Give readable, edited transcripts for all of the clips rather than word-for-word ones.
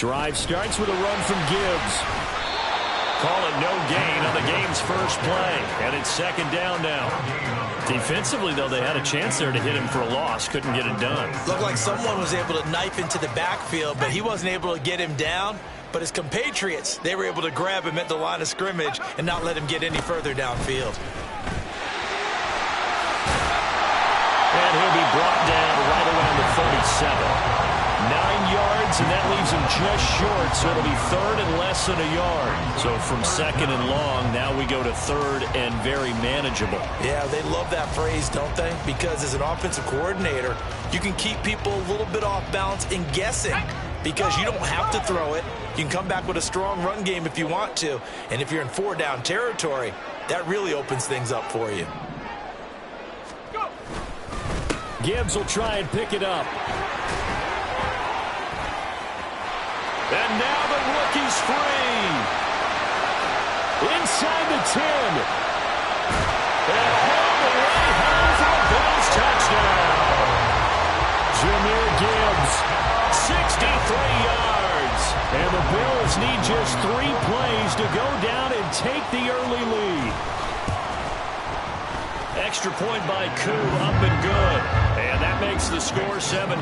Drive starts with a run from Gibbs. Call it no gain on the game's first play. And it's second down now. Defensively, though, they had a chance there to hit him for a loss. Couldn't get it done. Looked like someone was able to knife into the backfield, but he wasn't able to get him down. But his compatriots, they were able to grab him at the line of scrimmage and not let him get any further downfield. And he'll be brought down right around the 37. 9 yards, and that leaves him just short, so it'll be third and less than a yard. So from second and long, now we go to third and very manageable. Yeah, they love that phrase, don't they? Because as an offensive coordinator, you can keep people a little bit off balance and guessing because you don't have to throw it. You can come back with a strong run game if you want to. And if you're in 4-down territory, that really opens things up for you. Gibbs will try and pick it up. And now the rookie's free. Inside the 10. And home the way home for a Bills touchdown. Jahmyr Gibbs, 63 yards. And the Bills need just 3 plays to go down and take the early lead. Extra point by Koo, up and good. And that makes the score 7-0.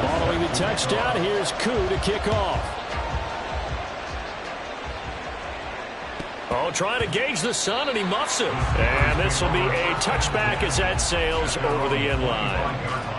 Following the touchdown, here's Koo to kick off. Oh, trying to gauge the sun, and he muffs it. And this will be a touchback as that sails over the end line.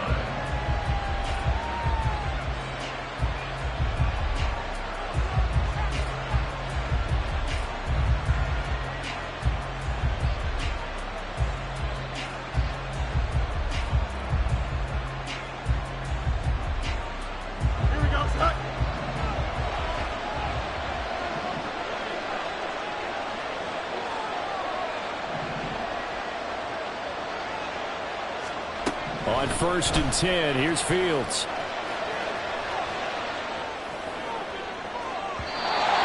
On 1st and 10, here's Fields.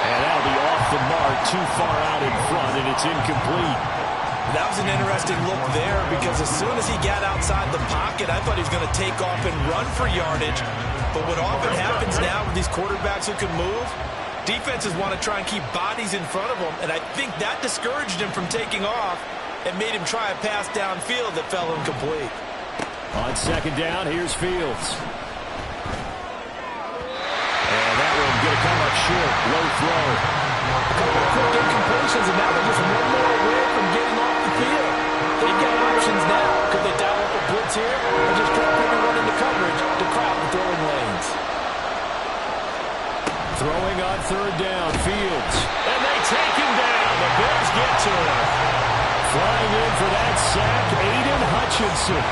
And that'll be off the mark, too far out in front, and it's incomplete. That was an interesting look there because as soon as he got outside the pocket, I thought he was going to take off and run for yardage. But what often happens now with these quarterbacks who can move, defenses want to try and keep bodies in front of them, and I think that discouraged him from taking off and made him try a pass downfield that fell incomplete. On second down, here's Fields. And that one going to come up short. Low throw. A couple of quick incompletions, and now they're just one more away from getting off the field. They've got options now. Could they dial up a blitz here or just drop everyone into coverage to crowd the throwing lanes? Throwing on third down, Fields. And they take him down. The Bills get to him. Flying in for that sack, Aiden Hutchinson.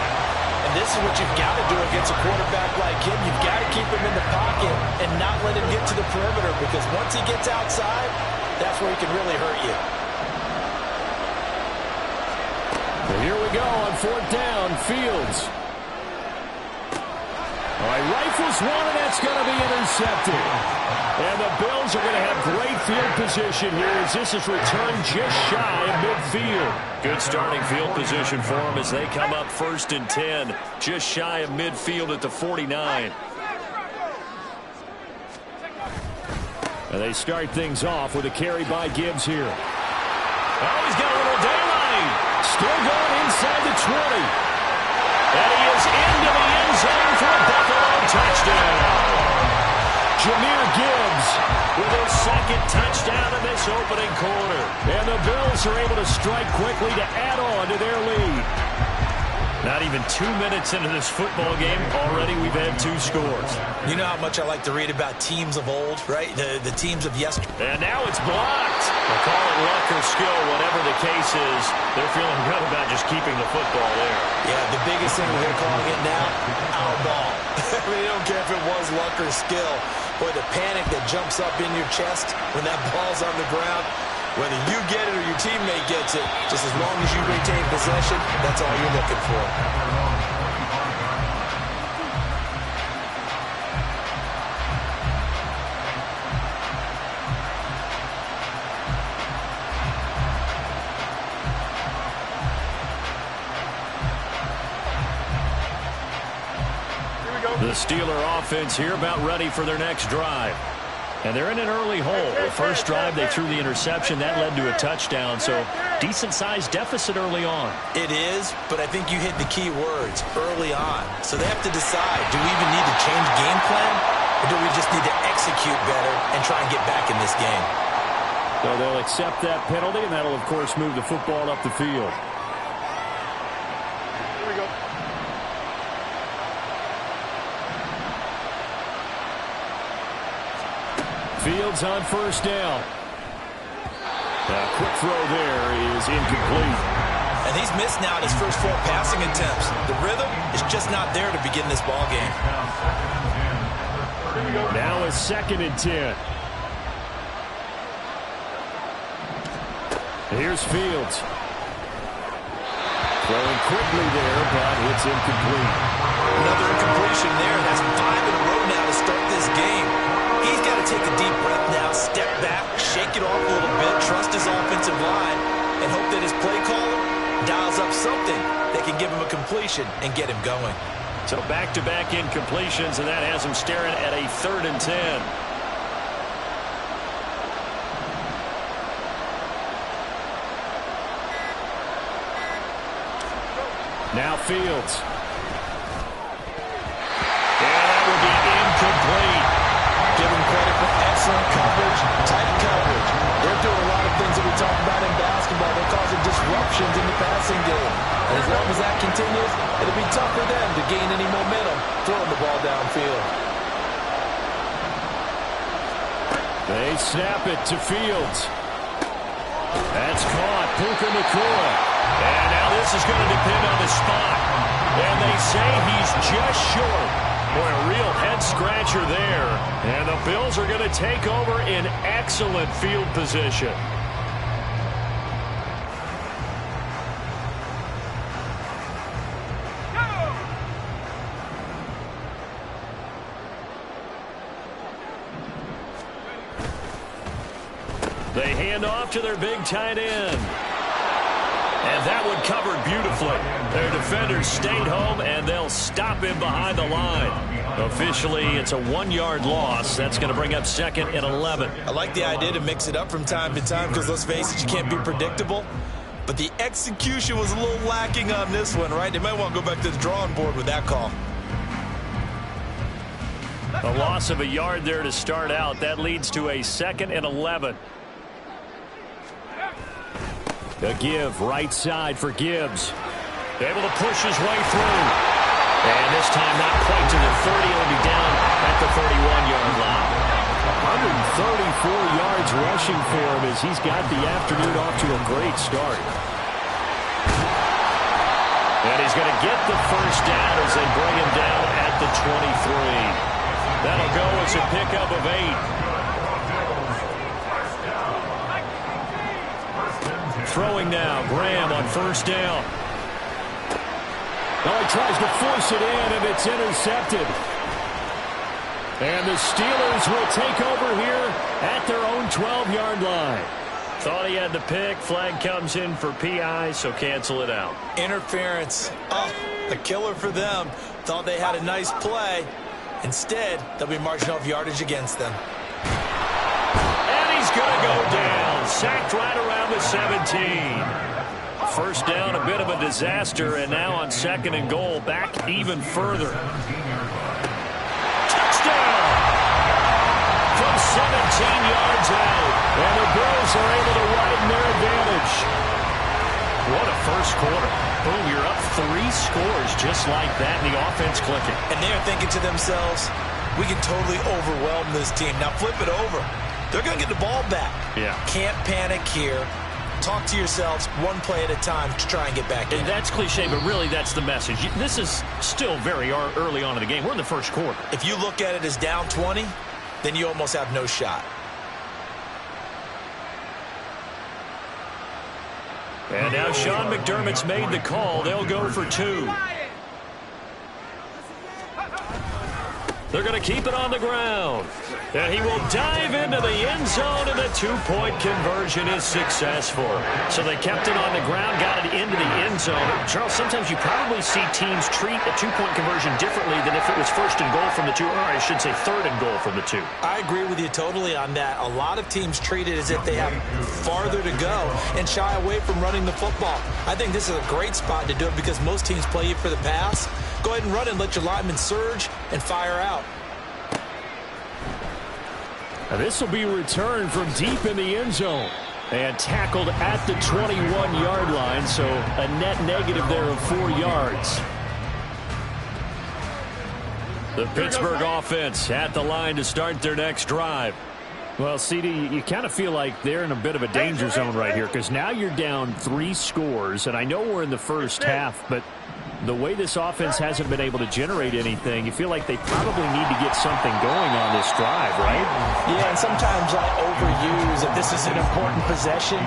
And this is what you've got to do against a quarterback like him. You've got to keep him in the pocket and not let him get to the perimeter because once he gets outside, that's where he can really hurt you. Well, here we go on 4th down, Fields. All right, rifles one, and that's going to be intercepted. And the Bills are going to have great field position here as this is returned just shy of midfield. Good starting field position for them as they come up 1st and 10, just shy of midfield at the 49. And they start things off with a carry by Gibbs here. Oh, he's got a little daylight. Still going inside the 20. And he is into the end zone for a Buffalo touchdown. Jahmyr Gibbs with his 2nd touchdown in this opening quarter. And the Bills are able to strike quickly to add on to their lead. Not even 2 minutes into this football game, already we've had 2 scores. You know how much I like to read about teams of old, right? The teams of yesterday. And now it's blocked. They'll call it luck or skill, whatever the case is. They're feeling good about just keeping the football there. Yeah, the biggest thing they're calling it now, our ball. I mean, they don't care if it was luck or skill. Boy, the panic that jumps up in your chest when that ball's on the ground, whether you get it or your teammate gets it, just as long as you retain possession, that's all you're looking for. The Steeler offense here about ready for their next drive. And they're in an early hole. The first drive, they threw the interception. That led to a touchdown, so decent-sized deficit early on. It is, but I think you hit the key words, early on. So they have to decide, do we even need to change game plan, or do we just need to execute better and try and get back in this game? So they'll accept that penalty, and that'll, of course, move the football up the field. Here we go. Fields on first down. A quick throw there is incomplete. And he's missed now at his first 4 passing attempts. The rhythm is just not there to begin this ball game. Now a 2nd and 10. Here's Fields. Throwing quickly there, but it's incomplete. Another incompletion there. That's 5 in a row now to start this game. He's got to take a deep breath now, step back, shake it off a little bit, trust his offensive line, and hope that his play caller dials up something that can give him a completion and get him going. So back-to-back incompletions, and that has him staring at a 3rd and 10. Now Fields. And that will be incomplete. Give him credit for excellent coverage, tight coverage. They're doing a lot of things that we talk about in basketball. They're causing disruptions in the passing game. And as long as that continues, it'll be tough for them to gain any momentum throwing the ball downfield. They snap it to Fields. That's caught. Puka Nacua. And now this is going to depend on the spot. And they say he's just short. Boy, a real head-scratcher there. And the Bills are going to take over in excellent field position. They hand off to their big tight end. And that one covered beautifully. Their defenders stayed home, and they'll stop him behind the line. Officially, it's a 1-yard loss. That's going to bring up 2nd and 11. I like the idea to mix it up from time to time because, let's face it, you can't be predictable. But the execution was a little lacking on this one, right? They might want to go back to the drawing board with that call. A loss of a yard there to start out. That leads to a 2nd and 11. A give right side for Gibbs. Able to push his way through. And this time not quite to the 30. It'll be down at the 31-yard line. 134 yards rushing for him as he's got the afternoon off to a great start. And he's going to get the first down as they bring him down at the 23. That'll go as a pickup of 8. Throwing now, Graham on first down. Now he tries to force it in, and it's intercepted. And the Steelers will take over here at their own 12-yard line. Thought he had the pick. Flag comes in for PI, so cancel it out. Interference. Oh, a killer for them. Thought they had a nice play. Instead, they'll be marching off yardage against them. And he's going to go down. Sacked right around the 17. First down, a bit of a disaster, and now on 2nd and goal, back even further. Touchdown! From 17 yards out, and the Bills are able to widen their advantage. What a first quarter. Boom, you're up 3 scores just like that, and the offense clicking. And they're thinking to themselves, we can totally overwhelm this team. Now flip it over. They're going to get the ball back. Yeah. Can't panic here. Talk to yourselves one play at a time to try and get back in. And that's cliche, but really that's the message. This is still very early on in the game. We're in the first quarter. If you look at it as down 20, then you almost have no shot. And now Sean McDermott's made the call. They'll go for 2. They're going to keep it on the ground. And he will dive into the end zone, and the two-point conversion is successful. So they kept it on the ground, got it into the end zone. Charles, sometimes you probably see teams treat a two-point conversion differently than if it was first and goal from the two, or I should say third and goal from the two. I agree with you totally on that. A lot of teams treat it as if they have farther to go and shy away from running the football. I think this is a great spot to do it because most teams play you for the pass. Go ahead and run and let your linemen surge and fire out. Now this will be returned from deep in the end zone and tackled at the 21-yard line, so a net negative there of 4 yards. The Pittsburgh offense at the line to start their next drive. Well, CD, you kind of feel like they're in a bit of a danger zone right here because now you're down 3 scores, and I know we're in the first half, but the way this offense hasn't been able to generate anything, you feel like they probably need to get something going on this drive, right? Yeah, and sometimes I overuse that this is an important possession,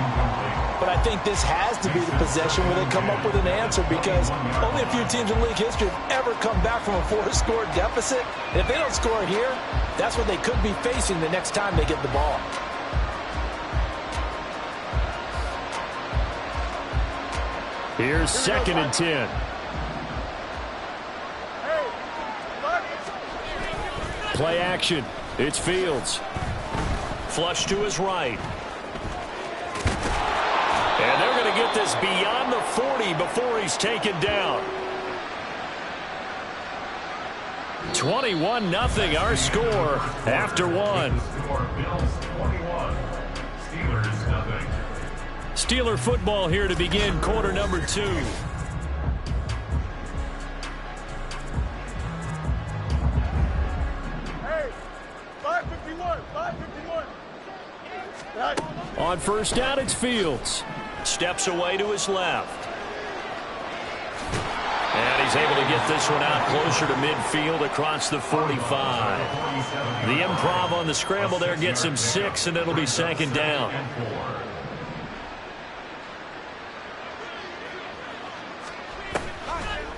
but I think this has to be the possession where they come up with an answer because only a few teams in league history have ever come back from a 4-score deficit. And if they don't score here, that's what they could be facing the next time they get the ball. Here's 2nd and 10. Play action. It's Fields. Flush to his right. And they're going to get this beyond the 40 before he's taken down. 21-0 our score after 1. Steeler football here to begin quarter number 2. On first down, it's Fields. Steps away to his left. And he's able to get this one out closer to midfield across the 45. The improv on the scramble there gets him 6, and it'll be 2nd down.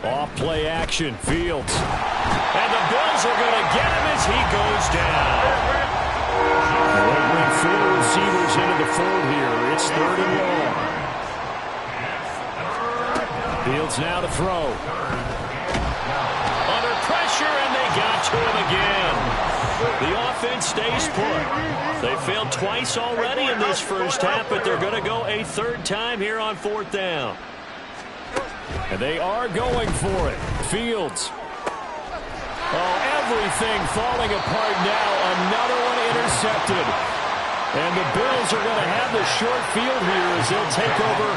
Off play action, Fields. And the Bills are going to get him as he goes down. They'll bring 4 receivers into the fold here. It's 3rd and long. Fields now to throw. Under pressure, and they got to him again. The offense stays put. They failed twice already in this first half, but they're going to go a 3rd time here on 4th down. And they are going for it. Fields. Oh, everything falling apart now. Another one intercepted. And the Bills are going to have the short field here as they'll take over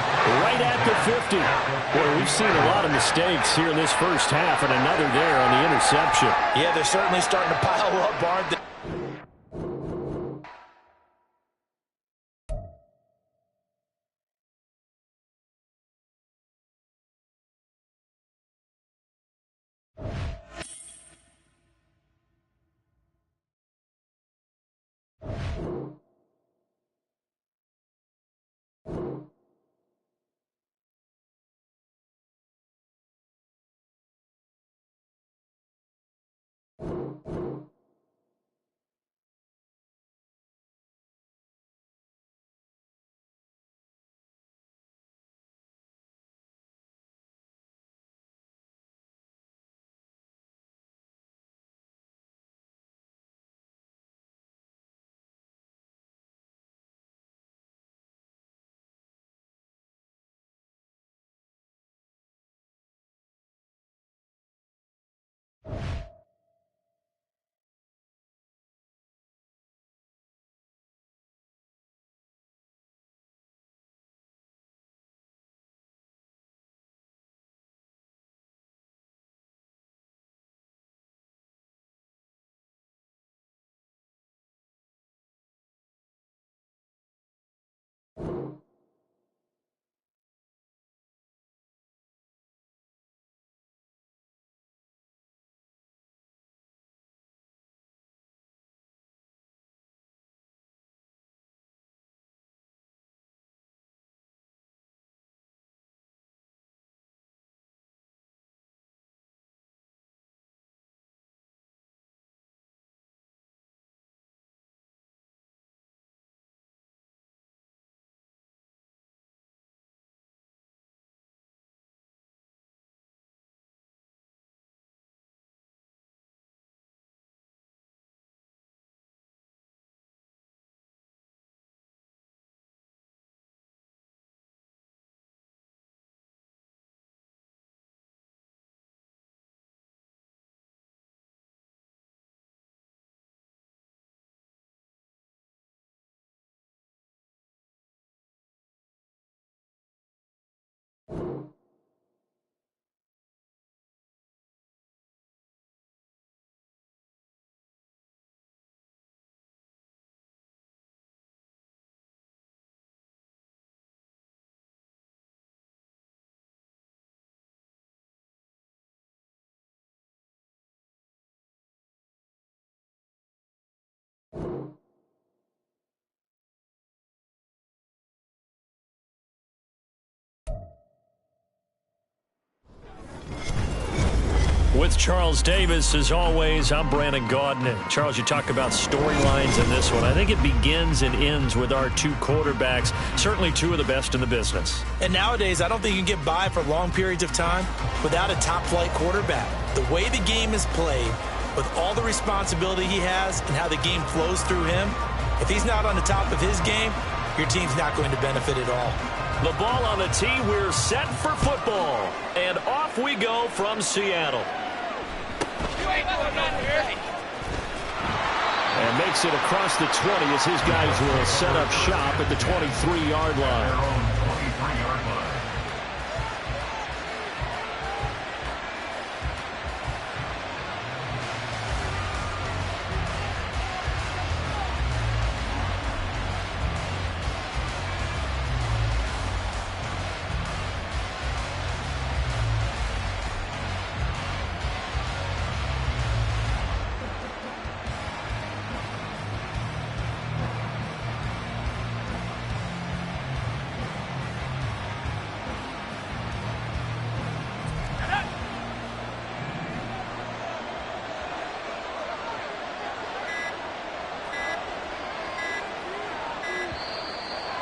right at the 50. Boy, we've seen a lot of mistakes here in this first half, and another there on the interception. Yeah, they're certainly starting to pile up, aren't they? With Charles Davis, as always, I'm Brandon Gaudin. Charles, you talk about storylines in this one. I think it begins and ends with our two quarterbacks, certainly two of the best in the business. And nowadays, I don't think you can get by for long periods of time without a top-flight quarterback. The way the game is played, with all the responsibility he has and how the game flows through him, if he's not on the top of his game, your team's not going to benefit at all. The ball on the tee, we're set for football. And off we go from Seattle. And makes it across the 20 as his guys will set up shop at the 23-yard line.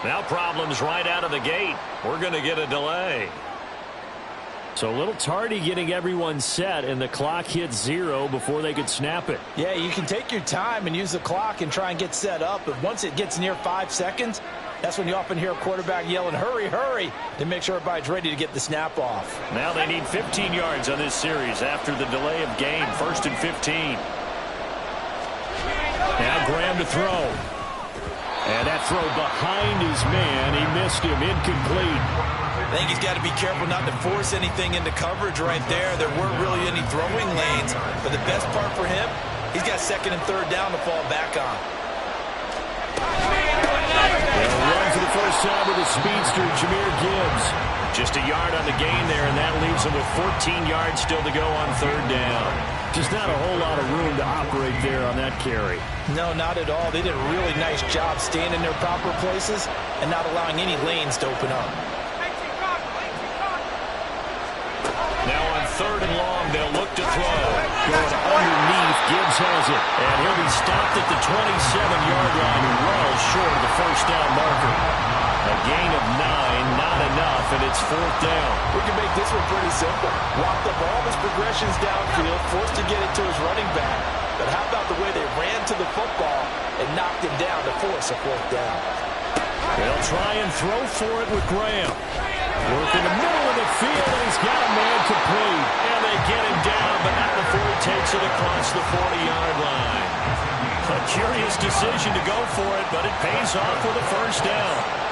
Now problems right out of the gate. We're going to get a delay. So a little tardy getting everyone set, and the clock hit 0 before they could snap it. Yeah, you can take your time and use the clock and try and get set up, but once it gets near 5 seconds, that's when you often hear a quarterback yelling, hurry, hurry, to make sure everybody's ready to get the snap off. Now they need 15 yards on this series after the delay of game. 1st and 15. Now Graham to throw. And that throw behind his man. He missed him. Incomplete. I think he's got to be careful not to force anything into coverage right there. There weren't really any throwing lanes. But the best part for him, he's got 2nd and 3rd down to fall back on. They'll run for the first time with the speedster, Jahmyr Gibbs. Just a yard on the gain there, and that leaves him with 14 yards still to go on 3rd down. Just not a whole lot of room to operate there on that carry. No, not at all. They did a really nice job staying in their proper places and not allowing any lanes to open up. Now on 3rd and long, they'll look to throw. Going underneath, Gibbs has it. And he'll be stopped at the 27-yard line, well short of the 1st down marker. A gain of 9, not enough, and it's 4th down. We can make this one pretty simple. Walked up all his progressions downfield, forced to get it to his running back. But how about the way they ran to the football and knocked him down to force a 4th down? They'll try and throw for it with Graham. Work in the middle of the field, and he's got a man complete. And they get him down, but not before he takes it across the 40-yard line. A curious decision to go for it, but it pays off with a 1st down.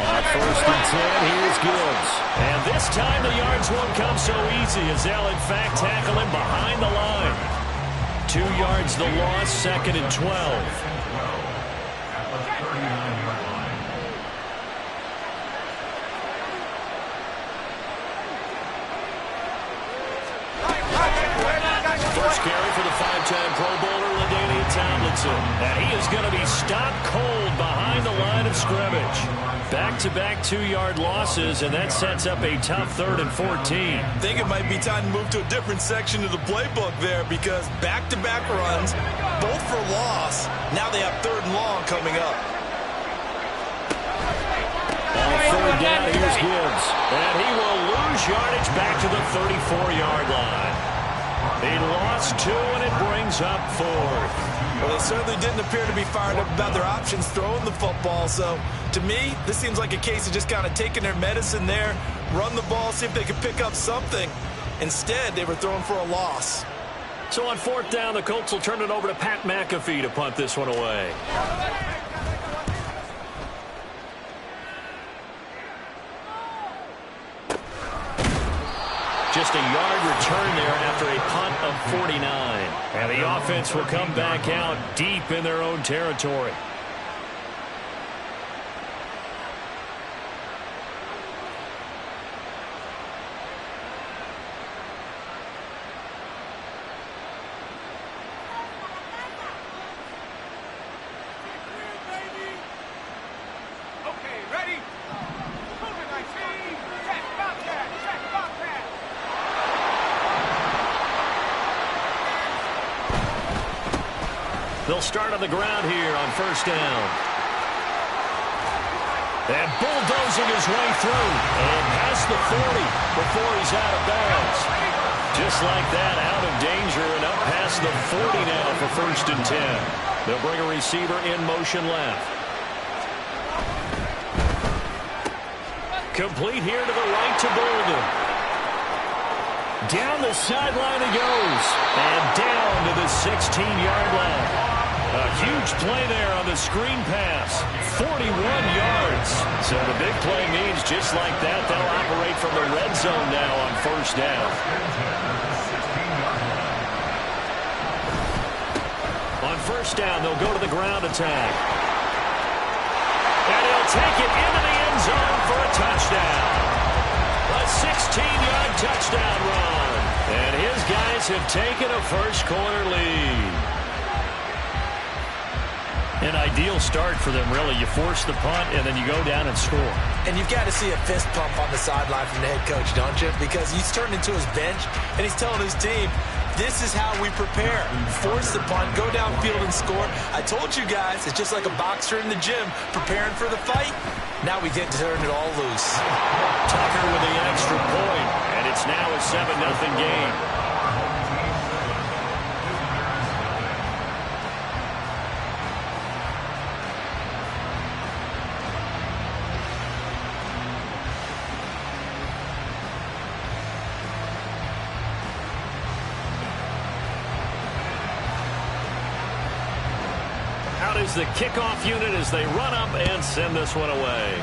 On 1st and 10, here's Gibbs. And this time the yards won't come so easy as they'll in fact tackle him behind the line. 2 yards the loss, 2nd and 12. First carry for the 5-time Pro Bowler, LaDainian Tomlinson. And he is going to be stopped cold behind the line of scrimmage. Back-to-back 2-yard losses, and that sets up a tough 3rd and 14. I think it might be time to move to a different section of the playbook there because back-to-back runs, both for loss. Now they have 3rd and long coming up. On 3rd down, here's Gibbs. And he will lose yardage back to the 34-yard line. He lost 2, and it brings up 4th. Well, they certainly didn't appear to be fired up about their options throwing the football. So, to me, this seems like a case of just kind of taking their medicine there, run the ball, see if they could pick up something. Instead, they were throwing for a loss. So on 4th down, the Colts will turn it over to Pat McAfee to punt this one away. Just a yard return there after a punt of 49. And the offense will come back out deep in their own territory. They'll start on the ground here on first down. And bulldozing his way through. And past the 40 before he's out of bounds. Just like that, out of danger and up past the 40 now for first and 10. They'll bring a receiver in motion left. Complete here to the right to Bolden. Down the sideline he goes. And down to the 16-yard line. A huge play there on the screen pass. 41 yards. So the big play means just like that, they'll operate from the red zone now on first down. On first down, they'll go to the ground attack. And he'll take it into the end zone for a touchdown. A 16-yard touchdown run. And his guys have taken a first-quarter lead. An ideal start for them, really. You force the punt, and then you go down and score. And you've got to see a fist pump on the sideline from the head coach, don't you? Because he's turned into his bench, and he's telling his team, this is how we prepare. Force the punt, go downfield and score. I told you guys, it's just like a boxer in the gym preparing for the fight. Now we get to turn it all loose. Tucker with the extra point, and it's now a 7-0 game. Is the kickoff unit as they run up and send this one away.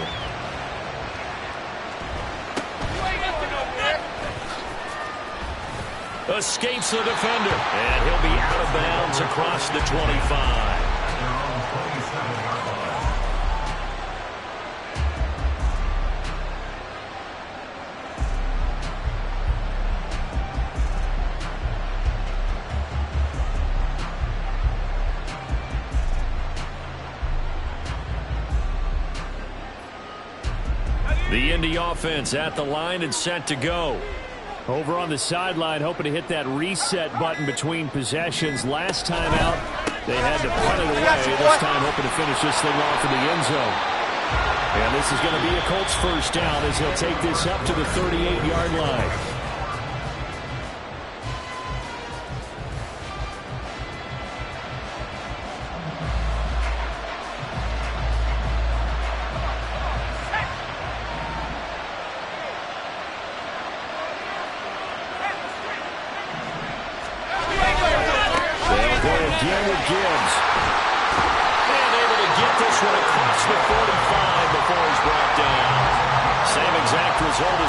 Escapes the defender, and he'll be out of bounds across the 25. The Indy offense at the line and set to go. Over on the sideline, hoping to hit that reset button between possessions. Last time out, they had to punt it away. This time hoping to finish this thing off in the end zone. And this is going to be a Colts first down as he'll take this up to the 38-yard line.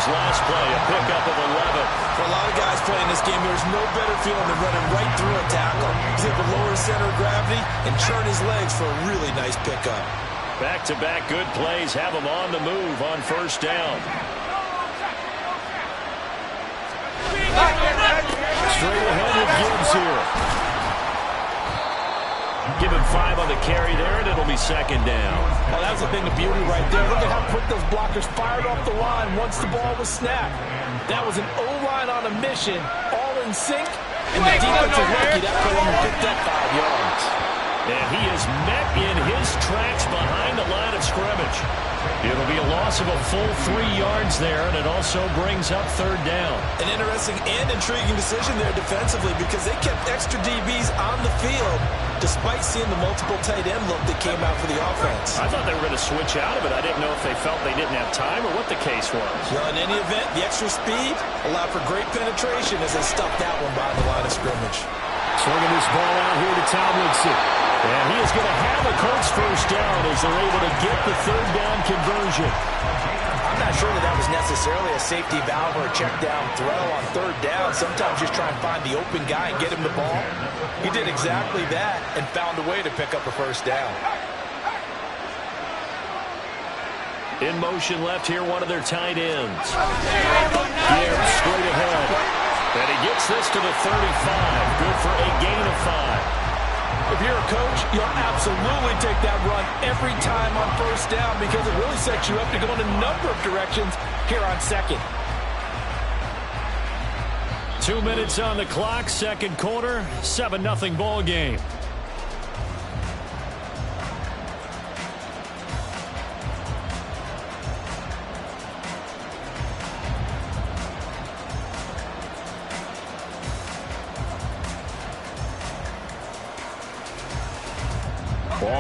Last play, a pickup of 11. For a lot of guys playing this game, there's no better feeling than running right through a tackle. He's able to lower his center of gravity and churn his legs for a really nice pickup. Back-to-back good plays have him on the move on first down. Straight ahead with Gibbs here. Give him 5 on the carry there, and it'll be second down. Oh, that was a thing of beauty right there. Look at how quick those blockers fired off the line once the ball was snapped. That was an O-line on a mission, all in sync, and the defense is lucky that play only picked up 5 yards. And he is met in his tracks behind the line of scrimmage. It'll be a loss of a full 3 yards there, and it also brings up third down. An interesting and intriguing decision there defensively because they kept extra DBs on the field despite seeing the multiple tight end look that came out for the offense. I thought they were going to switch out of it. I didn't know if they felt they didn't have time or what the case was. Well, in any event, the extra speed allowed for great penetration as they stuffed that one by the line of scrimmage. Swinging this ball out here to Tomlinson. And he is going to have a Colts first down as they're able to get the third down conversion. I'm not sure that was necessarily a safety valve or a check down throw on third down. Sometimes just try and find the open guy and get him the ball. He did exactly that and found a way to pick up a first down. In motion left here, one of their tight ends. Gibbs straight ahead. And he gets this to the 35. Good for a gain of 5. If you're a coach, you'll absolutely take that run every time on first down because it really sets you up to go in a number of directions here on second. 2 minutes on the clock, second quarter, 7-0 ball game.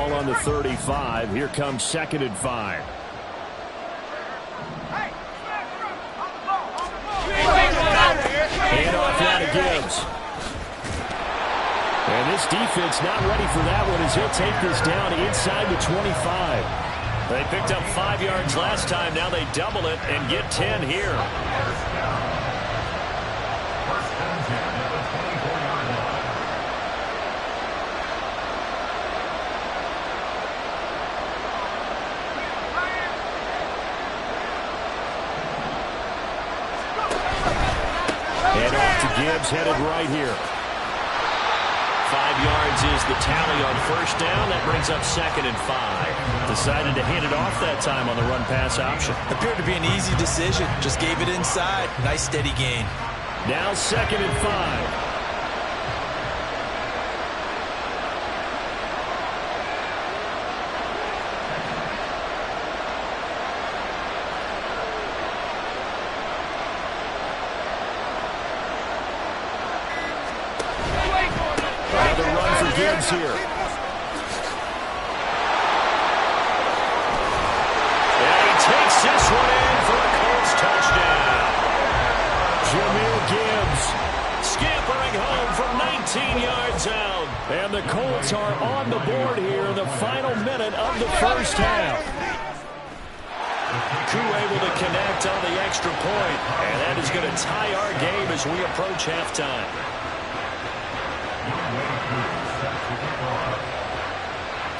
ball on the 35. Here comes 2nd and 5. Hand off now to Gibbs. And this defense not ready for that one as he'll take this down inside the 25. They picked up 5 yards last time. Now they double it and get 10 here. And off to Gibbs, headed right here. 5 yards is the tally on first down. That brings up 2nd and 5. Decided to hand it off that time on the run-pass option. Appeared to be an easy decision. Just gave it inside. Nice steady gain. Now 2nd and 5. Another run for Gibbs here. And he takes this one in for a Colts touchdown. Jameer Gibbs scampering home from 19 yards out. And the Colts are on the board here in the final minute of the first half. Koo able to connect on the extra point. And that is going to tie our game as we approach halftime.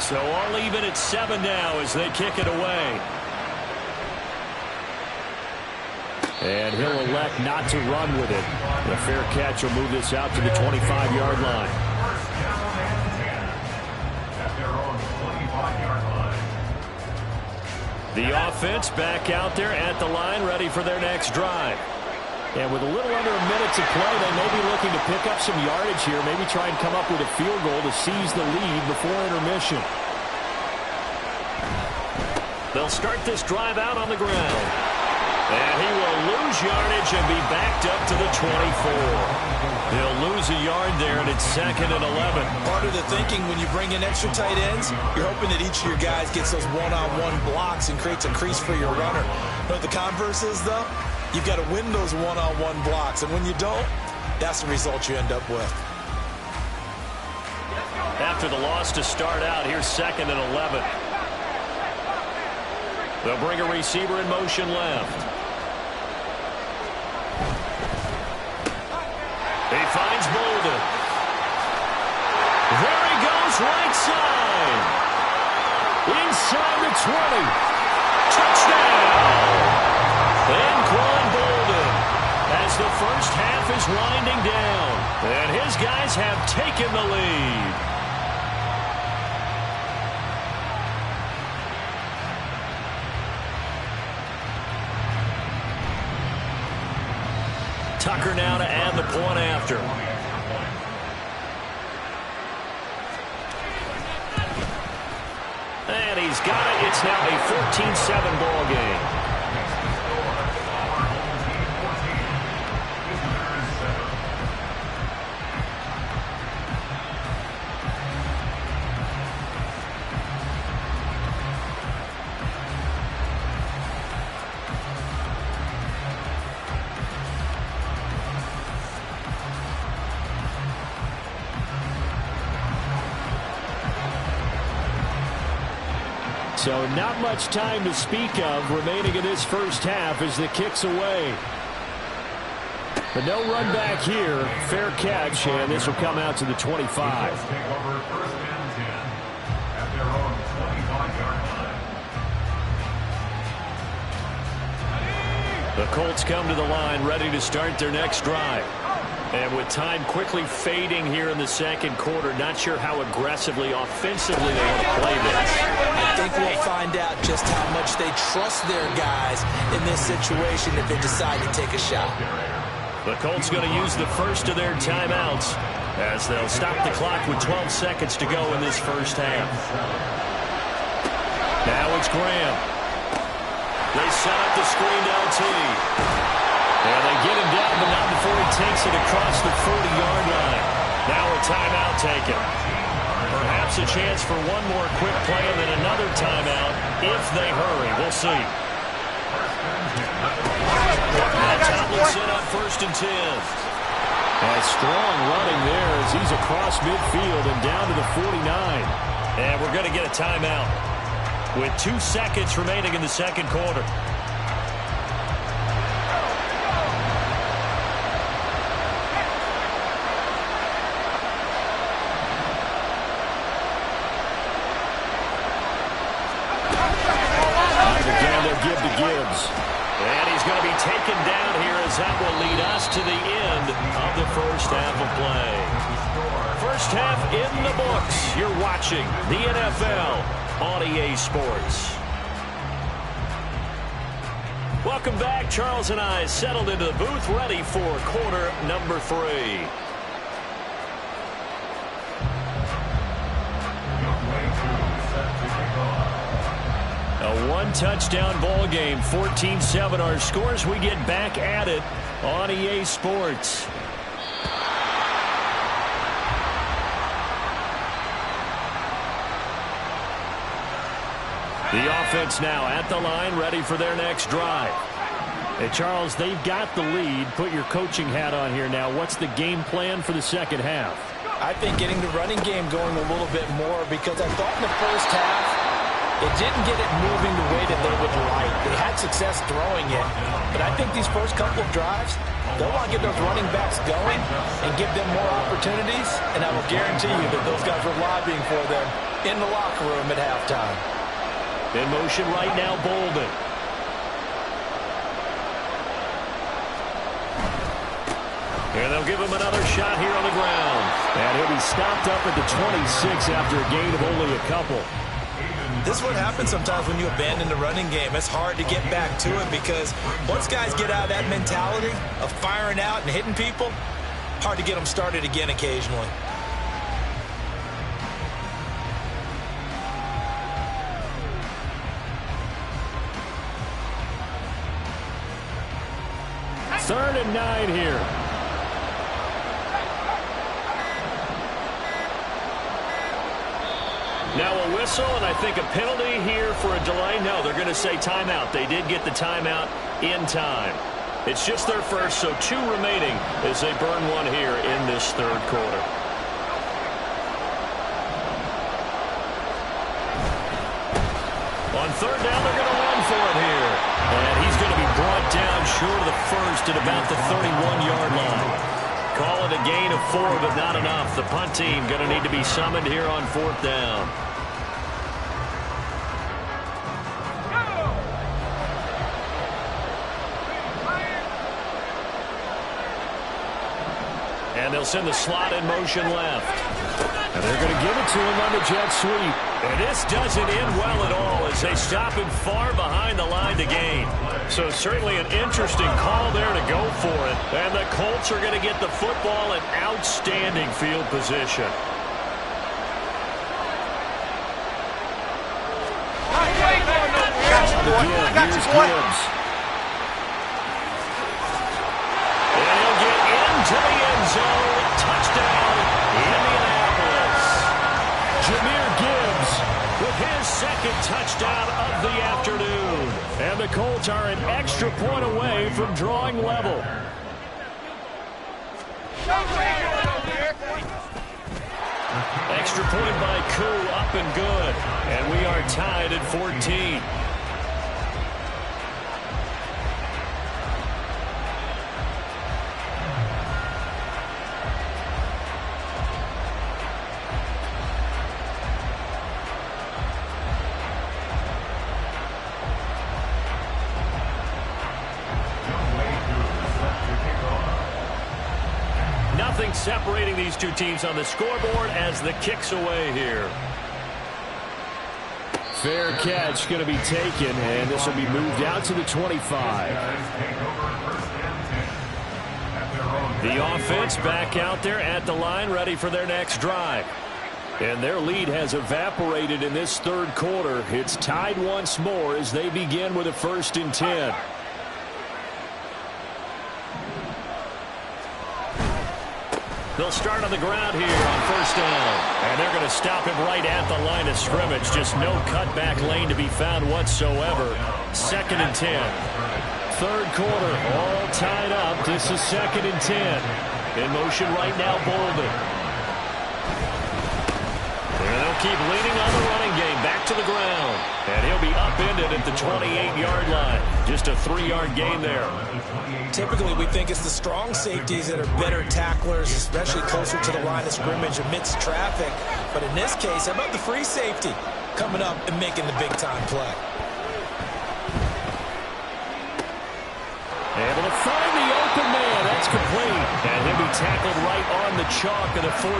So all even at 7 now as they kick it away. And he'll elect not to run with it. The fair catch will move this out to the 25-yard line. The offense back out there at the line, ready for their next drive. And with a little under a minute to play, they may be looking to pick up some yardage here, maybe try and come up with a field goal to seize the lead before intermission. They'll start this drive out on the ground. And he will lose yardage and be backed up to the 24. He'll lose a yard there, and it's 2nd and 11. Part of the thinking when you bring in extra tight ends, you're hoping that each of your guys gets those one-on-one blocks and creates a crease for your runner. But the converse is, though, you've got to win those one-on-one blocks. And when you don't, that's the result you end up with. After the loss to start out, here's 2nd and 11. They'll bring a receiver in motion left. He finds Bolden. There he goes, right side. Inside the 20. Touchdown! Anquan Bolden as the first half is winding down. And his guys have taken the lead. Tucker now to add the point after. And he's got it. It's now a 14-7 ball game. So not much time to speak of remaining in this first half as the kick's away. But no run back here. Fair catch, and this will come out to the 25. The Colts come to the line ready to start their next drive. And with time quickly fading here in the second quarter, not sure how aggressively, offensively they want to play this. I think we'll find out just how much they trust their guys in this situation if they decide to take a shot. The Colts going to use the first of their timeouts as they'll stop the clock with 12 seconds to go in this first half. Now it's Graham. They set up the screen LT. And they get him down, but not before he takes it across the 40-yard line. Now a timeout taken. Perhaps a chance for one more quick play and then another timeout if they hurry. We'll see. Now Tomlinson up 1st and 10. A strong running there as he's across midfield and down to the 49. And we're going to get a timeout with 2 seconds remaining in the second quarter. Again, they'll give to Gibbs. And he's going to be taken down here as that will lead us to the end of the first half of play. First half in the books. You're watching the NFL on EA Sports. Welcome back. Charles and I settled into the booth ready for quarter number 3. A one-touchdown ball game, 14-7 our scores. We get back at it on EA Sports. The offense now at the line, ready for their next drive. Hey, Charles, they've got the lead. Put your coaching hat on here now. What's the game plan for the second half? I think getting the running game going a little bit more, because I thought in the first half it didn't get it moving the way that they would like. They had success throwing it, but I think these first couple of drives, they'll want to get those running backs going and give them more opportunities, and I will guarantee you that those guys were lobbying for them in the locker room at halftime. In motion right now, Bolden. And they'll give him another shot here on the ground. And he'll be stopped up at the 26 after a gain of only a couple. This is what happens sometimes when you abandon the running game. It's hard to get back to it because once guys get out of that mentality of firing out and hitting people, hard to get them started again occasionally. Third and 9 here. Now a whistle, and I think a penalty here for a delay. No, they're going to say timeout. They did get the timeout in time. It's just their first, so 2 remaining as they burn one here in this third quarter. On third down, they're going to run for it here. And he's going to be brought down short of the first at about the 31-yard line. Call it a gain of 4, but not enough. The punt team going to need to be summoned here on 4th down. And they'll send the slot in motion left. And they're going to give it to him on the jet sweep. And this doesn't end well at all as they stop him far behind the line to gain. So certainly an interesting call there to go for it. And the Colts are going to get the football in outstanding field position. Here's Gibbs. And he'll get into the end zone. Touchdown, Indianapolis. Jahmyr Gibbs with his second touchdown of the afternoon. And the Colts are an extra point away from drawing level. Extra point by Koo, up and good. And we are tied at 14. Nothing separating these two teams on the scoreboard as the kick's away here. Fair catch going to be taken, and this will be moved out to the 25. The offense back out there at the line, ready for their next drive. And their lead has evaporated in this third quarter. It's tied once more as they begin with a 1st and 10. They'll start on the ground here on first down. And they're going to stop him right at the line of scrimmage. Just no cutback lane to be found whatsoever. 2nd and 10. Third quarter, all tied up. This is 2nd and 10. In motion right now, Bolden. And they'll keep leaning on the running game. Back to the ground. And he'll be upended at the 28-yard line. Just a 3-yard gain there. Typically, we think it's the strong safeties that are better tacklers, especially closer to the line of scrimmage amidst traffic. But in this case, how about the free safety coming up and making the big-time play? Able to find the open man. That's complete. And he'll be tackled right on the chalk of the 45.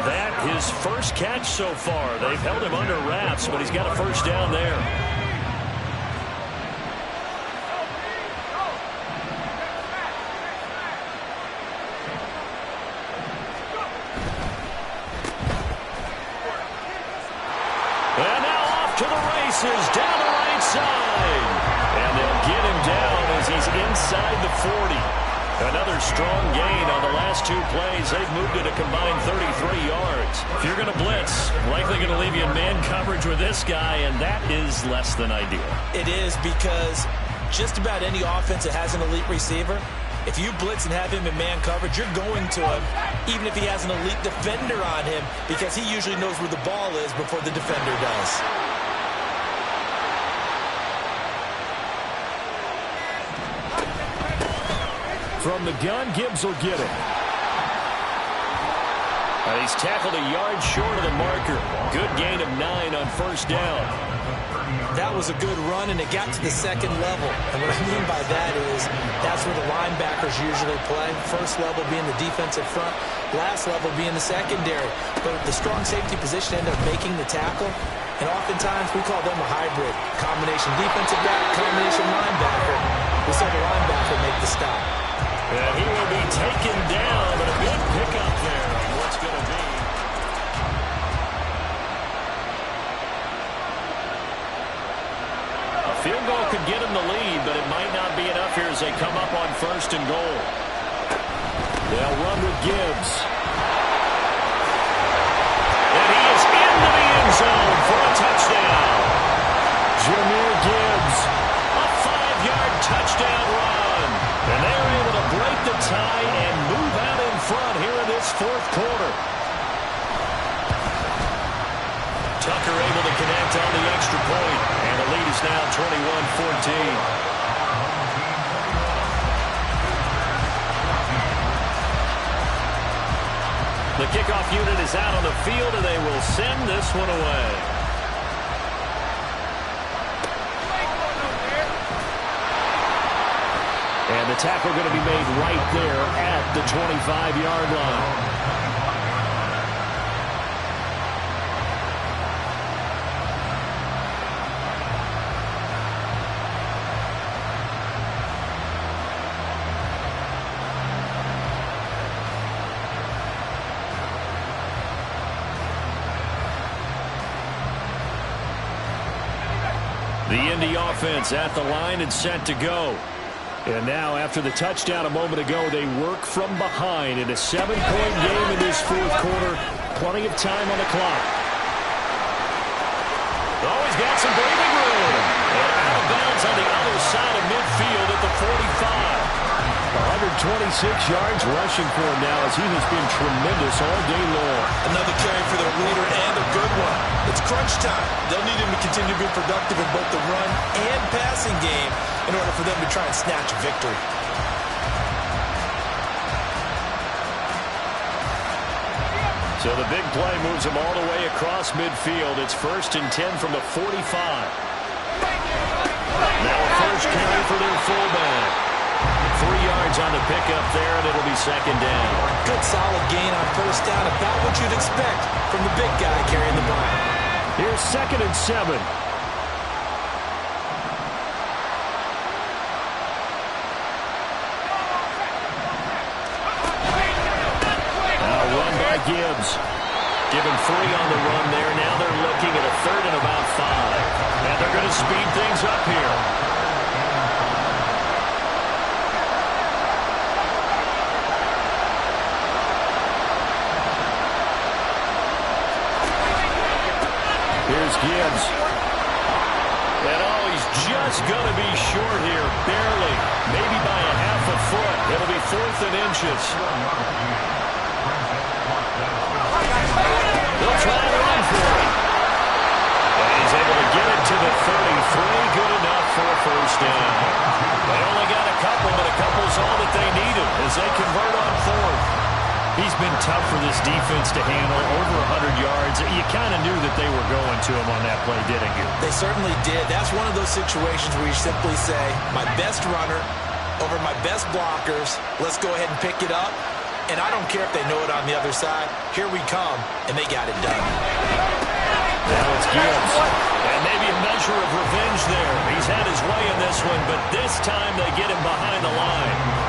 That his first catch so far. They've held him under wraps, but he's got a first down there. And now off to the races, down the right side. And they'll get him down as he's inside the 40. Another strong gain on the last 2 plays. They've moved it a combined 33 yards. If you're going to blitz, likely going to leave you in man coverage with this guy, and that is less than ideal. It is, because just about any offense that has an elite receiver, if you blitz and have him in man coverage, you're going to him, even if he has an elite defender on him, because he usually knows where the ball is before the defender does. From the gun, Gibbs will get it. And he's tackled a yard short of the marker. Good gain of 9 on first down. That was a good run, and it got to the 2nd level. And what I mean by that is that's where the linebackers usually play. First level being the defensive front, last level being the secondary. But the strong safety position ended up making the tackle. And oftentimes we call them a hybrid. Combination defensive back, combination linebacker. We saw the linebacker make the stop. And he will be taken down, but a good pickup there on what's going to be. A field goal could get him the lead, but it might not be enough here as they come up on 1st and goal. They'll run with Gibbs. And he is into the end zone for a touchdown. Jahmyr Gibbs, a 5-yard touchdown run. And they're able to break the tie and move out in front here in this 4th quarter. Tucker able to connect on the extra point, and the lead is now 21-14. The kickoff unit is out on the field, and they will send this one away. And the tackle going to be made right there at the 25-yard line. The Indy offense at the line and set to go. And now, after the touchdown a moment ago, they work from behind in a 7-point game in this 4th quarter. Plenty of time on the clock. Oh, he's got some breathing room. And out of bounds on the other side of midfield at the 45. 126 yards rushing for him now as he has been tremendous all day long. Another carry for their leader, and a good one. It's crunch time. They'll need him to continue to be productive in both the run and passing game in order for them to try and snatch a victory. So the big play moves them all the way across midfield. It's 1st and 10 from the 45. Now a first carry for their fullback. 3 yards on the pickup there, and it'll be 2nd down. Good solid gain on first down, about what you'd expect from the big guy carrying the ball. Here's 2nd and 7. Now run by Gibbs. Give him 3 on the run there. Now they're looking at a 3rd and about 5. And they're going to speed things up here. Gibbs. And oh, he's just going to be short here, barely. Maybe by a half a foot. It'll be 4th and inches. They'll try and run for it. And he's able to get it to the 33. Good enough for a first down. They only got a couple, but a couple's all that they needed as they convert on 4th. He's been tough for this defense to handle, over 100 yards. You kind of knew that they were going to him on that play, didn't you? They certainly did. That's one of those situations where you simply say, my best runner over my best blockers. Let's go ahead and pick it up. And I don't care if they know it on the other side. Here we come, and they got it done. Now it's Gibbs. And maybe a measure of revenge there. He's had his way in this one, but this time they get him behind the line.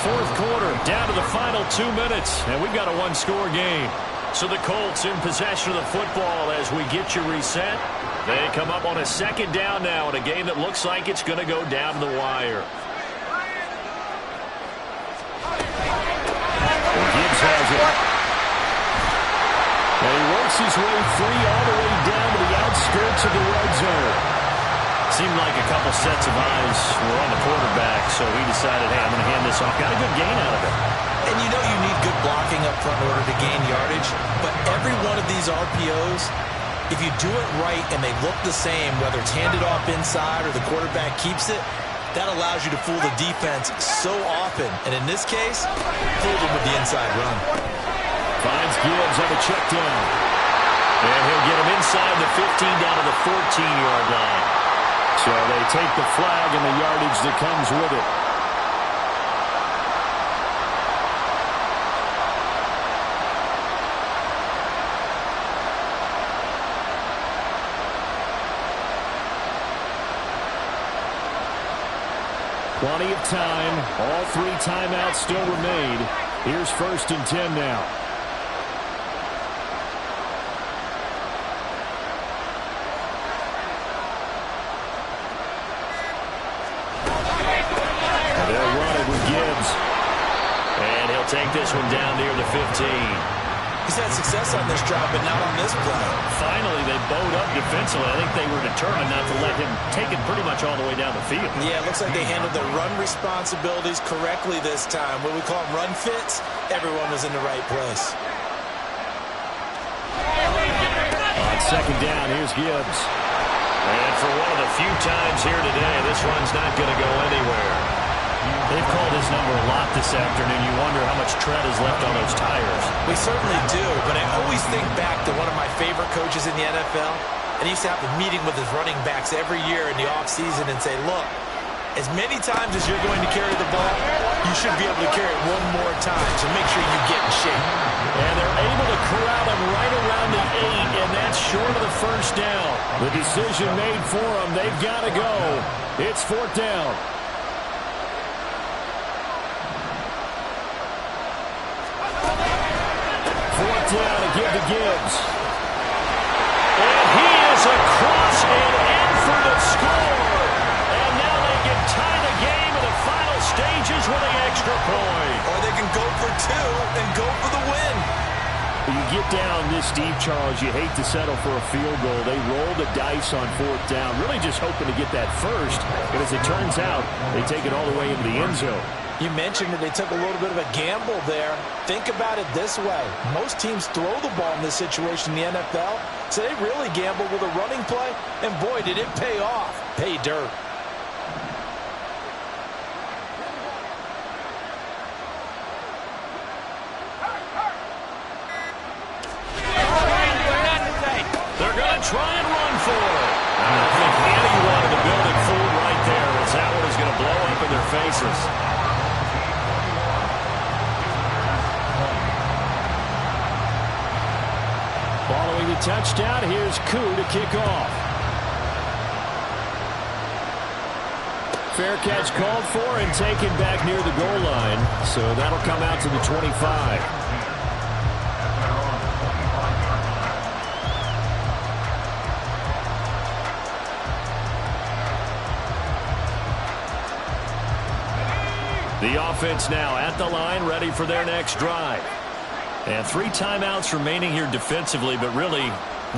4th quarter, down to the final 2 minutes, and we've got a one-score game. So the Colts in possession of the football as we get you reset. They come up on a 2nd down now in a game that looks like it's going to go down to the wire. Gibbs has it. And he works his way free all the way down to the outskirts of the red zone. Seemed like a couple sets of eyes were on the quarterback, so he decided, hey, I'm going to hand this off. Got a good gain out of it. And you know you need good blocking up front in order to gain yardage, but every one of these RPOs, if you do it right and they look the same, whether it's handed off inside or the quarterback keeps it, that allows you to fool the defense so often. And in this case, fooled them with the inside run. Finds Gibbs on the check down. And he'll get him inside the 15 down to the 14-yard line. So they take the flag and the yardage that comes with it. Plenty of time. All 3 timeouts still remain. Here's 1st and 10 now. Take this one down near the 15. He's had success on this drive, but not on this play. Finally, they bowed up defensively. I think they were determined not to let him take it pretty much all the way down the field. Yeah, it looks like they handled their run responsibilities correctly this time. What we call them run fits, everyone was in the right place. On 2nd down, here's Gibbs. And for one of the few times here today, this run's not going to go anywhere. They've called his number a lot this afternoon. You wonder how much tread is left on those tires. We certainly do, but I always think back to one of my favorite coaches in the NFL, and he used to have a meeting with his running backs every year in the offseason and say, look, as many times as you're going to carry the ball, you should be able to carry it one more time, so make sure you get in shape. And they're able to corral him right around the 8, and that's short of the first down. The decision made for them. They've got to go. It's 4th down. 4th down to give to Gibbs. And he is across and in for the score. And now they can tie the game in the final stages with an extra point. Or they can go for 2 and go for the win. When you get down this deep, Charles, you hate to settle for a field goal. They roll the dice on 4th down, really just hoping to get that first. But as it turns out, they take it all the way into the end zone. You mentioned that they took a little bit of a gamble there. Think about it this way. Most teams throw the ball in this situation in the NFL, so they really gambled with a running play, and boy, did it pay off. Pay dirt. They're going to try and run for it. I don't think anyone in the building fooled right there, as that one is going to blow up in their faces. Following the touchdown, here's Koo to kick off. Fair catch called for and taken back near the goal line. So that'll come out to the 25. The offense now at the line, ready for their next drive. And 3 timeouts remaining here defensively, but really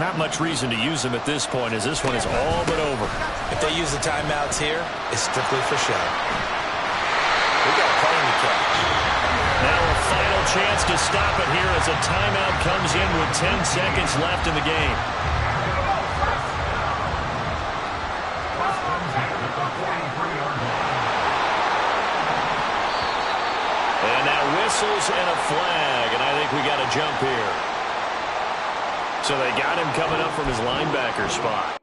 not much reason to use them at this point as this one is all but over. If they use the timeouts here, it's strictly for show. We got plenty to catch. Now a final chance to stop it here as a timeout comes in with 10 seconds left in the game. And now whistles and a flag, and I think we got a jump here. So they got him coming up from his linebacker spot.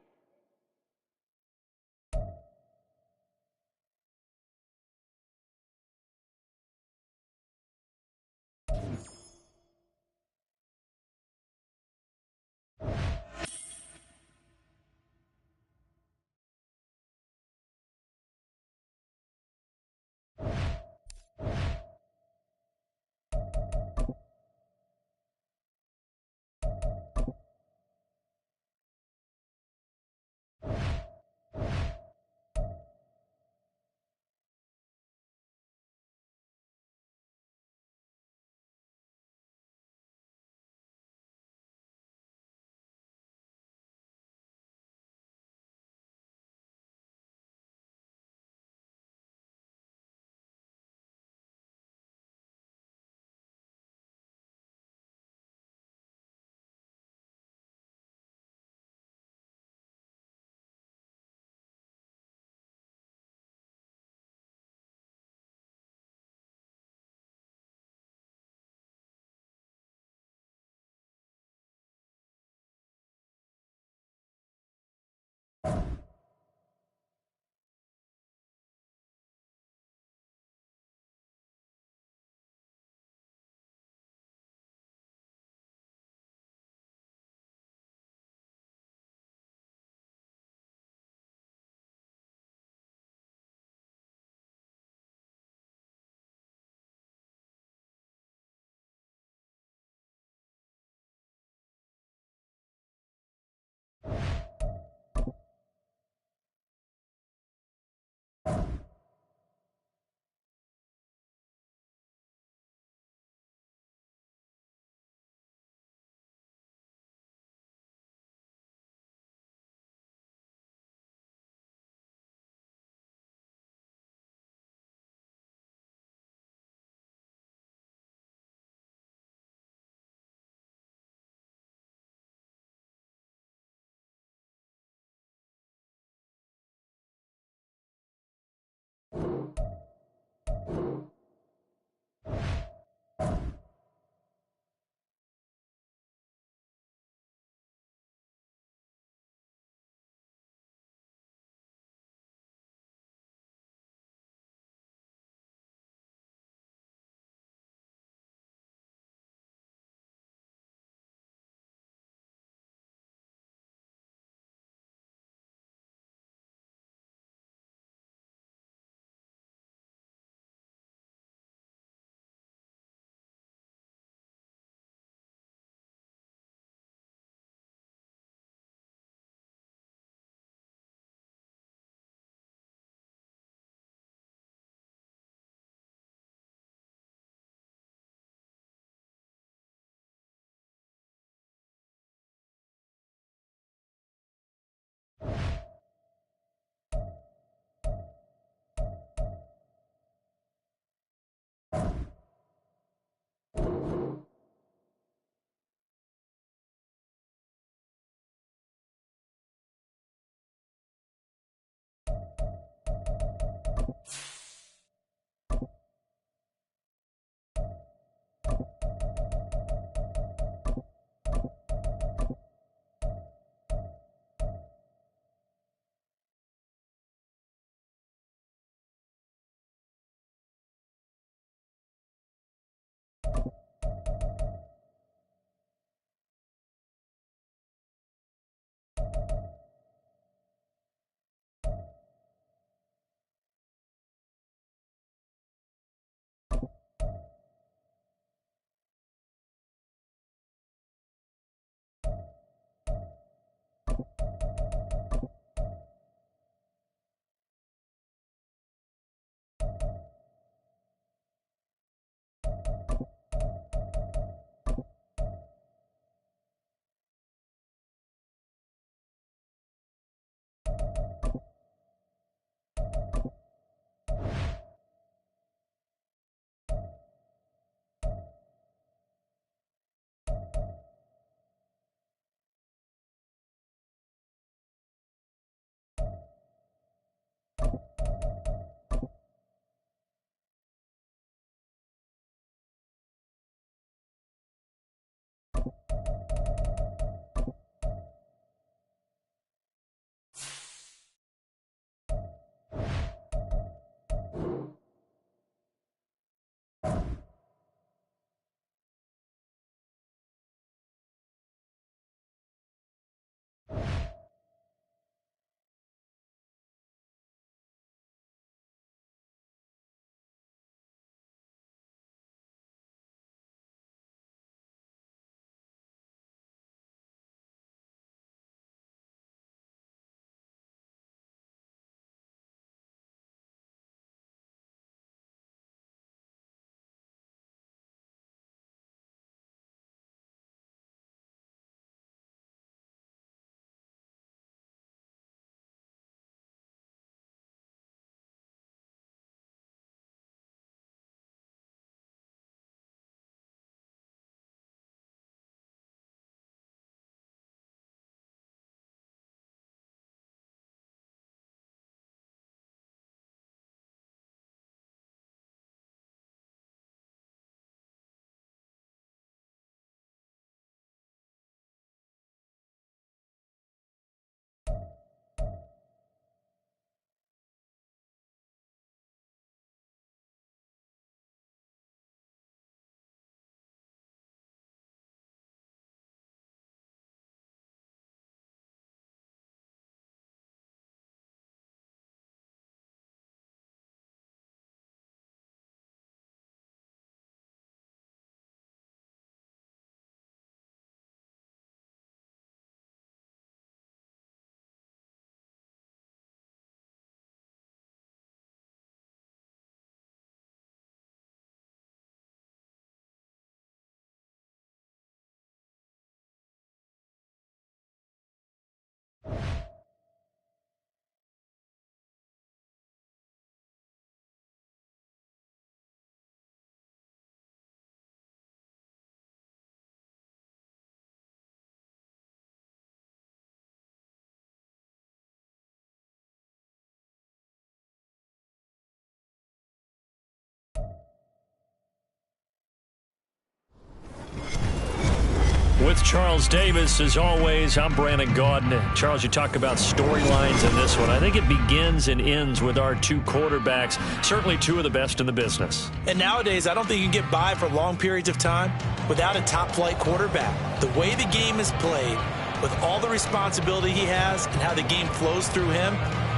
With Charles Davis, as always, I'm Brandon Gaudin. Charles, you talk about storylines in this one. I think it begins and ends with our two quarterbacks, certainly two of the best in the business. And nowadays, I don't think you can get by for long periods of time without a top-flight quarterback. The way the game is played, with all the responsibility he has and how the game flows through him,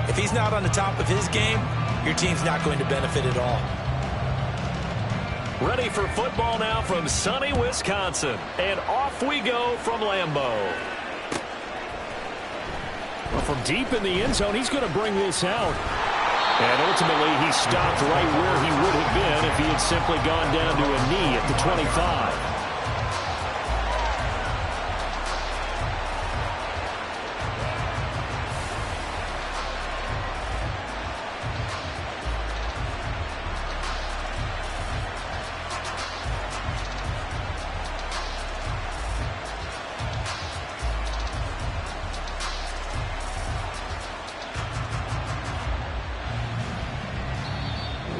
if he's not on the top of his game, your team's not going to benefit at all. Ready for football now from sunny Wisconsin. And off we go from Lambeau. Well, from deep in the end zone, he's going to bring this out. And ultimately, he stopped right where he would have been if he had simply gone down to a knee at the 25.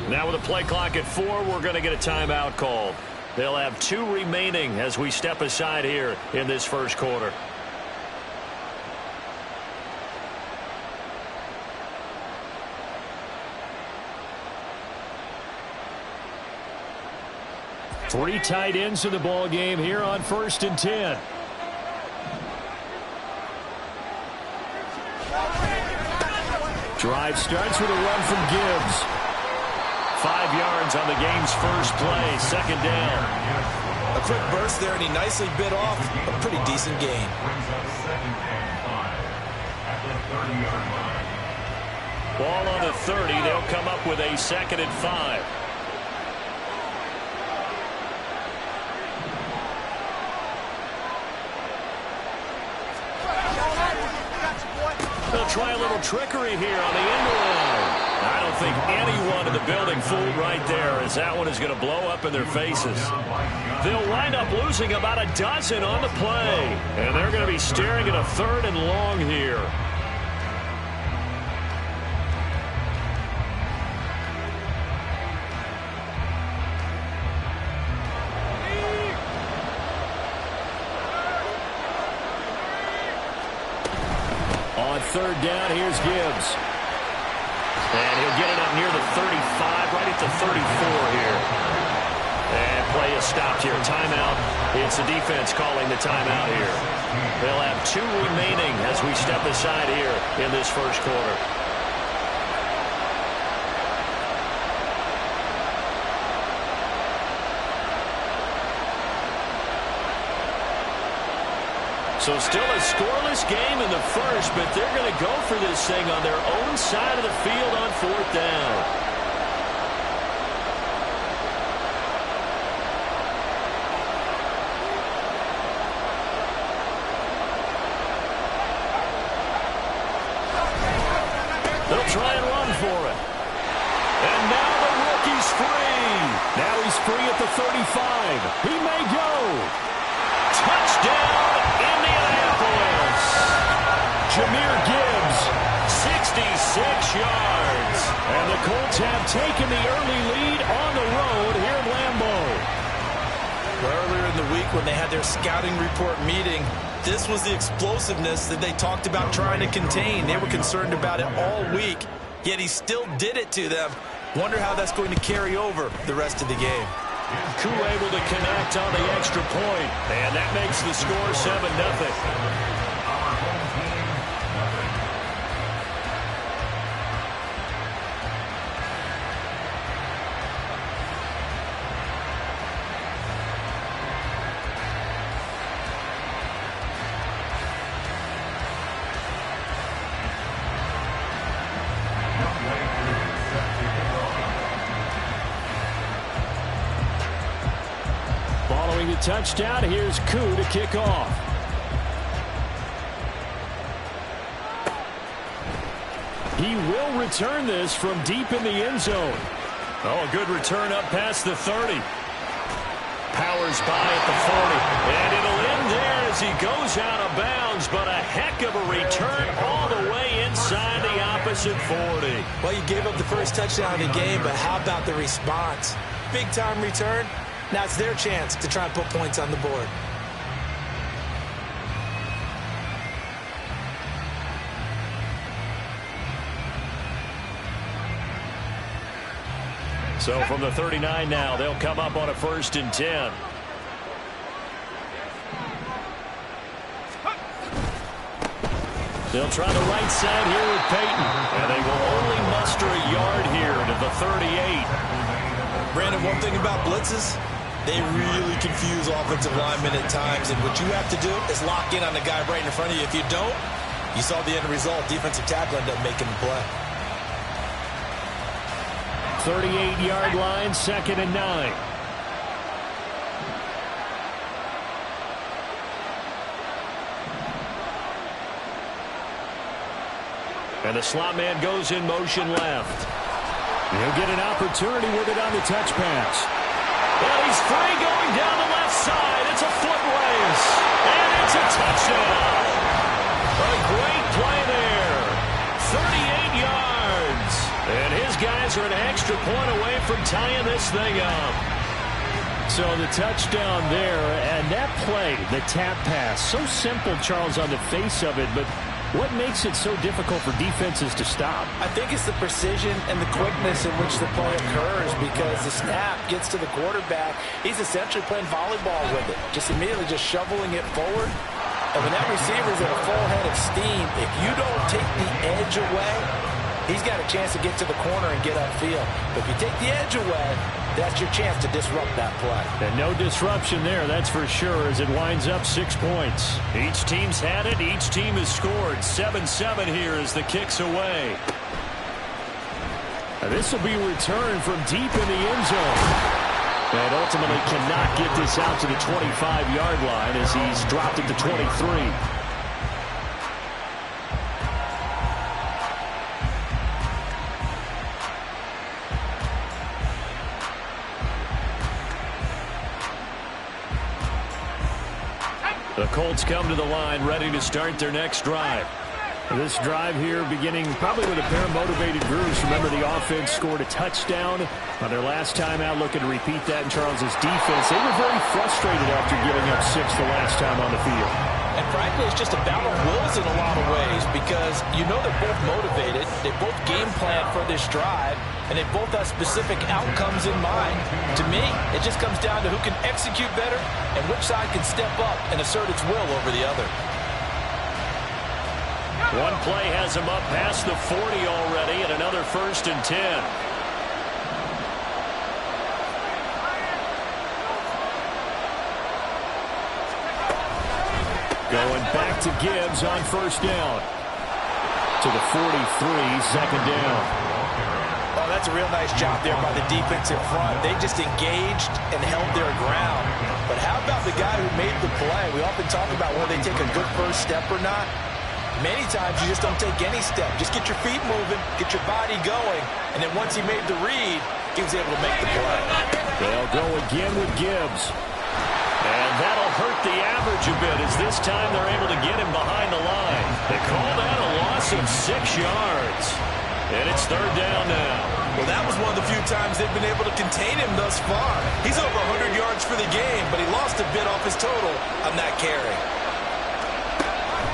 Now with a play clock at 4, we're going to get a timeout called. They'll have 2 remaining as we step aside here in this first quarter. Three tight ends in the ball game here on 1st and 10. Drive starts with a run from Gibbs. 5 yards on the game's first play, 2nd down. A quick burst there, and he nicely bit off a pretty decent gain. Ball on the 30. They'll come up with a 2nd and 5. They'll try a little trickery here on the end line. I don't think anyone in the building fooled right there, as that one is going to blow up in their faces. They'll wind up losing about a dozen on the play, and they're going to be staring at a 3rd and long here. On 3rd down, here's Gibbs. And he'll get it up near the 35, right at the 34 here. And play is stopped here. Timeout. It's the defense calling the timeout here. They'll have 2 remaining as we step aside here in this first quarter. So still a scoreless game in the first, but they're going to go for this thing on their own side of the field on 4th down. They'll try and run for it. And now the rookie's free. Now he's free at the 35. He may go. Touchdown, Indianapolis. Jahmyr Gibbs, 66 yards. And the Colts have taken the early lead on the road here in Lambeau. Earlier in the week when they had their scouting report meeting, this was the explosiveness that they talked about trying to contain. They were concerned about it all week, yet he still did it to them. Wonder how that's going to carry over the rest of the game. Koo able to connect on the extra point, and that makes the score 7-0. Following the touchdown, here's Koo to kick off. He will return this from deep in the end zone. Oh, a good return up past the 30. Powers by at the 40. And it'll end there as he goes out of bounds, but a heck of a return all the way inside the opposite 40. Well, you gave up the first touchdown of the game, but how about the response? Big-time return. Now it's their chance to try and put points on the board. So from the 39 now, they'll come up on a 1st and 10. They'll try the right side here with Peyton. And they will only muster a yard here to the 38. Brandon, one thing about blitzes, they really confuse offensive linemen at times. And what you have to do is lock in on the guy right in front of you. If you don't, you saw the end result. Defensive tackle ended up making the play. 38-yard line, 2nd and 9. And the slot man goes in motion left. He'll get an opportunity with it on the touch pass. Well, he's free going down the left side. It's a foot race. And it's a touchdown. A great play there. 38 yards. And his guys are an extra point away from tying this thing up. So the touchdown there, and that play, the tap pass, so simple, Charles, on the face of it, but what makes it so difficult for defenses to stop? I think it's the precision and the quickness in which the play occurs, because the snap gets to the quarterback. He's essentially playing volleyball with it, just immediately just shoveling it forward. And when that receiver's at a full head of steam, if you don't take the edge away, he's got a chance to get to the corner and get upfield. But if you take the edge away, that's your chance to disrupt that play. And no disruption there, that's for sure, as it winds up 6 points. Each team's had it. Each team has scored. 7-7 here as the kick's away. And this will be returned from deep in the end zone. And ultimately cannot get this out to the 25-yard line as he's dropped it to 23. The Colts come to the line ready to start their next drive. This drive here beginning probably with a pair of motivated groups. Remember, the offense scored a touchdown on their last time out, looking to repeat that in Charles's defense. They were very frustrated after giving up 6 the last time on the field. And frankly, it's just a battle of wills in a lot of ways, because you know they're both motivated. They both game plan for this drive, and they both have specific outcomes in mind. To me, it just comes down to who can execute better and which side can step up and assert its will over the other. One play has him up past the 40 already, and another 1st and 10. Going back to Gibbs on 1st down. To the 43, 2nd down. Oh, that's a real nice job there by the defense in front. They just engaged and held their ground. But how about the guy who made the play? We often talk about whether they take a good first step or not. Many times you just don't take any step. Just get your feet moving, get your body going, and then once he made the read, he was able to make the play. They'll go again with Gibbs. And that'll hurt the average a bit, as this time they're able to get him behind the line. They call that a loss of 6 yards. And it's 3rd down now. Well, that was one of the few times they've been able to contain him thus far. He's over 100 yards for the game, but he lost a bit off his total on that carry.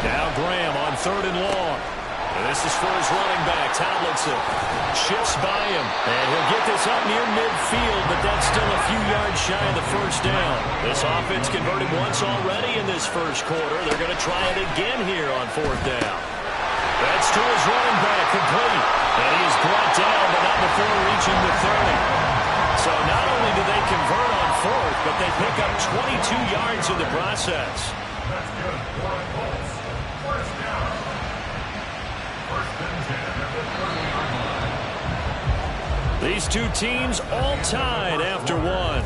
Now Graham on 3rd and long. And this is for his running back, Tomlinson. Shifts by him, and he'll get this up near midfield, but that's still a few yards shy of the 1st down. This offense converted once already in this 1st quarter. They're going to try it again here on 4th down. That's to his running back, complete. And he is brought down, but not before reaching the 30. So not only do they convert on 4th, but they pick up 22 yards in the process. That's good. 4 Colts. 1st down. 1st and 10. These two teams all tied after one.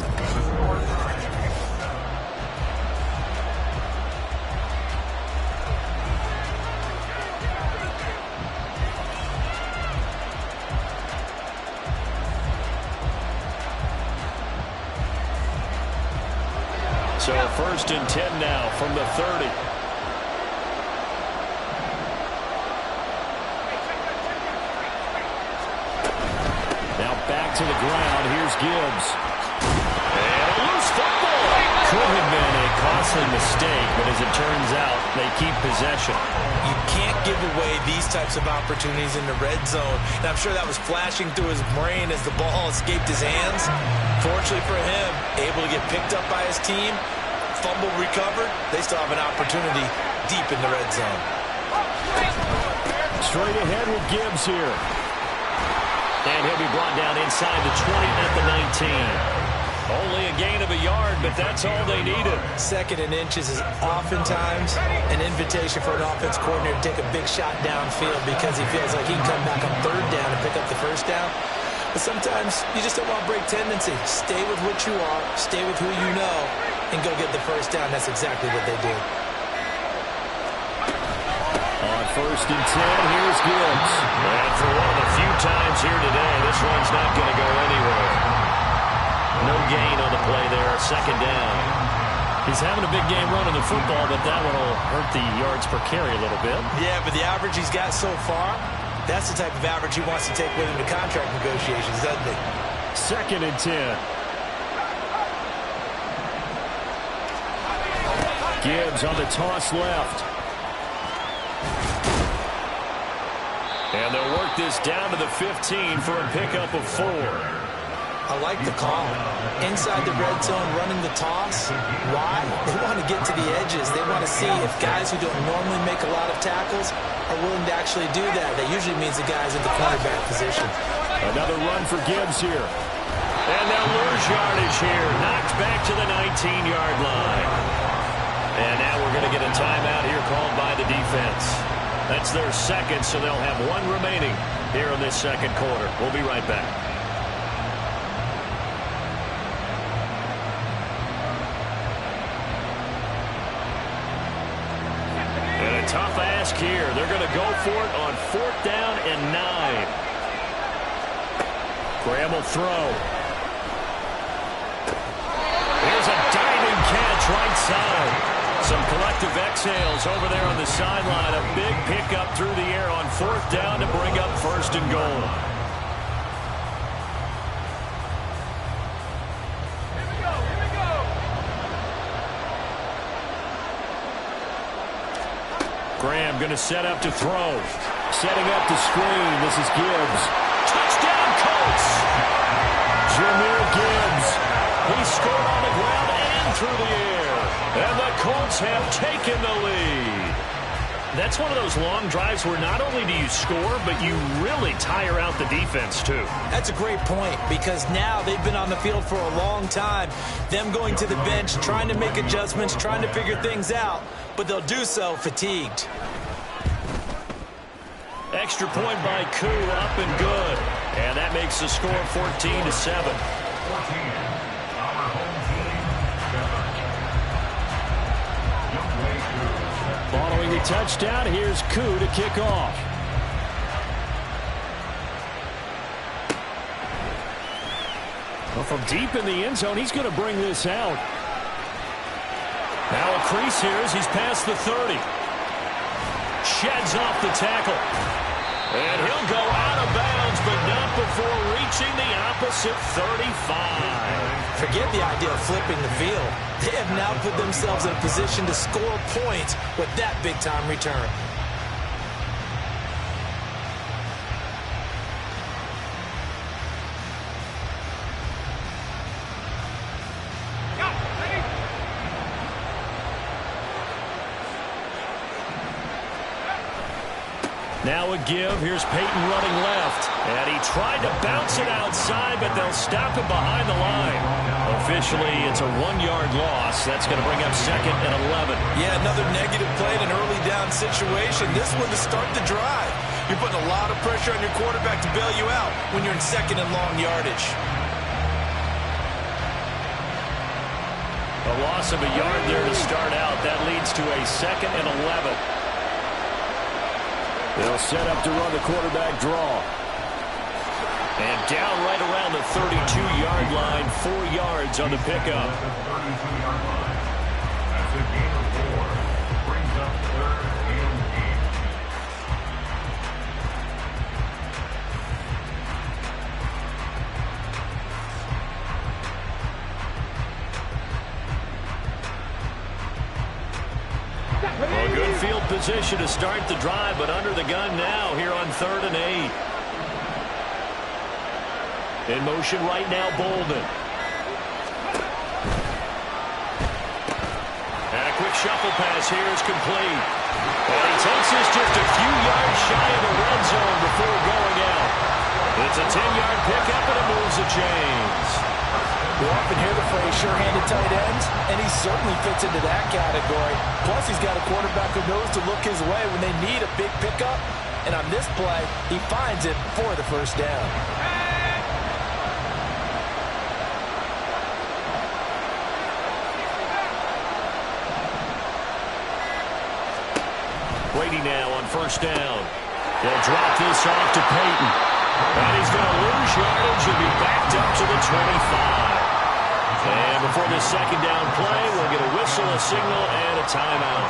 So 1st and 10 now from the 30. Now back to the ground. Here's Gibbs. And a loose football. could have been a costly mistake, but as it turns out, they keep possession. You can't give away these types of opportunities in the red zone. And I'm sure that was flashing through his brain as the ball escaped his hands. Fortunately for him, able to get picked up by his team, fumble recovered. They still have an opportunity deep in the red zone. Straight ahead with Gibbs here. And he'll be brought down inside the 20 at the 19. Only a gain of a yard, but that's all they needed. 2nd and inches is oftentimes an invitation for an offense coordinator to take a big shot downfield because he feels like he can come back on 3rd down and pick up the 1st down. But sometimes you just don't want to break tendency. Stay with what you are, stay with who you know, and go get the 1st down. That's exactly what they did. On 1st and 10, here's Gibbs. And for one of the few times here today, this one's not going to go anywhere. No gain on the play there, 2nd down. He's having a big game running the football, but that one will hurt the yards per carry a little bit. Yeah, but the average he's got so far, that's the type of average he wants to take with him to contract negotiations, doesn't he? 2nd and 10. Gibbs on the toss left. And they'll work this down to the 15 for a pickup of 4. I like the call. Inside the red zone, running the toss. Why? They want to get to the edges. They want to see if guys who don't normally make a lot of tackles are willing to actually do that. That usually means the guys in the cornerback position. Another run for Gibbs here. And they'll lose yardage here. Knocked back to the 19-yard line. And now we're going to get a timeout here called by the defense. That's their 2nd, so they'll have 1 remaining here in this 2nd quarter. We'll be right back. Tough ask here. They're going to go for it on 4th down and 9. Graham will throw. Here's a diving catch right side. Some collective exhales over there on the sideline. A big pickup through the air on 4th down to bring up 1st and goal. Graham going to set up to throw. Setting up the screen. This is Gibbs. Touchdown, Colts! Jahmyr Gibbs. He scored on the ground and through the air. And the Colts have taken the lead. That's one of those long drives where not only do you score, but you really tire out the defense, too. That's a great point because now they've been on the field for a long time. Them going to the bench, trying to make adjustments, trying to figure things out, but they'll do so fatigued. Extra point by Koo, up and good. And that makes the score 14-7. Following the touchdown, here's Koo to kick off. Well, from deep in the end zone, he's going to bring this out. Now a crease here as he's past the 30. Sheds off the tackle. And he'll go out of bounds, but not before reaching the opposite 35. Forget the idea of flipping the field. They have now put themselves in a position to score points with that big-time return. Now a give. Here's Peyton running left. And he tried to bounce it outside, but they'll stop him behind the line. Officially, it's a 1-yard loss. That's going to bring up 2nd and 11. Yeah, another negative play in an early down situation. This one to start the drive. You're putting a lot of pressure on your quarterback to bail you out when you're in 2nd and long yardage. A loss of a yard there to start out. That leads to a 2nd and 11. They'll set up to run the quarterback draw. And down right around the 32-yard line, 4 yards on the pickup. That's a gain of 4. Brings up 3rd and 8. Good field position to start the drive, but under the gun now here on 3rd and 8. In motion right now, Bolden. And a quick shuffle pass here is complete. And he takes this just a few yards shy of the red zone before going out. It's a 10-yard pickup, and it moves the chains. We often hear the phrase sure-handed tight ends, and he certainly fits into that category. Plus, he's got a quarterback who knows to look his way when they need a big pickup. And on this play, he finds it for the first down. Brady now on 1st down. They'll drop this off to Peyton. And he's going to lose yardage and be backed up to the 25. And before this 2nd down play, we'll get a whistle, a signal, and a timeout.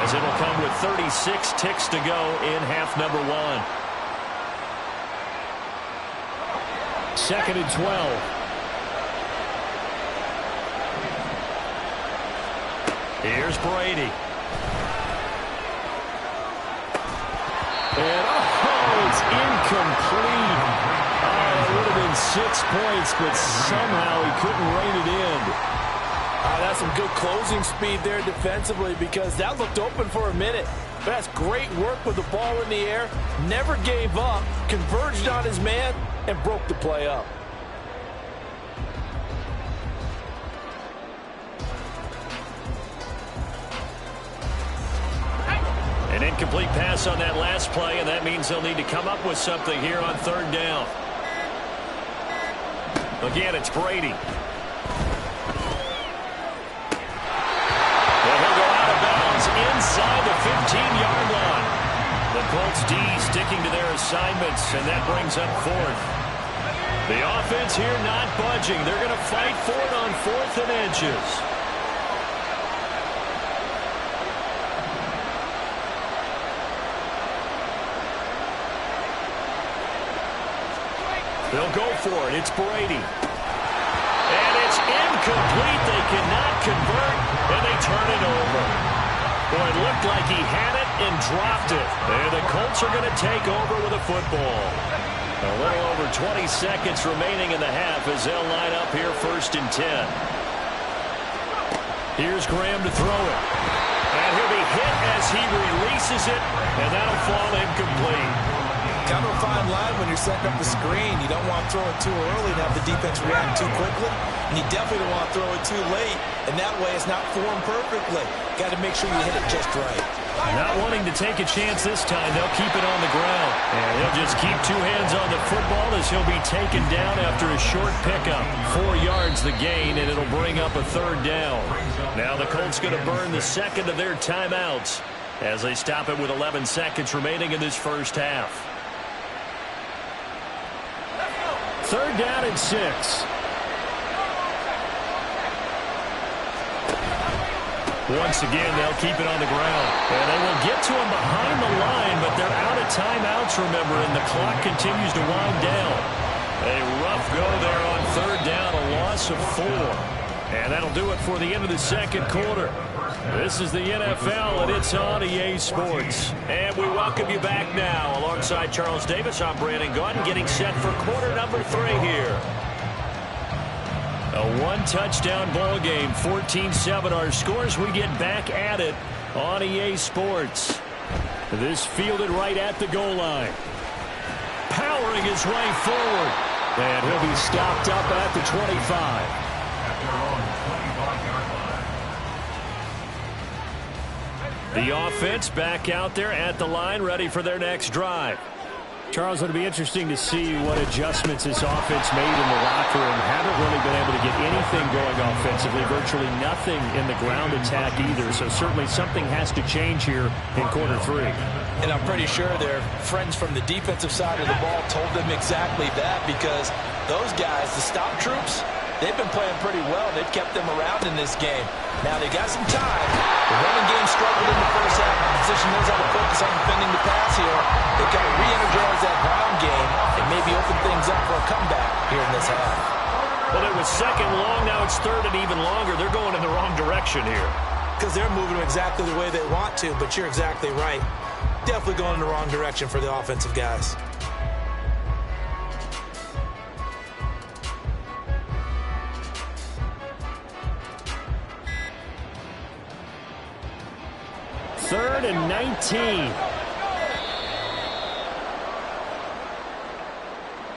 As it'll come with 36 ticks to go in half number 1. 2nd and 12. Here's Brady. And, it's incomplete. It would have been 6 points, but somehow he couldn't rein it in. That's some good closing speed there defensively, because that looked open for a minute. But that's great work with the ball in the air. Never gave up, converged on his man, and broke the play up. An incomplete pass on that last play, and that means they'll need to come up with something here on 3rd down. Again, it's Brady. Well, he'll go out of bounds inside the 15-yard line. The Colts D sticking to their assignments, and that brings up 4th. The offense here not budging. They're going to fight for it on 4th and inches. They'll go for it. It's Brady. And it's incomplete. They cannot convert, and they turn it over. Boy, it looked like he had it and dropped it. And the Colts are going to take over with a football. A little over 20 seconds remaining in the half as they'll line up here 1st and 10. Here's Graham to throw it. And he'll be hit as he releases it, and that'll fall incomplete. Kind of a fine line when you're setting up the screen. You don't want to throw it too early and have the defense react too quickly. And you definitely don't want to throw it too late. And that way it's not formed perfectly. Got to make sure you hit it just right. Not wanting to take a chance this time. They'll keep it on the ground. And he'll just keep 2 hands on the football as he'll be taken down after a short pickup. 4 yards the gain, and it'll bring up a 3rd down. Now the Colts going to burn the 2nd of their timeouts as they stop it with 11 seconds remaining in this first half. 3rd down and 6. Once again, they'll keep it on the ground. And they will get to him behind the line, but they're out of timeouts, remember, and the clock continues to wind down. A rough go there on 3rd down, a loss of 4. And that'll do it for the end of the 2nd quarter. This is the NFL, and it's on EA Sports. And we welcome you back now. Alongside Charles Davis, I'm Brandon Gaudin, getting set for quarter number 3 here. A 1-touchdown ball game, 14-7 our scores. We get back at it on EA Sports. This fielded right at the goal line. Powering his way forward. And he'll be stopped up at the 25. The offense back out there at the line, ready for their next drive. Charles, it'll be interesting to see what adjustments this offense made in the locker room. Haven't really been able to get anything going offensively, virtually nothing in the ground attack either. So certainly something has to change here in quarter 3. And I'm pretty sure their friends from the defensive side of the ball told them exactly that, because those guys, the stop troops, they've been playing pretty well. They've kept them around in this game. Now they got some time. The running game struggled in the first half. The position knows how to focus on defending the pass here. They've got to re-energize that ground game and maybe open things up for a comeback here in this half. Well, it was 2nd long. Now it's 3rd and even longer. They're going in the wrong direction here. because they're moving exactly the way they want to, but you're exactly right. Definitely going in the wrong direction for the offensive guys. Third and 19.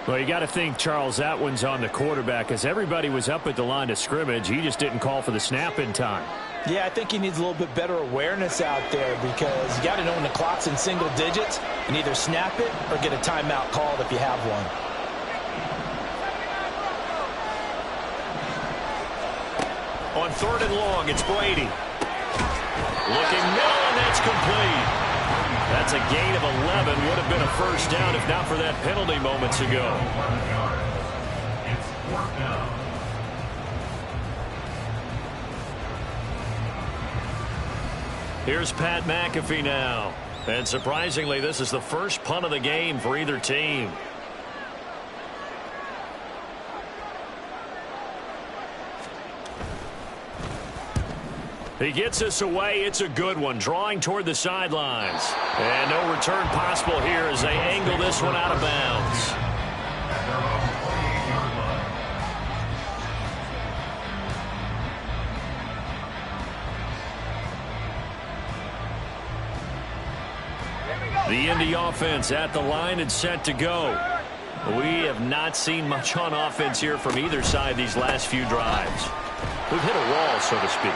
Well, you got to think, Charles, that one's on the quarterback as everybody was up at the line of scrimmage. He just didn't call for the snap in time. Yeah, I think he needs a little bit better awareness out there because you got to know when the clock's in single digits and either snap it or get a timeout called if you have one. On third and long, it's Brady. Looking middle, and that's complete. That's a gain of 11. Would have been a first down if not for that penalty moments ago. It's fourth down. Here's Pat McAfee now. And surprisingly, this is the first punt of the game for either team. He gets us away. It's a good one. Drawing toward the sidelines. And no return possible here as they angle this one out of bounds. The Indy offense at the line and set to go. We have not seen much on offense here from either side these last few drives. We've hit a wall, so to speak.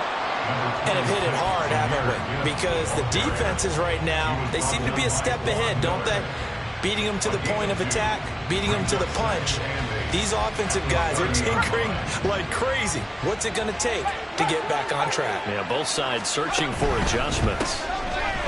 And have hit it hard, haven't we? Because the defenses right now, they seem to be a step ahead, don't they? Beating them to the point of attack, beating them to the punch. These offensive guys are tinkering like crazy. What's it going to take to get back on track? Yeah, both sides searching for adjustments.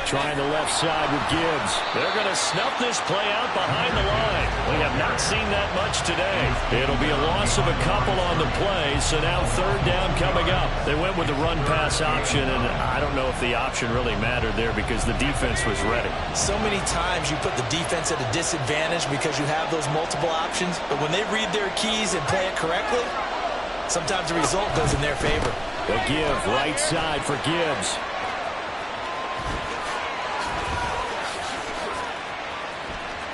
Trying the left side with Gibbs. They're going to snuff this play out behind the line. We have not seen that much today. It'll be a loss of a couple on the play, so now third down coming up. They went with the run-pass option, and I don't know if the option really mattered there because the defense was ready. So many times you put the defense at a disadvantage because you have those multiple options, but when they read their keys and play it correctly, sometimes the result goes in their favor. The give, right side for Gibbs.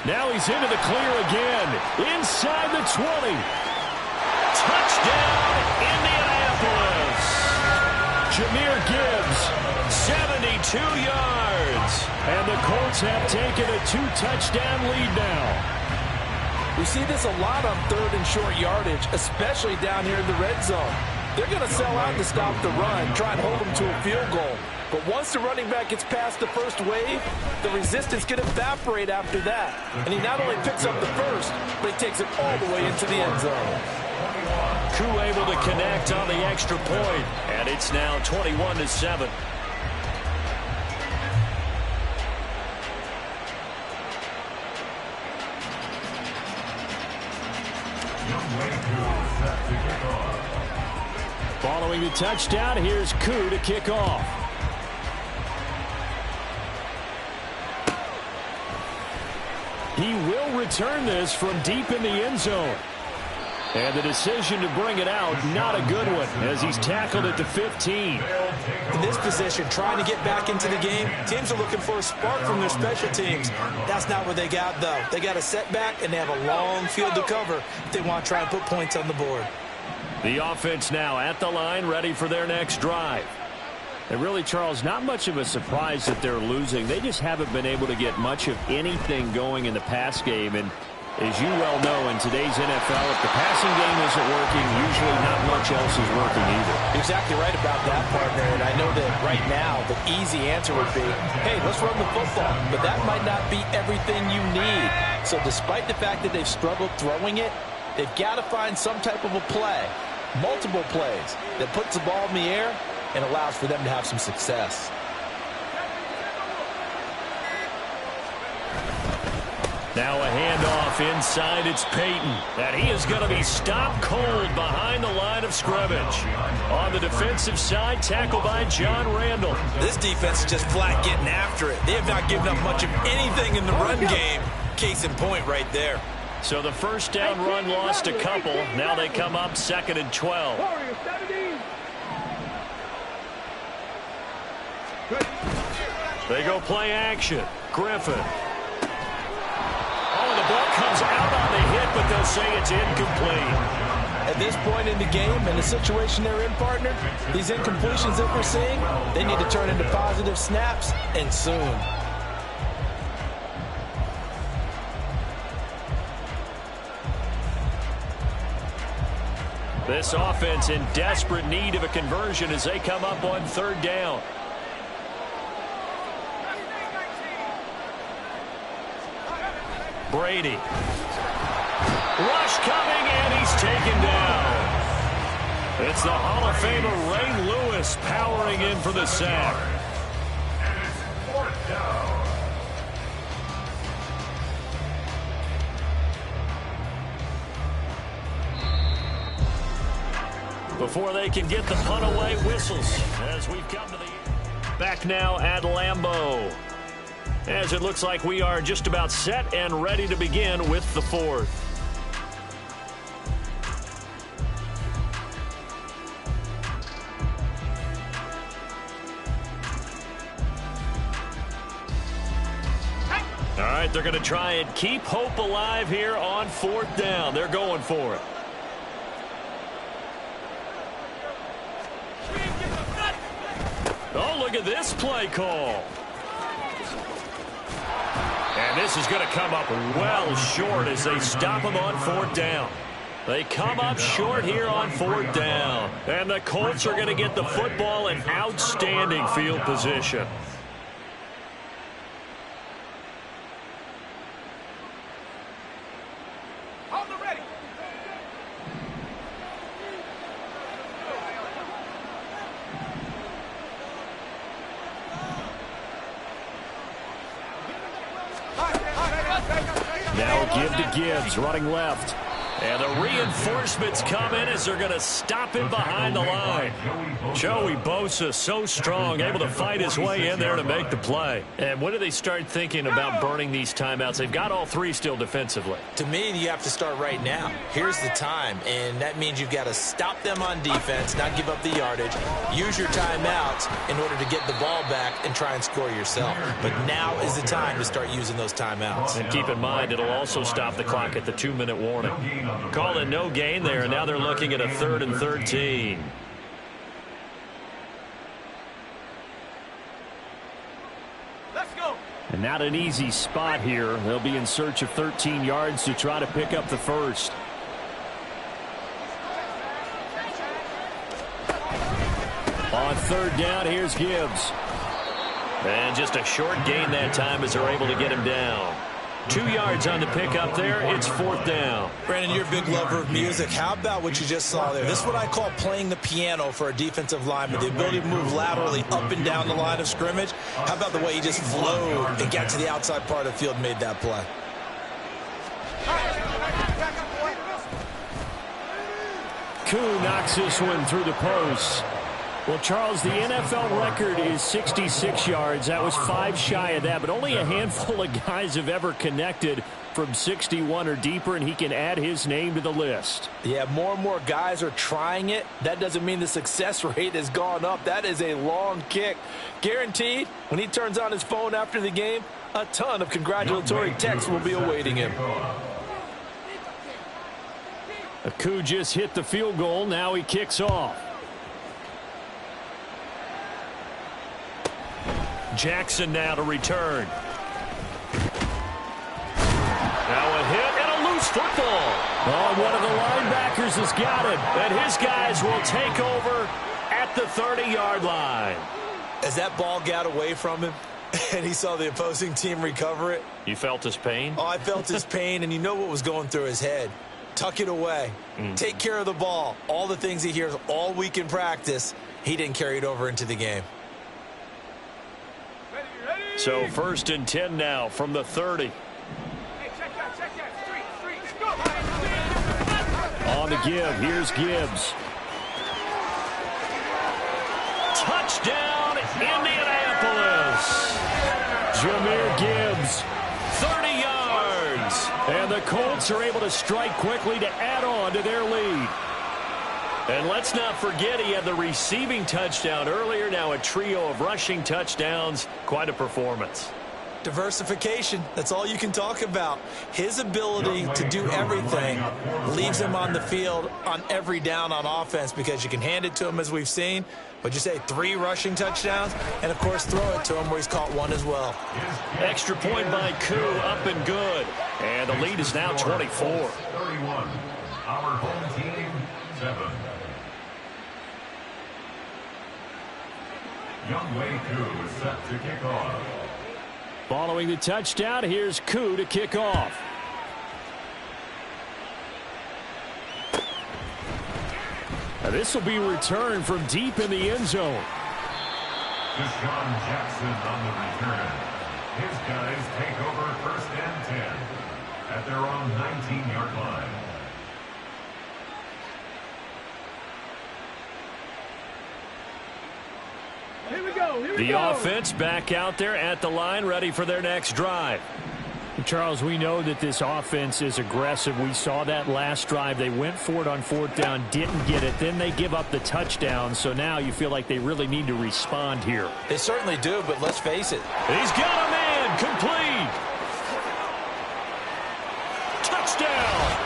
Now he's into the clear again. Inside the 20. Touchdown, Indianapolis. Jahmyr Gibbs, 72 yards. And the Colts have taken a 2-touchdown lead now. We see this a lot on third and short yardage, especially down here in the red zone. They're going to sell out to stop the run, try and hold them to a field goal. But once the running back gets past the first wave, the resistance can evaporate after that. And he not only picks up the first, but he takes it all the way into the end zone. Koo able to connect on the extra point, and it's now 21-7. Following the touchdown, here's Koo to kick off. He will return this from deep in the end zone. And the decision to bring it out, not a good one, as he's tackled at the 15. In this position, trying to get back into the game, teams are looking for a spark from their special teams. That's not what they got, though. They got a setback, and they have a long field to cover if they want to try and put points on the board. The offense now at the line, ready for their next drive. And really, Charles, not much of a surprise that they're losing. They just haven't been able to get much of anything going in the pass game. And as you well know, in today's NFL, if the passing game isn't working, usually not much else is working either. You're exactly right about that, partner. And I know that right now the easy answer would be, hey, let's run the football. But that might not be everything you need. So despite the fact that they've struggled throwing it, they've got to find some type of a play, multiple plays, that puts the ball in the air and allows for them to have some success. Now a handoff inside, it's Peyton. And he is going to be stopped cold behind the line of scrimmage. On the defensive side, tackled by John Randall. This defense is just flat getting after it. They have not given up much of anything in the run game. Case in point right there. So the first down run lost a couple. Now they come up 2nd and 12. They go play action. Griffin. Oh, the ball comes out on the hit, but they'll say it's incomplete. At this point in the game, and the situation they're in, partner, these incompletions that we're seeing, they need to turn into positive snaps, and soon. This offense in desperate need of a conversion as they come up on third down. Brady. Rush coming, and he's taken down. It's the Hall of Famer Ray Lewis powering in for the sack. And it's 4th down. Before they can get the punt away, whistles as we've come to the back now at Lambeau. As it looks like we are just about set and ready to begin with the 4th. All right, they're going to try and keep hope alive here on 4th down. They're going for it. Oh, look at this play call. And this is going to come up well short as they stop him on 4th down. They come up short here on 4th down. And the Colts are going to get the football in outstanding field position. Now give to Gibbs, running left. And the reinforcements come in as they're going to stop him behind the line. Joey Bosa, so strong, able to fight his way in there to make the play. And when do they start thinking about burning these timeouts? They've got all 3 still defensively. To me, you have to start right now. Here's the time, and that means you've got to stop them on defense, not give up the yardage, use your timeouts in order to get the ball back and try and score yourself. But now is the time to start using those timeouts. And keep in mind, it'll also stop the clock at the 2-minute warning. Call it no gain there, and now they're looking at a 3rd and 13. Let's go. And not an easy spot here. They'll be in search of 13 yards to try to pick up the first. On 3rd down, here's Gibbs. And just a short gain that time as they're able to get him down. 2 yards on the pickup there. It's 4th down. Brandon, you're a big lover of music. How about what you just saw there? This is what I call playing the piano for a defensive lineman. The ability to move laterally up and down the line of scrimmage. How about the way he just flowed and got to the outside part of the field and made that play? Koo knocks this one through the post. Well, Charles, the NFL record is 66 yards. That was 5 shy of that, but only a handful of guys have ever connected from 61 or deeper, and he can add his name to the list. Yeah, more and more guys are trying it. That doesn't mean the success rate has gone up. That is a long kick. Guaranteed, when he turns on his phone after the game, a ton of congratulatory texts will be awaiting him. Koo just hit the field goal. Now he kicks off. Jackson now to return. Now a hit and a loose football. Oh, one of the linebackers has got it. And his guys will take over at the 30-yard line. As that ball got away from him and he saw the opposing team recover it. You felt his pain? Oh, I felt his pain, and you know what was going through his head. Tuck it away. Take care of the ball. All the things he hears all week in practice, he didn't carry it over into the game. So 1st and 10 now from the 30. Hey, check that. Street, go. On the give, here's Gibbs. Touchdown, Indianapolis. Jahmyr Gibbs, 30 yards. And the Colts are able to strike quickly to add on to their lead. And let's not forget he had the receiving touchdown earlier. Now a trio of rushing touchdowns. Quite a performance. Diversification, that's all you can talk about. His ability to do everything leaves him on the field on every down on offense because you can hand it to him as we've seen. What'd you say, 3 rushing touchdowns? And, of course, throw it to him where he's caught 1 as well. Extra point by Koo, up and good. And the lead is now 24. 31. Our home team, 7. Youngway Koo is set to kick off. Following the touchdown, here's Koo to kick off. Now this will be returned from deep in the end zone. Deshaun Jackson on the return. His guys take over 1st and 10 at their own 19-yard line. Here we go. The offense back out there at the line, ready for their next drive. Charles, we know that this offense is aggressive. We saw that last drive. They went for it on 4th down, didn't get it. Then they give up the touchdown. So now you feel like they really need to respond here. They certainly do, but let's face it. He's got a man complete. Touchdown.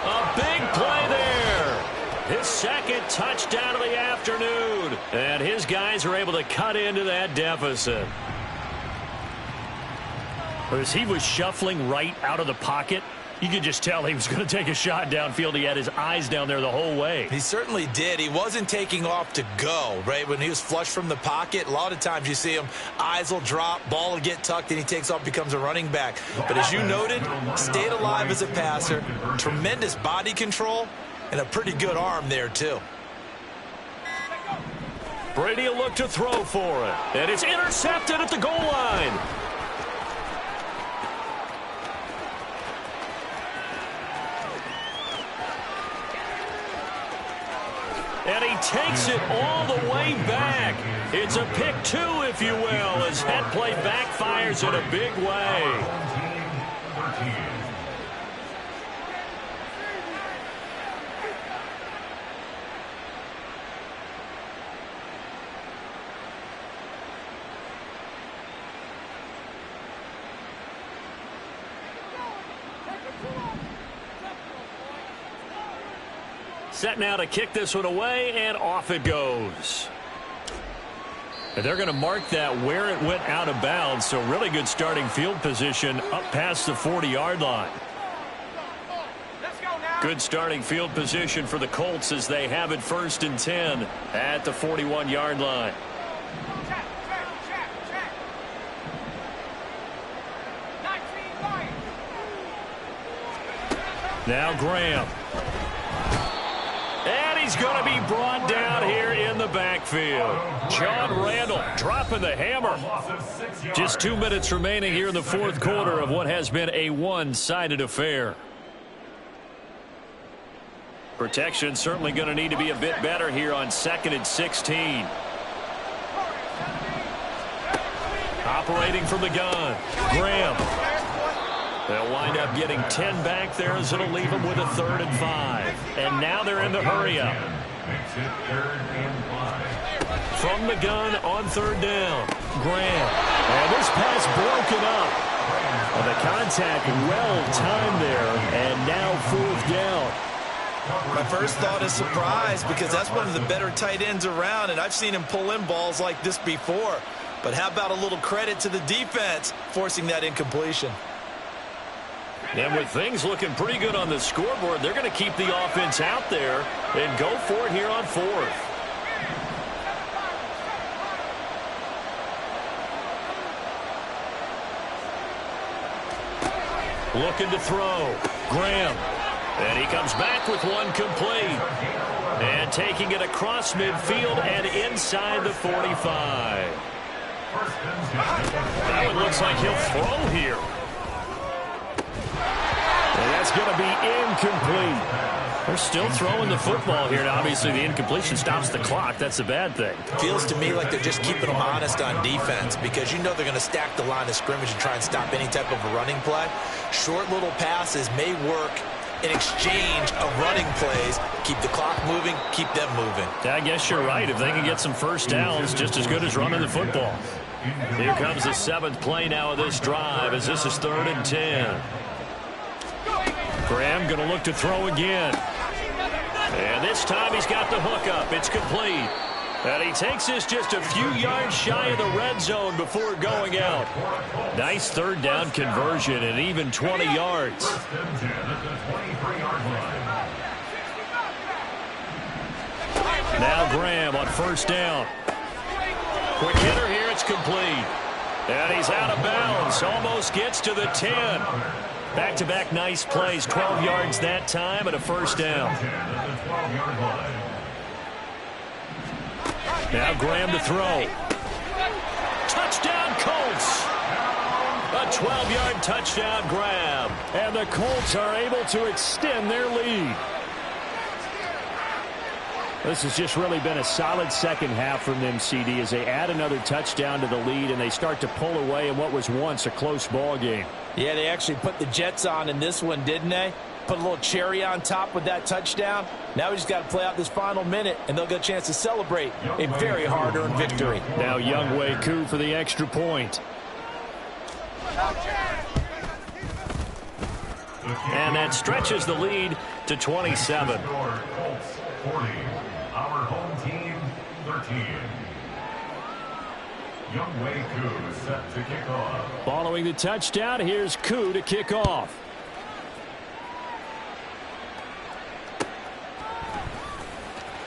A big play there. His 2nd touchdown of the afternoon. And his guys are able to cut into that deficit. As he was shuffling right out of the pocket, you could just tell he was going to take a shot downfield. He had his eyes down there the whole way. He certainly did. He wasn't taking off to go, right? When he was flush from the pocket, a lot of times you see him, eyes will drop, ball will get tucked, and he takes off, becomes a running back. But as you noted, stayed alive as a passer, tremendous body control, and a pretty good arm there, too. Brady will look to throw for it. And it's intercepted at the goal line. And he takes it all the way back. It's a pick 2, if you will, as that play backfires in a big way. Set now to kick this one away, and off it goes. And they're going to mark that where it went out of bounds, so really good starting field position up past the 40-yard line. Let's go now. Good starting field position for the Colts as they have it 1st and 10 at the 41-yard line. Check. 19 Lions. Now Graham. And he's going to be brought down here in the backfield. John Randall dropping the hammer. Just 2 minutes remaining here in the 4th quarter of what has been a one-sided affair. Protection certainly going to need to be a bit better here on 2nd and 16. Operating from the gun, Graham. They'll wind up getting 10 back there as it'll leave them with a 3rd and 5. And now they're in the hurry-up. From the gun on 3rd down, Graham. And this pass broken up. And the contact well-timed there, and now 4th down. My first thought is surprise because that's one of the better tight ends around, and I've seen him pull in balls like this before. But how about a little credit to the defense forcing that incompletion? And with things looking pretty good on the scoreboard, they're going to keep the offense out there and go for it here on 4th. Looking to throw. Graham. And he comes back with one complete. And taking it across midfield and inside the 45. That one looks like he'll throw here. And that's going to be incomplete. They're still throwing the football here. Now, obviously, the incompletion stops the clock. That's a bad thing. Feels to me like they're just keeping them honest on defense because you know they're going to stack the line of scrimmage and try and stop any type of a running play. Short little passes may work in exchange of running plays. Keep the clock moving, keep them moving. I guess you're right. If they can get some first downs, just as good as running the football. Here comes the 7th play now of this drive as this is 3rd and 10. Graham going to look to throw again. And this time he's got the hook up. It's complete. And he takes this just a few yards shy of the red zone before going out. Nice 3rd down conversion and even 20 yards. Now Graham on 1st down. Quick hitter here. It's complete. And he's out of bounds. Almost gets to the 10. Back-to-back nice plays. 12 yards that time and a 1st down. Now Graham to throw. Touchdown Colts. A 12-yard touchdown grab. And the Colts are able to extend their lead. This has just really been a solid second half from them, CD, as they add another touchdown to the lead and they start to pull away in what was once a close ball game. Yeah, they actually put the Jets on in this one, didn't they? Put a little cherry on top with that touchdown. Now we just got to play out this final minute, and they'll get a chance to celebrate a very hard-earned victory. Now Younghoe Koo for the extra point. And that stretches the lead to 27. Colts 40, our home team 13. Younghoe Koo set to kick off. Following the touchdown, here's Koo to kick off.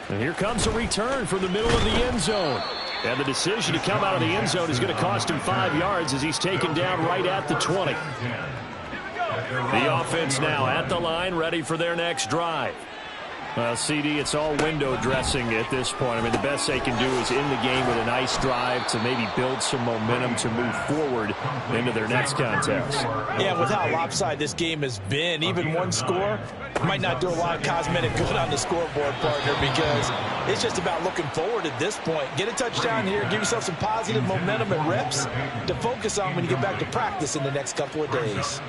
And here comes a return from the middle of the end zone. And the decision to come out of the end zone is going to cost him 5 yards as he's taken down right at the 20. The offense now at the line, ready for their next drive. Well, CD, it's all window dressing at this point. I mean, the best they can do is in the game with a nice drive to maybe build some momentum to move forward into their next contest. Yeah, with how lopsided this game has been, even one score might not do a lot of cosmetic good on the scoreboard, partner, because it's just about looking forward at this point. Get a touchdown here, give yourself some positive momentum and reps to focus on when you get back to practice in the next couple of days.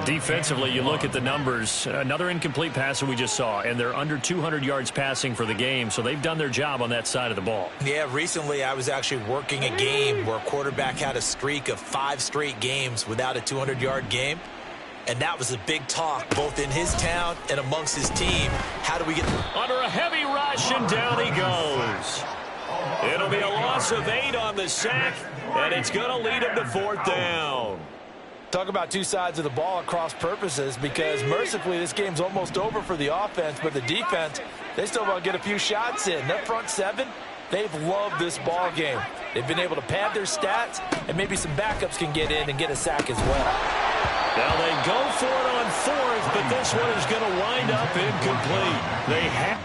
Defensively, you look at the numbers. Another incomplete passer we just saw, and they're under 200 yards passing for the game, so they've done their job on that side of the ball. Yeah, recently I was actually working a game where a quarterback had a streak of 5 straight games without a 200-yard game. And that was a big talk, both in his town and amongst his team. How do we get... Under a heavy rush, and down he goes. It'll be a loss of 8 on the sack, and it's going to lead him to 4th down. Talk about two sides of the ball at cross purposes, because mercifully this game's almost over for the offense, but the defense, they still want to get a few shots in. Their front 7, they've loved this ball game. They've been able to pad their stats, and maybe some backups can get in and get a sack as well. Now they go for it on 4th, but this one is going to wind up incomplete. They have...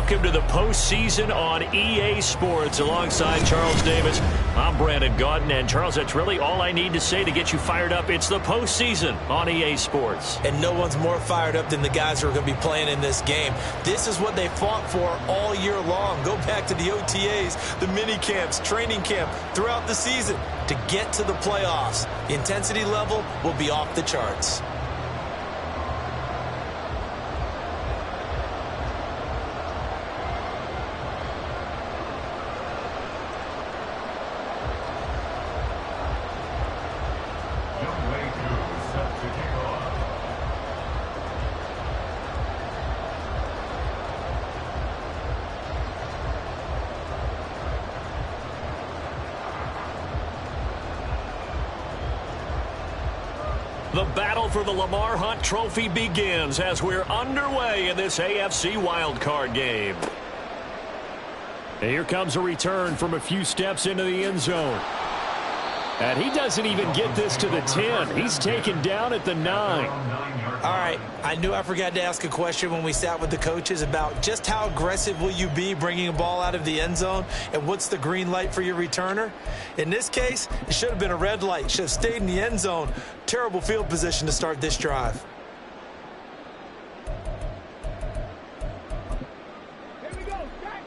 welcome to the postseason on EA Sports. Alongside Charles Davis, I'm Brandon Gaudin. And Charles, that's really all I need to say to get you fired up. It's the postseason on EA Sports. And no one's more fired up than the guys who are going to be playing in this game. This is what they fought for all year long. Go back to the OTAs, the mini camps, training camp, throughout the season to get to the playoffs. The intensity level will be off the charts. The battle for the Lamar Hunt Trophy begins as we're underway in this AFC wildcard game. And here comes a return from a few steps into the end zone. And he doesn't even get this to the 10. He's taken down at the 9. All right, I knew I forgot to ask a question when we sat with the coaches about just how aggressive will you be bringing a ball out of the end zone, and what's the green light for your returner? In this case, it should have been a red light. Should have stayed in the end zone. Terrible field position to start this drive. Here we go, Jack.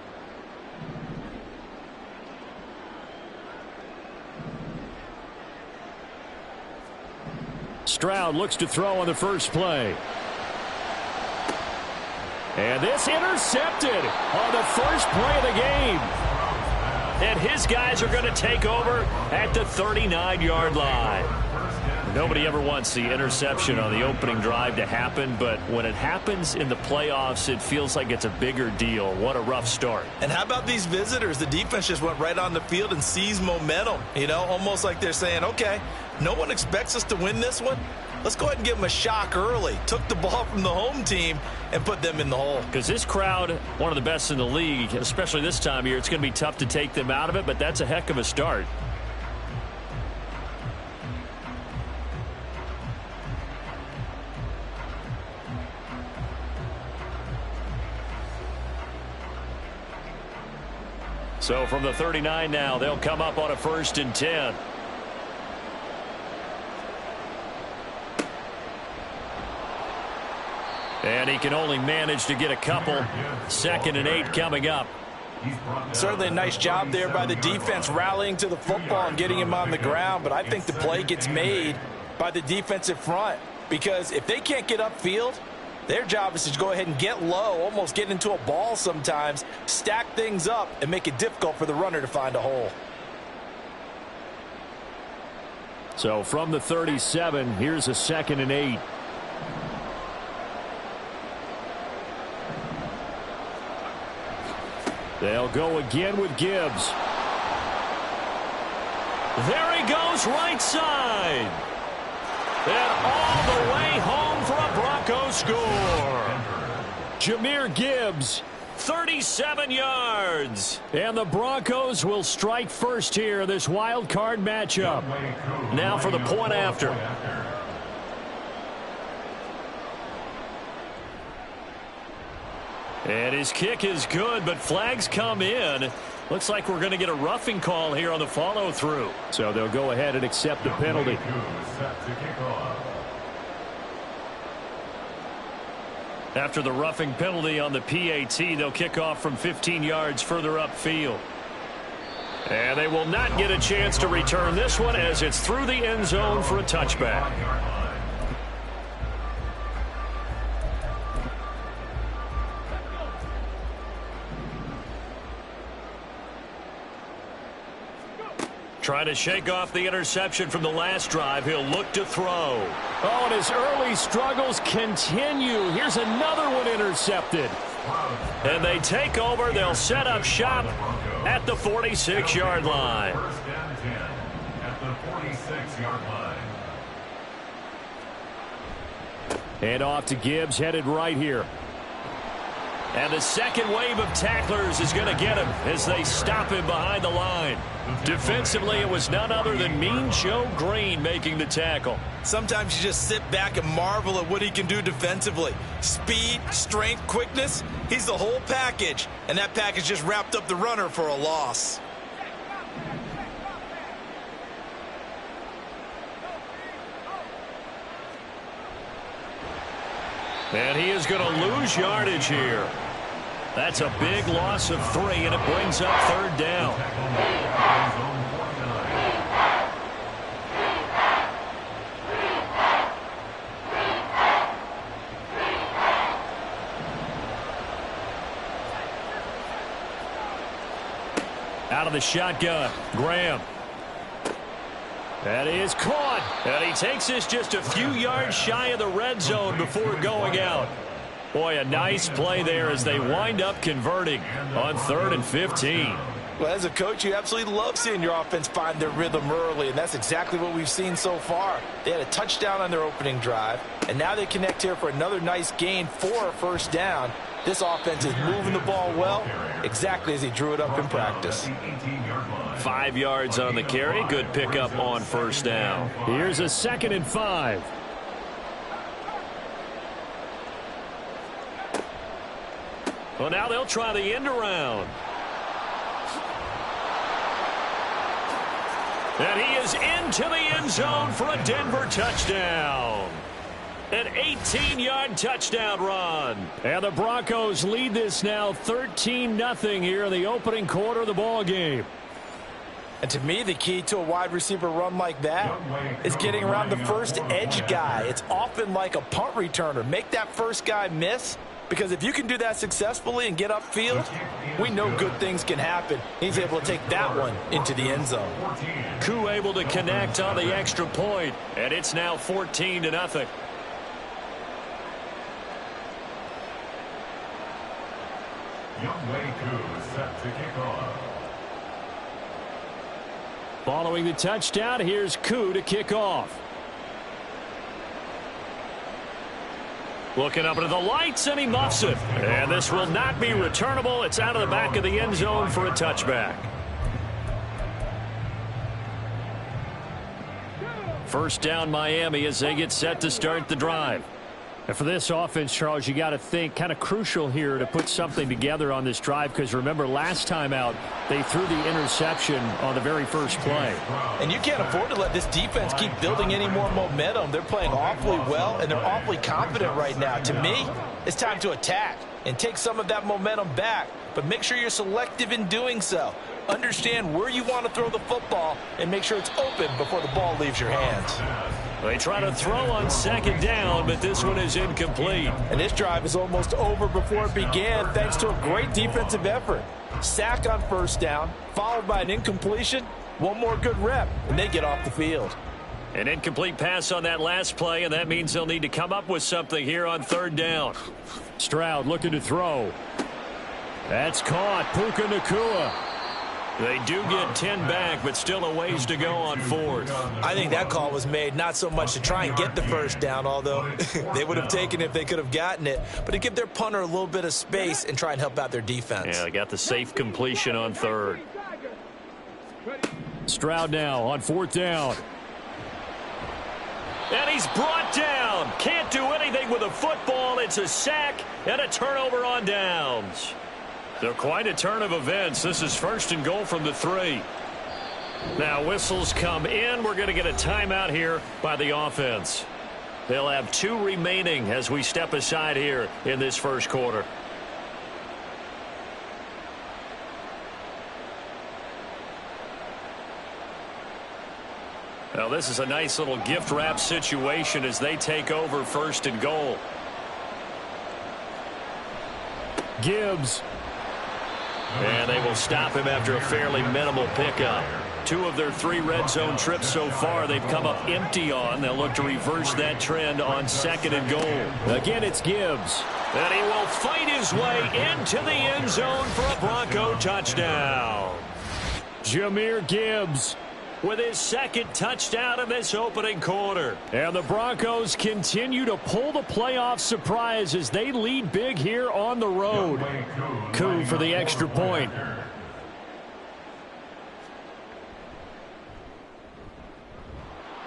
Stroud looks to throw on the first play. And this intercepted on the first play of the game. And his guys are going to take over at the 39-yard line. Nobody ever wants the interception on the opening drive to happen, but when it happens in the playoffs, it feels like it's a bigger deal. What a rough start. And how about these visitors? The defense just went right on the field and seized momentum, you know, almost like they're saying, okay, no one expects us to win this one. Let's go ahead and give them a shock early. Took the ball from the home team and put them in the hole. Because this crowd, one of the best in the league, especially this time of year, it's going to be tough to take them out of it, but that's a heck of a start. So from the 39 now, they'll come up on a 1st and 10. And he can only manage to get a couple. 2nd and 8 coming up. Certainly a nice job there by the defense rallying to the football and getting him on the ground, but I think the play gets made by the defensive front, because if they can't get upfield, their job is to go ahead and get low, almost get into a ball sometimes, stack things up, and make it difficult for the runner to find a hole. So from the 37, here's a 2nd and 8. They'll go again with Gibbs. There he goes, right side. And all the way home for a Broncos score. Jahmyr Gibbs, 37 yards. And the Broncos will strike first here in this wild card matchup. Now for the point after. And his kick is good, but flags come in. Looks like we're going to get a roughing call here on the follow-through. So they'll go ahead and accept the penalty. After the roughing penalty on the PAT, they'll kick off from 15 yards further upfield. And they will not get a chance to return this one as it's through the end zone for a touchback. Trying to shake off the interception from the last drive. He'll look to throw. Oh, and his early struggles continue. Here's another one intercepted. And they take over. They'll set up shop at the 46-yard line. 1st and 10 at the 46-yard line. And off to Gibbs, headed right here. And the second wave of tacklers is going to get him as they stop him behind the line. Defensively, it was none other than Mean Joe Green making the tackle. Sometimes you just sit back and marvel at what he can do defensively. Speed, strength, quickness, he's the whole package. And that package just wrapped up the runner for a loss. And he is going to lose yardage here. That's a big loss of 3, and it brings up third down. Out of the shotgun, Graham. That is caught. And he takes this just a few yards shy of the red zone before going out. Boy, a nice play there as they wind up converting on 3rd and 15. Well, as a coach, you absolutely love seeing your offense find their rhythm early, and that's exactly what we've seen so far. They had a touchdown on their opening drive, and now they connect here for another nice gain for a first down. This offense is moving the ball well, exactly as he drew it up in practice. 5 yards on the carry. Good pickup on first down. Here's a 2nd and 5. Well, now they'll try the end around. And he is into the end zone for a Denver touchdown. An 18-yard touchdown run. And the Broncos lead this now 13-0 here in the opening quarter of the ball game. And to me, the key to a wide receiver run like that is getting around the first edge guy. It's often like a punt returner. Make that first guy miss, because if you can do that successfully and get upfield, we know good things can happen. He's able to take that one into the end zone. Koo able to connect on the extra point, and it's now 14-0. Youngway Koo is set to kick off. Following the touchdown, here's Koo to kick off. Looking up into the lights, and he muffs it. And this will not be returnable. It's out of the back of the end zone for a touchback. First down, Miami, as they get set to start the drive. And for this offense, Charles, you got to think kind of crucial here to put something together on this drive, because remember, last time out, they threw the interception on the very first play. And you can't afford to let this defense keep building any more momentum. They're playing awfully well, and they're awfully confident right now. To me, it's time to attack and take some of that momentum back, but make sure you're selective in doing so. Understand where you want to throw the football and make sure it's open before the ball leaves your hands. They try to throw on second down, but this one is incomplete. And this drive is almost over before it began, thanks to a great defensive effort. Sack on first down, followed by an incompletion. One more good rep, and they get off the field. An incomplete pass on that last play, and that means they'll need to come up with something here on third down. Stroud looking to throw. That's caught. Puka Nacua. They do get 10 back, but still a ways to go on fourth. I think that call was made not so much to try and get the first down, although they would have taken it if they could have gotten it, but to give their punter a little bit of space and try and help out their defense. Yeah, they got the safe completion on third. Stroud now on fourth down. And he's brought down. Can't do anything with a football. It's a sack and a turnover on downs. So quite a turn of events. This is first and goal from the 3. Now whistles come in. We're going to get a timeout here by the offense. They'll have 2 remaining as we step aside here in this first quarter. Well, this is a nice little gift wrap situation as they take over first and goal. Gibbs. And they will stop him after a fairly minimal pickup. 2 of their 3 red zone trips so far they've come up empty on. They'll look to reverse that trend on second and goal. Again, it's Gibbs. And he will fight his way into the end zone for a Bronco touchdown. Jahmyr Gibbs. with his second touchdown in this opening quarter. And the Broncos continue to pull the playoff surprise as they lead big here on the road. Koo for the extra point.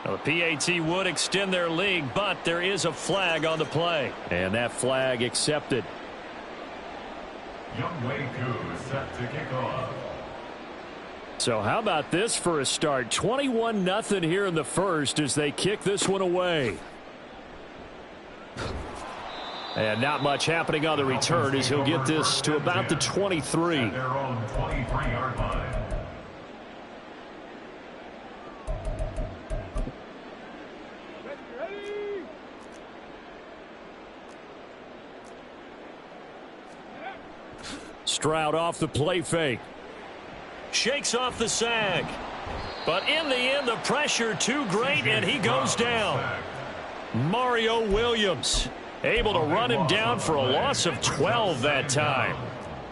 Well, the PAT would extend their lead, but there is a flag on the play. And that flag accepted. Younghoe Koo is set to kick off. So how about this for a start? 21-0 here in the first as they kick this one away. And not much happening on the return as he'll get this to about the 23. At their own 23-yard line. Stroud off the play fake. Shakes off the sack. But in the end, the pressure too great, and he goes down. Mario Williams able to run him down for a loss of 12 that time.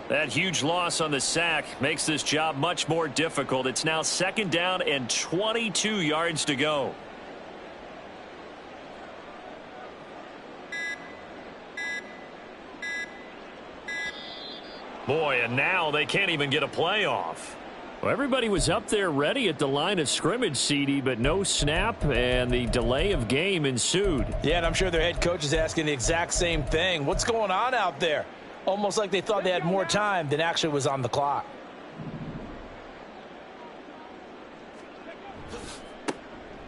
That huge loss on the sack makes this job much more difficult. It's now 2nd down and 22 yards to go. Boy, and now they can't even get a playoff. Well, everybody was up there ready at the line of scrimmage, CD, but no snap, and the delay of game ensued. Yeah, and I'm sure their head coach is asking the exact same thing. What's going on out there? Almost like they thought they had more time than actually was on the clock.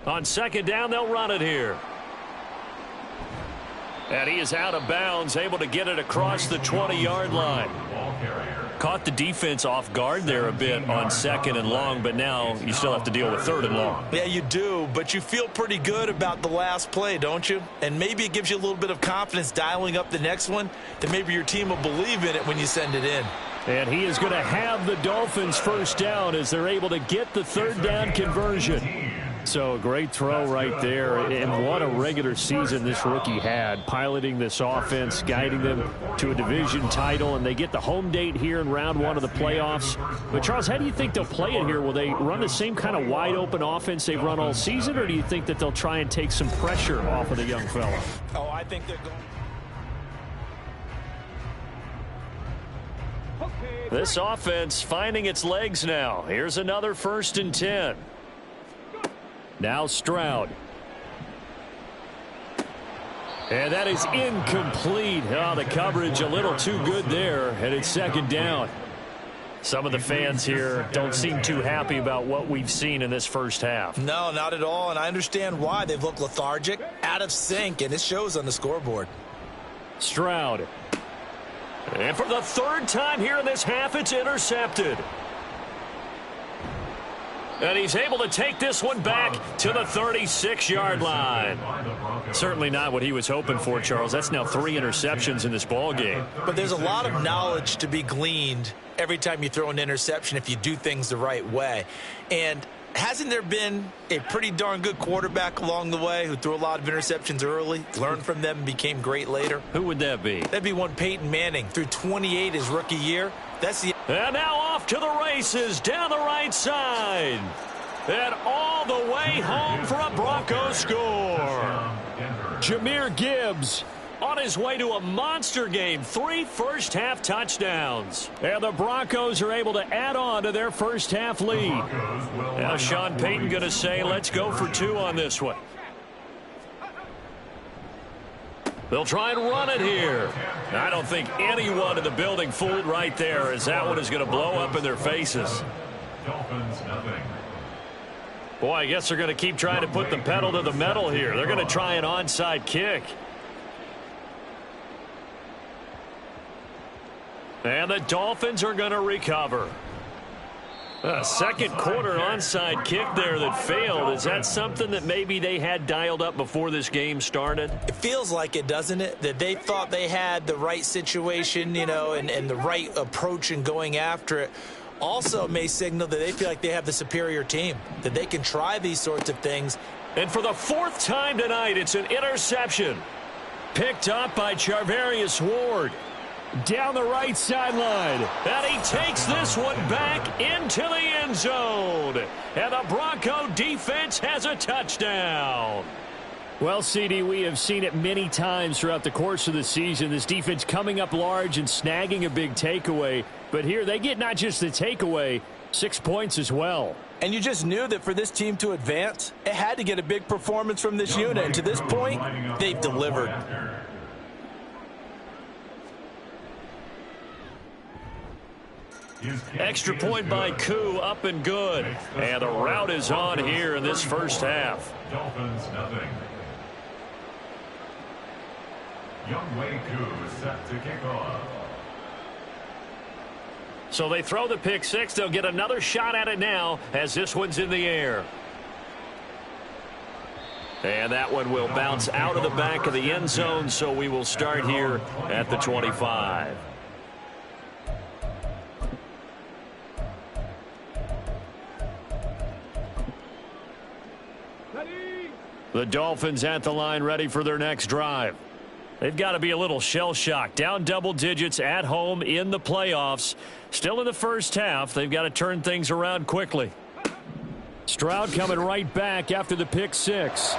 On 2nd down, they'll run it here. And he is out of bounds, able to get it across the 20-yard line. Caught the defense off guard there a bit on 2nd and long, but now you still have to deal with 3rd and long. Yeah, you do, but you feel pretty good about the last play, don't you? And maybe it gives you a little bit of confidence dialing up the next one, that maybe your team will believe in it when you send it in. And he is going to have the Dolphins first down as they're able to get the 3rd down conversion. So a great throw right there, and what a regular season this rookie had, piloting this offense, guiding them to a division title, and they get the home date here in round 1 of the playoffs. But Charles, how do you think they'll play it here? Will they run the same kind of wide open offense they've run all season, or do you think that they'll try and take some pressure off of the young fella? Oh, I think they're going. This offense finding its legs now. Here's another 1st and 10. Now Stroud. And that is incomplete. Oh, the coverage a little too good there, and it's 2nd down. Some of the fans here don't seem too happy about what we've seen in this first half. No, not at all, and I understand why. They've looked lethargic, out of sync, and it shows on the scoreboard. Stroud. And for the 3rd time here in this half, it's intercepted. And he's able to take this one back to the 36-yard line. Certainly not what he was hoping for, Charles. That's now 3 interceptions in this ball game. But there's a lot of knowledge to be gleaned every time you throw an interception if you do things the right way. And hasn't there been a pretty darn good quarterback along the way who threw a lot of interceptions early, learned from them, and became great later? Who would that be? That'd be one Peyton Manning. Threw 28 his rookie year. That's the... And now off to the races down the right side. And all the way home for a Broncos score. Jahmyr Gibbs on his way to a monster game. 3 first-half touchdowns. And the Broncos are able to add on to their first-half lead. Now Sean Payton going to say, let's go for 2 on this one. They'll try and run it here. I don't think anyone in the building fooled right there, as that one is going to blow up in their faces. Boy, I guess they're going to keep trying to put the pedal to the metal here. They're going to try an onside kick. And the Dolphins are going to recover. A second quarter onside kick there that failed. Is that something that maybe they had dialed up before this game started? It feels like it, doesn't it? That they thought they had the right situation, you know, and the right approach in going after it. Also may signal that they feel like they have the superior team, that they can try these sorts of things. And for the 4th time tonight, it's an interception. Picked up by Charvarius Ward. down the right sideline. And he takes this one back into the end zone. And the Bronco defense has a touchdown. Well, CD, we have seen it many times throughout the course of the season. This defense coming up large and snagging a big takeaway. But here they get not just the takeaway, 6 points as well. And you just knew that for this team to advance, it had to get a big performance from this unit. And to this point, they've delivered. Extra point by Koo, up and good. And the route is on here in this first half. Dolphins nothing. Younghoe Koo is set to kick off. So they throw the pick six. They'll get another shot at it now as this one's in the air. And that one will bounce out of the back of the end zone, so we will start here at the 25. The Dolphins at the line ready for their next drive. They've got to be a little shell-shocked. Down double digits at home in the playoffs. Still in the first half. They've got to turn things around quickly. Stroud coming right back after the pick six.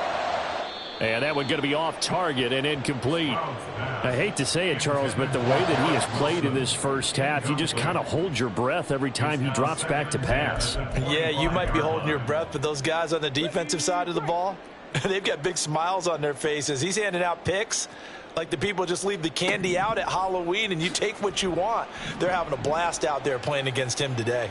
And that one going to be off target and incomplete. I hate to say it, Charles, but the way that he has played in this first half, you just kind of hold your breath every time he drops back to pass. Yeah, you might be holding your breath, but those guys on the defensive side of the ball, they've got big smiles on their faces. He's handing out picks like the people just leave the candy out at Halloween and you take what you want. They're having a blast out there playing against him today.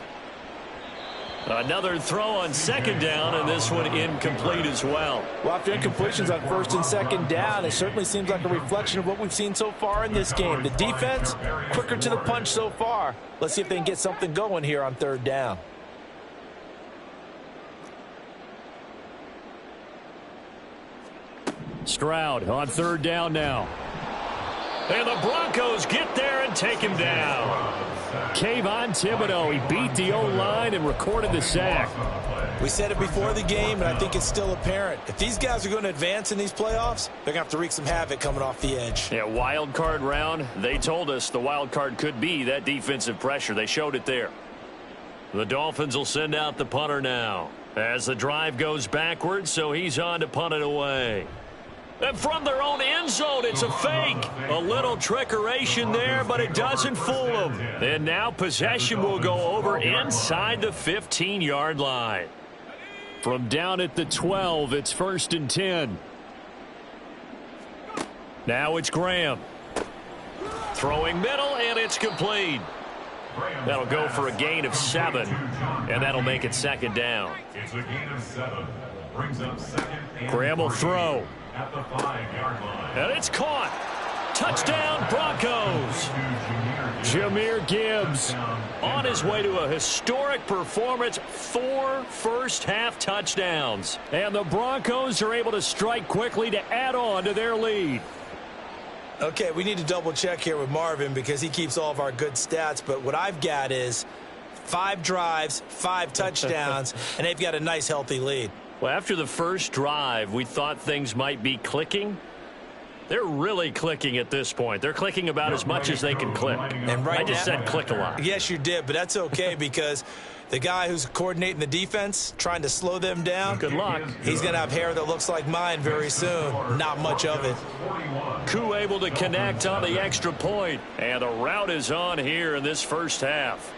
Another throw on second down, and this one incomplete as well. Well, after incompletions on first and second down, it certainly seems like a reflection of what we've seen so far in this game. The defense, quicker to the punch so far. Let's see if they can get something going here on third down. Stroud on third down now. And the Broncos get there and take him down. Kayvon Thibodeau, he beat the O-line and recorded the sack. We said it before the game, and I think it's still apparent. If these guys are going to advance in these playoffs, they're going to have to wreak some havoc coming off the edge. Yeah, wild card round. They told us the wild card could be that defensive pressure. They showed it there. The Dolphins will send out the punter now as the drive goes backwards, so he's on to punt it away. And from their own end zone, it's a fake. A little trickeration there, but it doesn't fool them. And now possession will go over inside the 15-yard line. From down at the 12, it's 1st and 10. Now it's Graham. Throwing middle, and it's complete. That'll go for a gain of 7, and that'll make it 2nd down. It's a gain of 7. Brings up 2nd. Graham will throw. At the 5-yard line. And it's caught. Touchdown, Broncos. Jahmyr Gibbs on his way to a historic performance, 4 first-half touchdowns. And the Broncos are able to strike quickly to add on to their lead. Okay, we need to double-check here with Marvin because he keeps all of our good stats. But what I've got is 5 drives, 5 touchdowns, and they've got a nice, healthy lead. Well, after the first drive, we thought things might be clicking. They're really clicking at this point. They're clicking about as much as they can click. And right I just now, said click a lot. Yes, you did, but that's okay because the guy who's coordinating the defense, trying to slow them down, good luck. He's going to have hair that looks like mine very soon. Not much of it. Koo able to connect on the extra point. And the route is on here in this first half.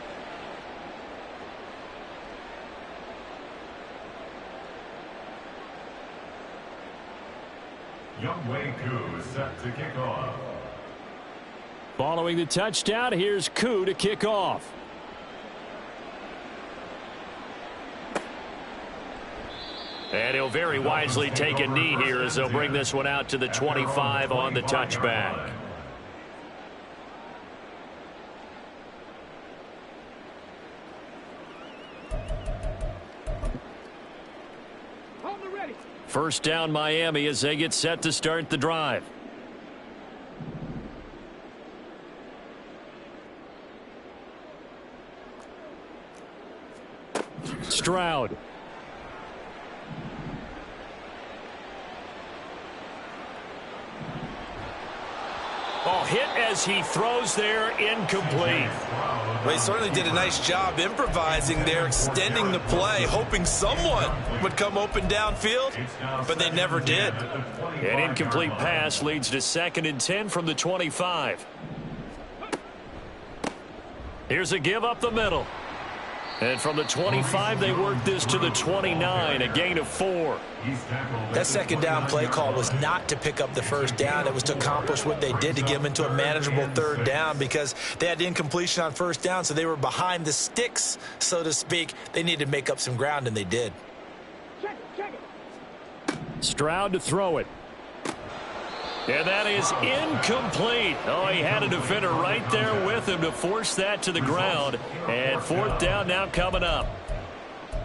Younghoe Koo is set to kick off. Following the touchdown, here's Koo to kick off. And he'll very wisely take a knee here as they'll bring this one out to the 25 on the touchback. First down Miami as they get set to start the drive. Stroud. Oh, hit as he throws there, incomplete. Well, he certainly did a nice job improvising there, extending the play, hoping someone would come open downfield, but they never did. An incomplete pass leads to 2nd and 10 from the 25. Here's a give up the middle. And from the 25, they work this to the 29, a gain of 4. That second down play call was not to pick up the first down. It was to accomplish what they did, to get them into a manageable 3rd down, because they had incompletion on 1st down, so they were behind the sticks, so to speak. They needed to make up some ground, and they did. Check it. Stroud to throw it. And that is incomplete. Oh, he had a defender right there with him to force that to the ground. And 4th down now coming up.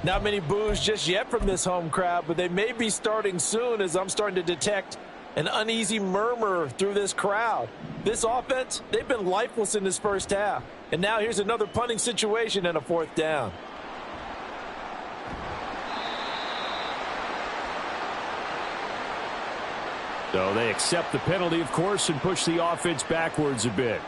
Not many boos just yet from this home crowd, but they may be starting soon, as I'm starting to detect an uneasy murmur through this crowd. This offense, they've been lifeless in this first half. And now here's another punting situation and a 4th down. So they accept the penalty, of course, and push the offense backwards a bit.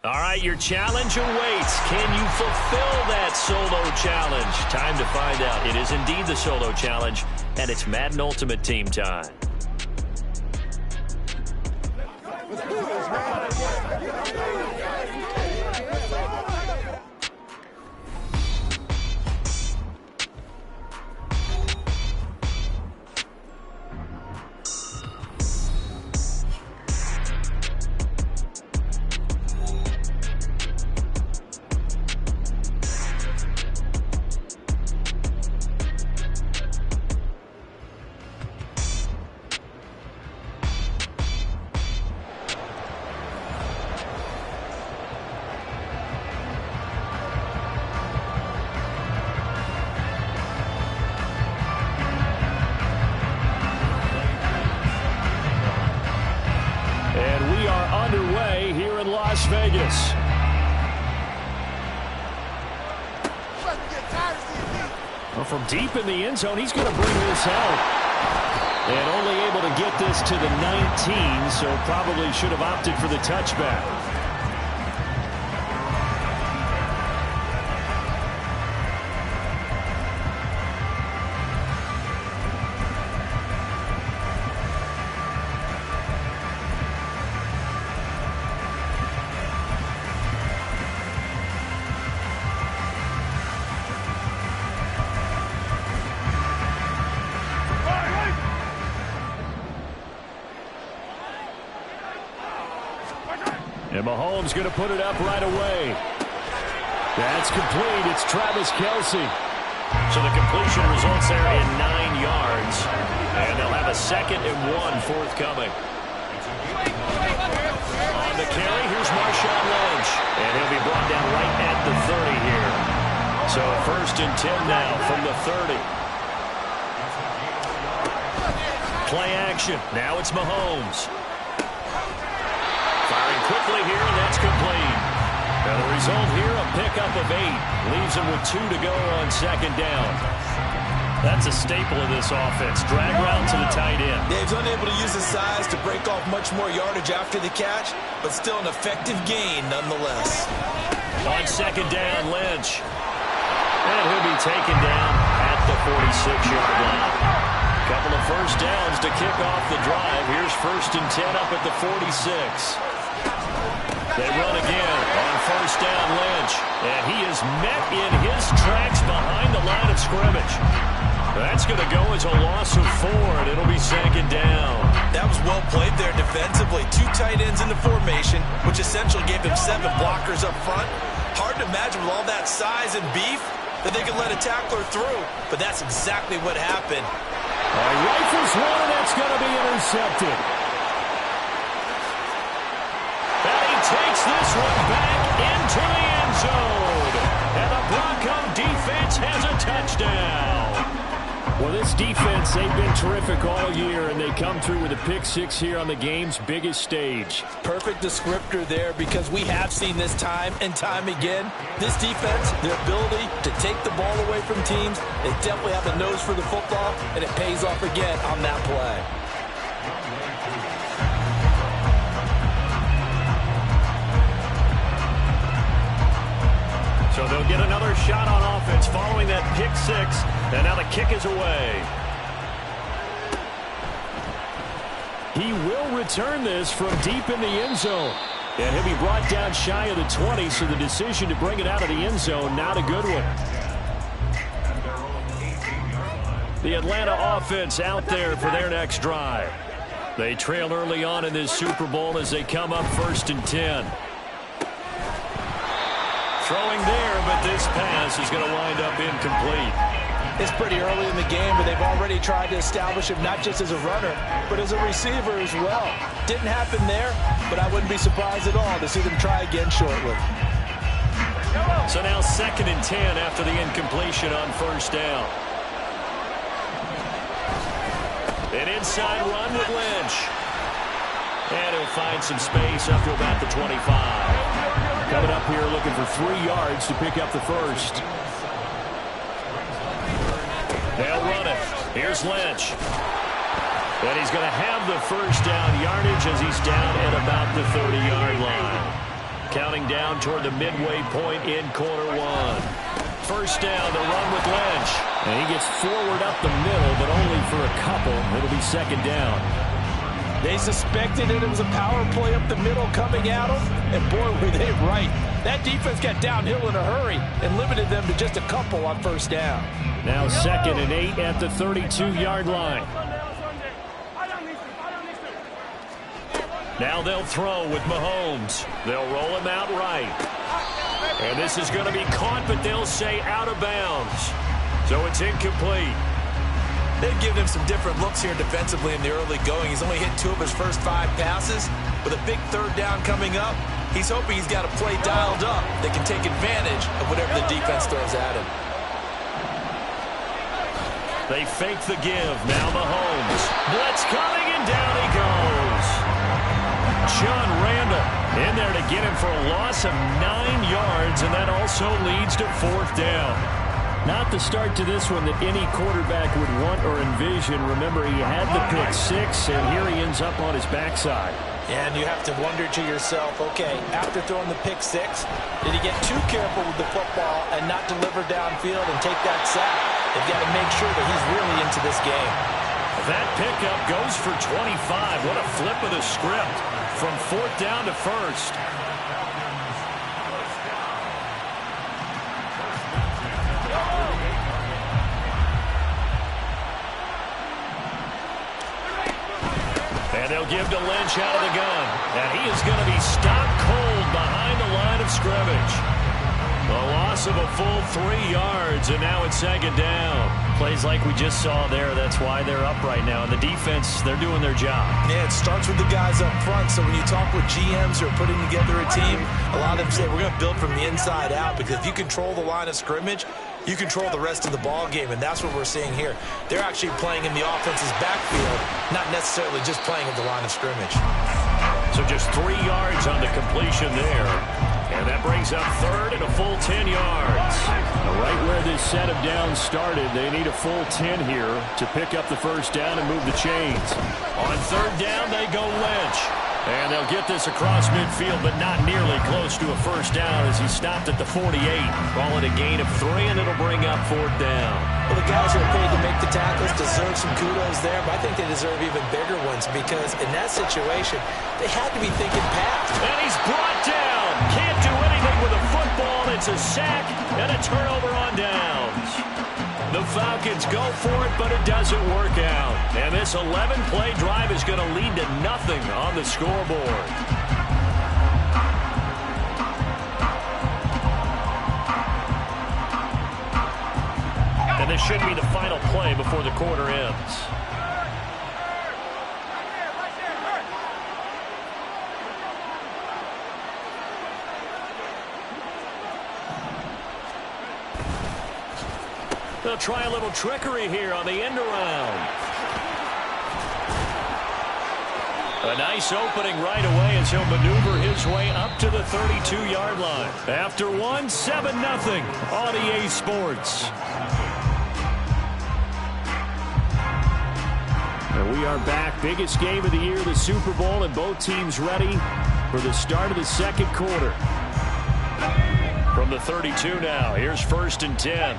All right, your challenge awaits. Can you fulfill that solo challenge? Time to find out. It is indeed the solo challenge, and it's Madden Ultimate Team time. Underway here in Las Vegas. Well, from deep in the end zone, he's going to bring this out. And only able to get this to the 19, so probably should have opted for the touchback. And Mahomes going to put it up right away. That's complete. It's Travis Kelce. So the completion results there in 9 yards. And they'll have a 2nd and 1 forthcoming. On the carry, here's Marshawn Lynch. And he'll be brought down right at the 30 here. So 1st and 10 now from the 30. Play action. Now it's Mahomes. Firing quickly here, and that's complete. Now the result here, a pickup of 8. Leaves him with 2 to go on 2nd down. That's a staple of this offense. Drag route to the tight end. Yeah, he's unable to use his size to break off much more yardage after the catch, but still an effective gain nonetheless. On 2nd down, Lynch. And he'll be taken down at the 46-yard line. Couple of 1st downs to kick off the drive. Here's 1st and 10 up at the 46. They run again on 1st down, Lynch. And he is met in his tracks behind the line of scrimmage. That's going to go as a loss of 4, and it'll be 2nd down. That was well played there defensively. 2 tight ends in the formation, which essentially gave him 7 blockers up front. Hard to imagine with all that size and beef that they could let a tackler through, but that's exactly what happened. Rifles one, and that's going to be intercepted. And he takes this one back into the end zone. And the Bronco defense has a touchdown. Well, this defense, they've been terrific all year, and they come through with a pick-6 here on the game's biggest stage. Perfect descriptor there, because we have seen this time and time again. This defense, their ability to take the ball away from teams, they definitely have a nose for the football, and it pays off again on that play. So they'll get another shot on offense following that pick-6, and now the kick is away. He will return this from deep in the end zone. And he'll be brought down shy of the 20, so the decision to bring it out of the end zone, not a good one. The Atlanta offense out there for their next drive. They trail early on in this Super Bowl as they come up 1st and 10. Throwing there, but this pass is going to wind up incomplete. It's pretty early in the game, but they've already tried to establish him not just as a runner, but as a receiver as well. Didn't happen there, but I wouldn't be surprised at all to see them try again shortly. So now 2nd and 10 after the incompletion on 1st down. An inside run with Lynch. And he'll find some space up to about the 25. Coming up here looking for 3 yards to pick up the 1st. They'll run it. Here's Lynch. And he's going to have the 1st down yardage as he's down at about the 30-yard line. Counting down toward the midway point in quarter one. First down, the run with Lynch. And he gets forward up the middle, but only for a couple. It'll be second down. They suspected it was a power play up the middle coming at them, and boy, were they right. That defense got downhill in a hurry and limited them to just a couple on first down. Now 2nd and 8 at the 32-yard line. Now they'll throw with Mahomes. They'll roll him out right. And this is going to be caught, but they'll say out of bounds. So it's incomplete. They've given him some different looks here defensively in the early going. He's only hit 2 of his first 5 passes. With a big third down coming up, he's hoping he's got a play dialed up that can take advantage of whatever the defense throws at him. They fake the give. Now Mahomes. Blitz coming, and down he goes. John Randall in there to get him for a loss of 9 yards, and that also leads to 4th down. Not the start to this one that any quarterback would want or envision. Remember, he had the pick 6, and here he ends up on his backside. And you have to wonder to yourself, okay, after throwing the pick 6, did he get too careful with the football and not deliver downfield and take that sack? They've got to make sure that he's really into this game. That pickup goes for 25. What a flip of the script from 4th down to 1st. And they'll give to Lynch out of the gun. And he is going to be stopped cold behind the line of scrimmage. A loss of a full 3 yards, and now it's 2nd down. Plays like we just saw there, that's why they're up right now. And the defense, they're doing their job. Yeah, it starts with the guys up front. So when you talk with GMs who are putting together a team, a lot of them say we're going to build from the inside out, because if you control the line of scrimmage, you control the rest of the ball game, and that's what we're seeing here. They're actually playing in the offense's backfield, not necessarily just playing at the line of scrimmage. So just 3 yards on the completion there. And that brings up 3rd and a full 10 yards. Now right where this set of downs started, they need a full 10 here to pick up the first down and move the chains. On 3rd down, they go Lynch. And they'll get this across midfield, but not nearly close to a first down as he stopped at the 48. Call it a gain of 3, and it'll bring up 4th down. Well, the guys who are paid to make the tackles deserve some kudos there, but I think they deserve even bigger ones, because in that situation, they had to be thinking pass. And he's brought down. Can't do anything with a football. It's a sack and a turnover on downs. The Falcons go for it, but it doesn't work out. And this 11-play drive is going to lead to nothing on the scoreboard. And this should be the final play before the quarter ends. They'll try a little trickery here on the end around. A nice opening right away as he'll maneuver his way up to the 32-yard line. After one, 7-0 on EA Sports. And we are back. Biggest game of the year, the Super Bowl, and both teams ready for the start of the 2nd quarter. From the 32 now, here's 1st and 10.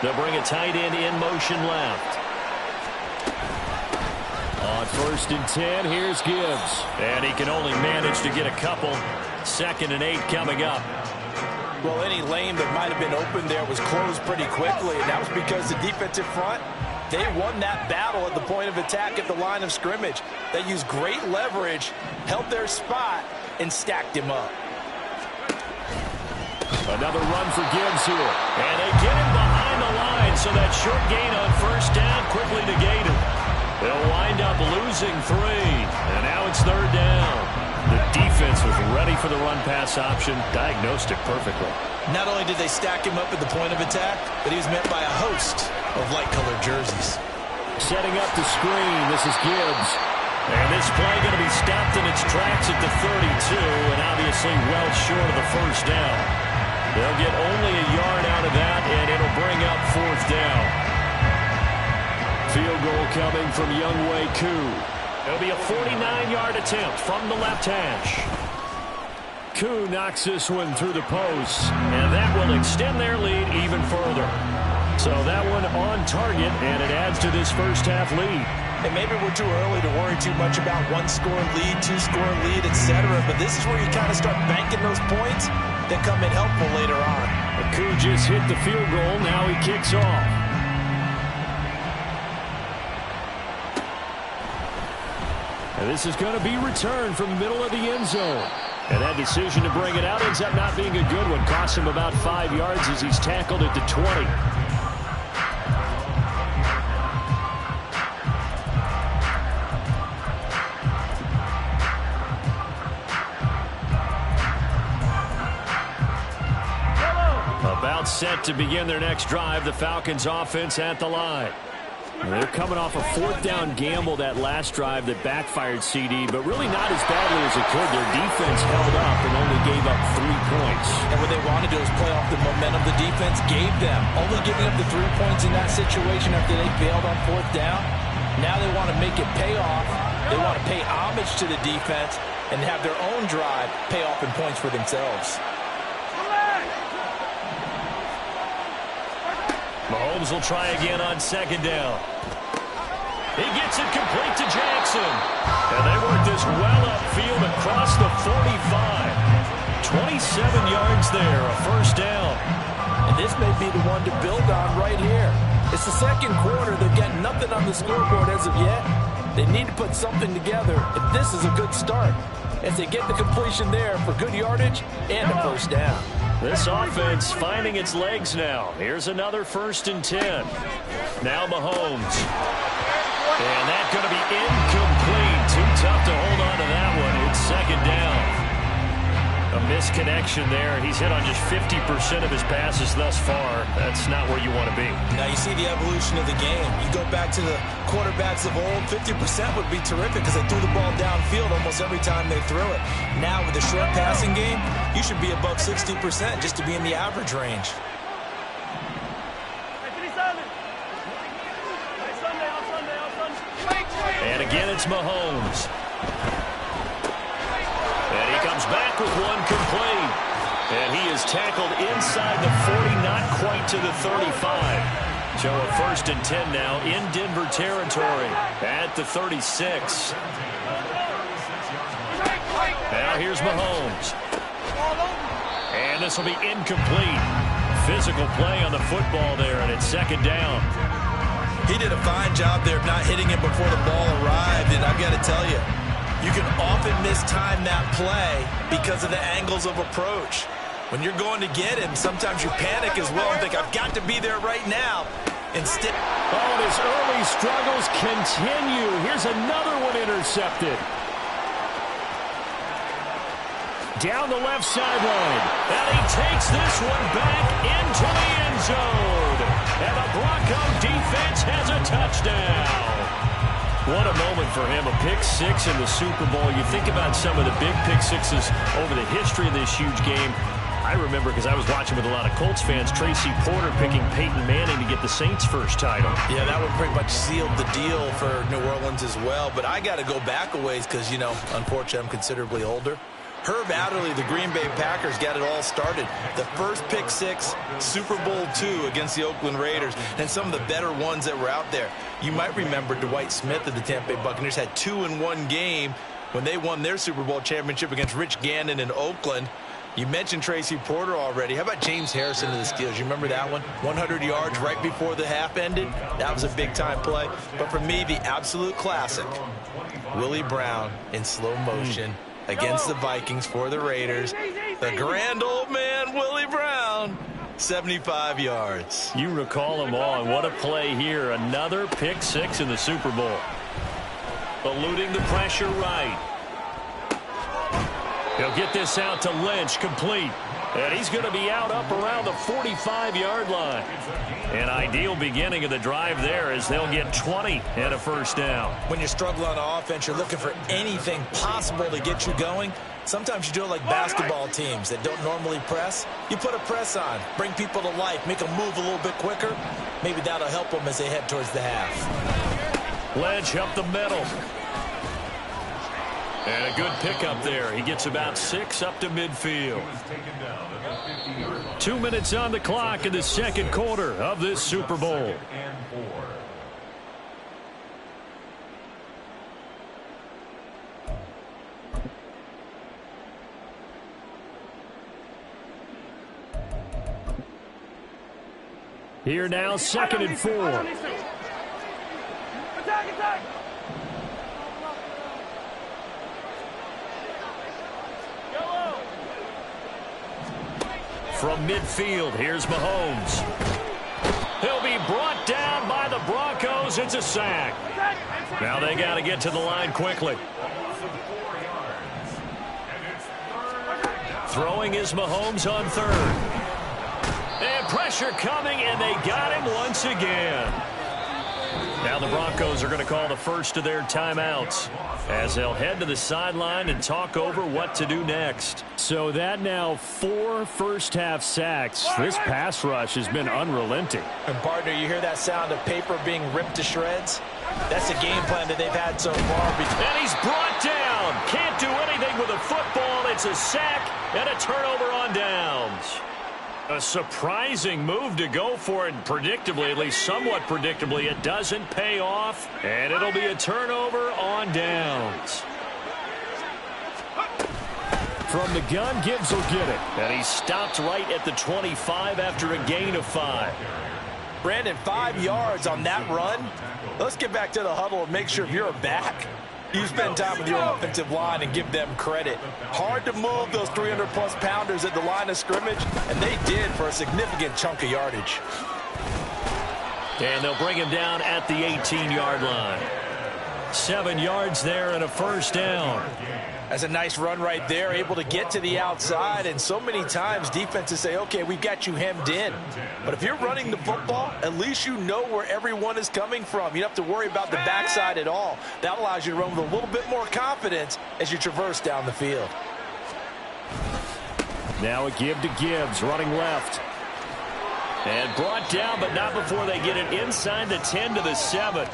They'll bring a tight end in motion left. On 1st and 10, here's Gibbs. And he can only manage to get a couple. 2nd and 8 coming up. Well, any lane that might have been open there was closed pretty quickly, and that was because the defensive front, they won that battle at the point of attack at the line of scrimmage. They used great leverage, held their spot, and stacked him up. Another run for Gibbs here. And they get him behind the line, so that short gain on 1st down quickly negated. They'll wind up losing 3. And now it's 3rd down. The defense was ready for the run-pass option, diagnosed it perfectly. Not only did they stack him up at the point of attack, but he was met by a host of light-colored jerseys. Setting up the screen, this is Gibbs. And this play going to be stopped in its tracks at the 32, and obviously well short of the first down. They'll get only a yard out of that, and it'll bring up 4th down. Field goal coming from Younghoe Koo. It'll be a 49-yard attempt from the left hash. Koo knocks this one through the post, and that will extend their lead even further. So that one on target, and it adds to this first half lead. And maybe we're too early to worry too much about one-score lead, two-score lead, etc. But this is where you kind of start banking those points that come in helpful later on. Koo just hit the field goal. Now he kicks off. And this is going to be returned from the middle of the end zone. And that decision to bring it out ends up not being a good one. Costs him about 5 yards as he's tackled at the 20. About set to begin their next drive. The Falcons offense at the line. And they're coming off a fourth down gamble that last drive that backfired CD, but really not as badly as it could. Their defense held up and only gave up 3 points. And what they wanted to do is play off the momentum the defense gave them. Only giving up the 3 points in that situation after they failed on fourth down. Now they want to make it pay off. They want to pay homage to the defense and have their own drive pay off in points for themselves. Mahomes will try again on second down. He gets it complete to Jackson. And they work this well upfield across the 45. 27 yards there, a first down. And this may be the one to build on right here. It's the second quarter. They've got nothing on the scoreboard as of yet. They need to put something together, and this is a good start as they get the completion there for good yardage and a first down. This offense finding its legs now. Here's another 1st and 10. Now Mahomes. And that's going to be incomplete. Too tough to hold on to that one. It's second down. A misconnection there. He's hit on just 50% of his passes thus far. That's not where you want to be. Now you see the evolution of the game. You go back to the quarterbacks of old, 50% would be terrific because they threw the ball downfield almost every time they threw it. Now with the short passing game, you should be above 60% just to be in the average range. And again, it's Mahomes. And he comes back with one complete. And he is tackled inside the 40, not quite to the 35. So a 1st and 10 now in Denver territory at the 36. Now here's Mahomes. And this will be incomplete. Physical play on the football there, and it's second down. He did a fine job there of not hitting it before the ball arrived, and I've got to tell you, you can often mistime that play because of the angles of approach. When you're going to get him, sometimes you panic as well and think, I've got to be there right now. Instead, oh, his early struggles continue. Here's another one intercepted. Down the left sideline. And he takes this one back into the end zone. And the Bronco defense has a touchdown. What a moment for him, a pick six in the Super Bowl. You think about some of the big pick sixes over the history of this huge game. I remember, because I was watching with a lot of Colts fans, Tracy Porter picking Peyton Manning to get the Saints' first title. Yeah, that one pretty much sealed the deal for New Orleans as well. But I got to go back a ways because, you know, unfortunately I'm considerably older. Herb Adderley, the Green Bay Packers, got it all started. The first pick six, Super Bowl II against the Oakland Raiders, and some of the better ones that were out there. You might remember Dwight Smith of the Tampa Bay Buccaneers had 2 in one game when they won their Super Bowl championship against Rich Gannon in Oakland. You mentioned Tracy Porter already. How about James Harrison of the Steelers? You remember that one? 100 yards right before the half ended. That was a big-time play. But for me, the absolute classic, Willie Brown in slow motion against the Vikings for the Raiders. The grand old man, Willie Brown, 75 yards. You recall them all, and what a play here. Another pick six in the Super Bowl. Eluding the pressure right. He'll get this out to Lynch, complete. And he's going to be out up around the 45-yard line. An ideal beginning of the drive there as they'll get 20 and a first down. When you struggle on offense, you're looking for anything possible to get you going. Sometimes you do it like basketball teams that don't normally press. You put a press on, bring people to life, make them move a little bit quicker. Maybe that'll help them as they head towards the half. Ledge up the middle. And a good pickup there. He gets about 6 up to midfield. 2 minutes on the clock in the second quarter of this Super Bowl. Here now, 2nd and 4. Attack! From midfield, here's Mahomes. He'll be brought down by the Broncos. It's a sack. Now they got to get to the line quickly. Throwing is Mahomes on 3rd. And pressure coming, and they got him once again. Now the Broncos are going to call the first of their timeouts as they'll head to the sideline and talk over what to do next. So that now 4 first-half sacks. This pass rush has been unrelenting. And, partner, you hear that sound of paper being ripped to shreds? That's the game plan that they've had so far. And he's brought down. Can't do anything with a football. It's a sack and a turnover on downs. A surprising move to go for it, predictably, at least somewhat predictably. It doesn't pay off, and it'll be a turnover on downs. From the gun, Gibbs will get it. And he stopped right at the 25 after a gain of 5. Brandon, 5 yards on that run. Let's get back to the huddle and make sure if you're a back, you spend time with your offensive line and give them credit. Hard to move those 300-plus pounders at the line of scrimmage, and they did for a significant chunk of yardage. And they'll bring him down at the 18-yard line. 7 yards there and a first down. That's a nice run right there, able to get to the outside, and so many times defenses say, okay, we've got you hemmed in. But if you're running the football, at least you know where everyone is coming from. You don't have to worry about the backside at all. That allows you to run with a little bit more confidence as you traverse down the field. Now a give to Gibbs, running left. And brought down, but not before they get it inside the 10 to the 7.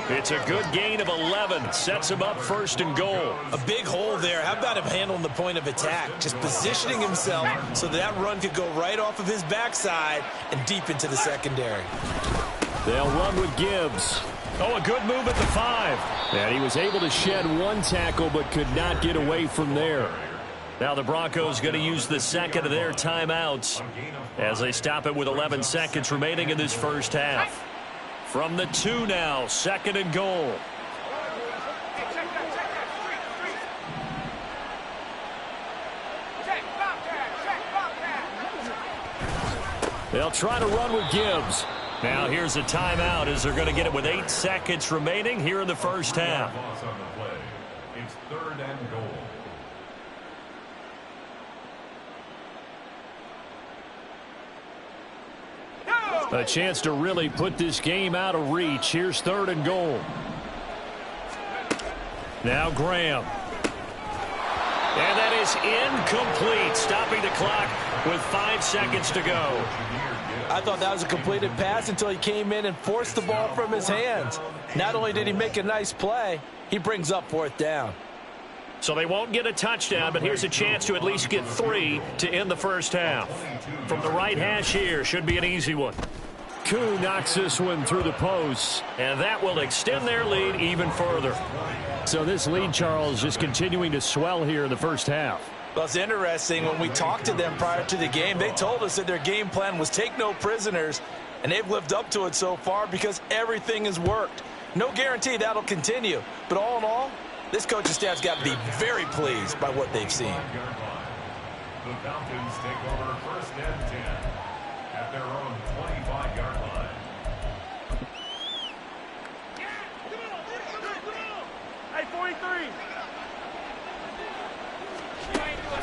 It's a good gain of 11. Sets him up 1st and goal. A big hole there. How about him handling the point of attack? Just positioning himself so that run could go right off of his backside and deep into the secondary. They'll run with Gibbs. Oh, a good move at the 5. And he was able to shed 1 tackle but could not get away from there. Now the Broncos going to use the 2nd of their timeouts as they stop it with 11 seconds remaining in this first half. From the 2 now, 2nd and goal. They'll try to run with Gibbs. Now here's a timeout as they're going to get it with 8 seconds remaining here in the first half. It's 3rd and goal. A chance to really put this game out of reach. Here's 3rd and goal. Now Graham. And that is incomplete, stopping the clock with 5 seconds to go. I thought that was a completed pass until he came in and forced the ball from his hands. Not only did he make a nice play, he brings up 4th down. So they won't get a touchdown, but here's a chance to at least get 3 to end the first half. From the right hash here, should be an easy one. Koo knocks this one through the posts. And that will extend their lead even further. So this lead, Charles, just continuing to swell here in the first half. Well, it's interesting. When we talked to them prior to the game, they told us that their game plan was take no prisoners, and they've lived up to it so far because everything has worked. No guarantee that'll continue, but all in all, this coaching staff's got to be very pleased by what they've seen. The Falcons take over 1st and 10 at their own 25-yard line. Hey, 43.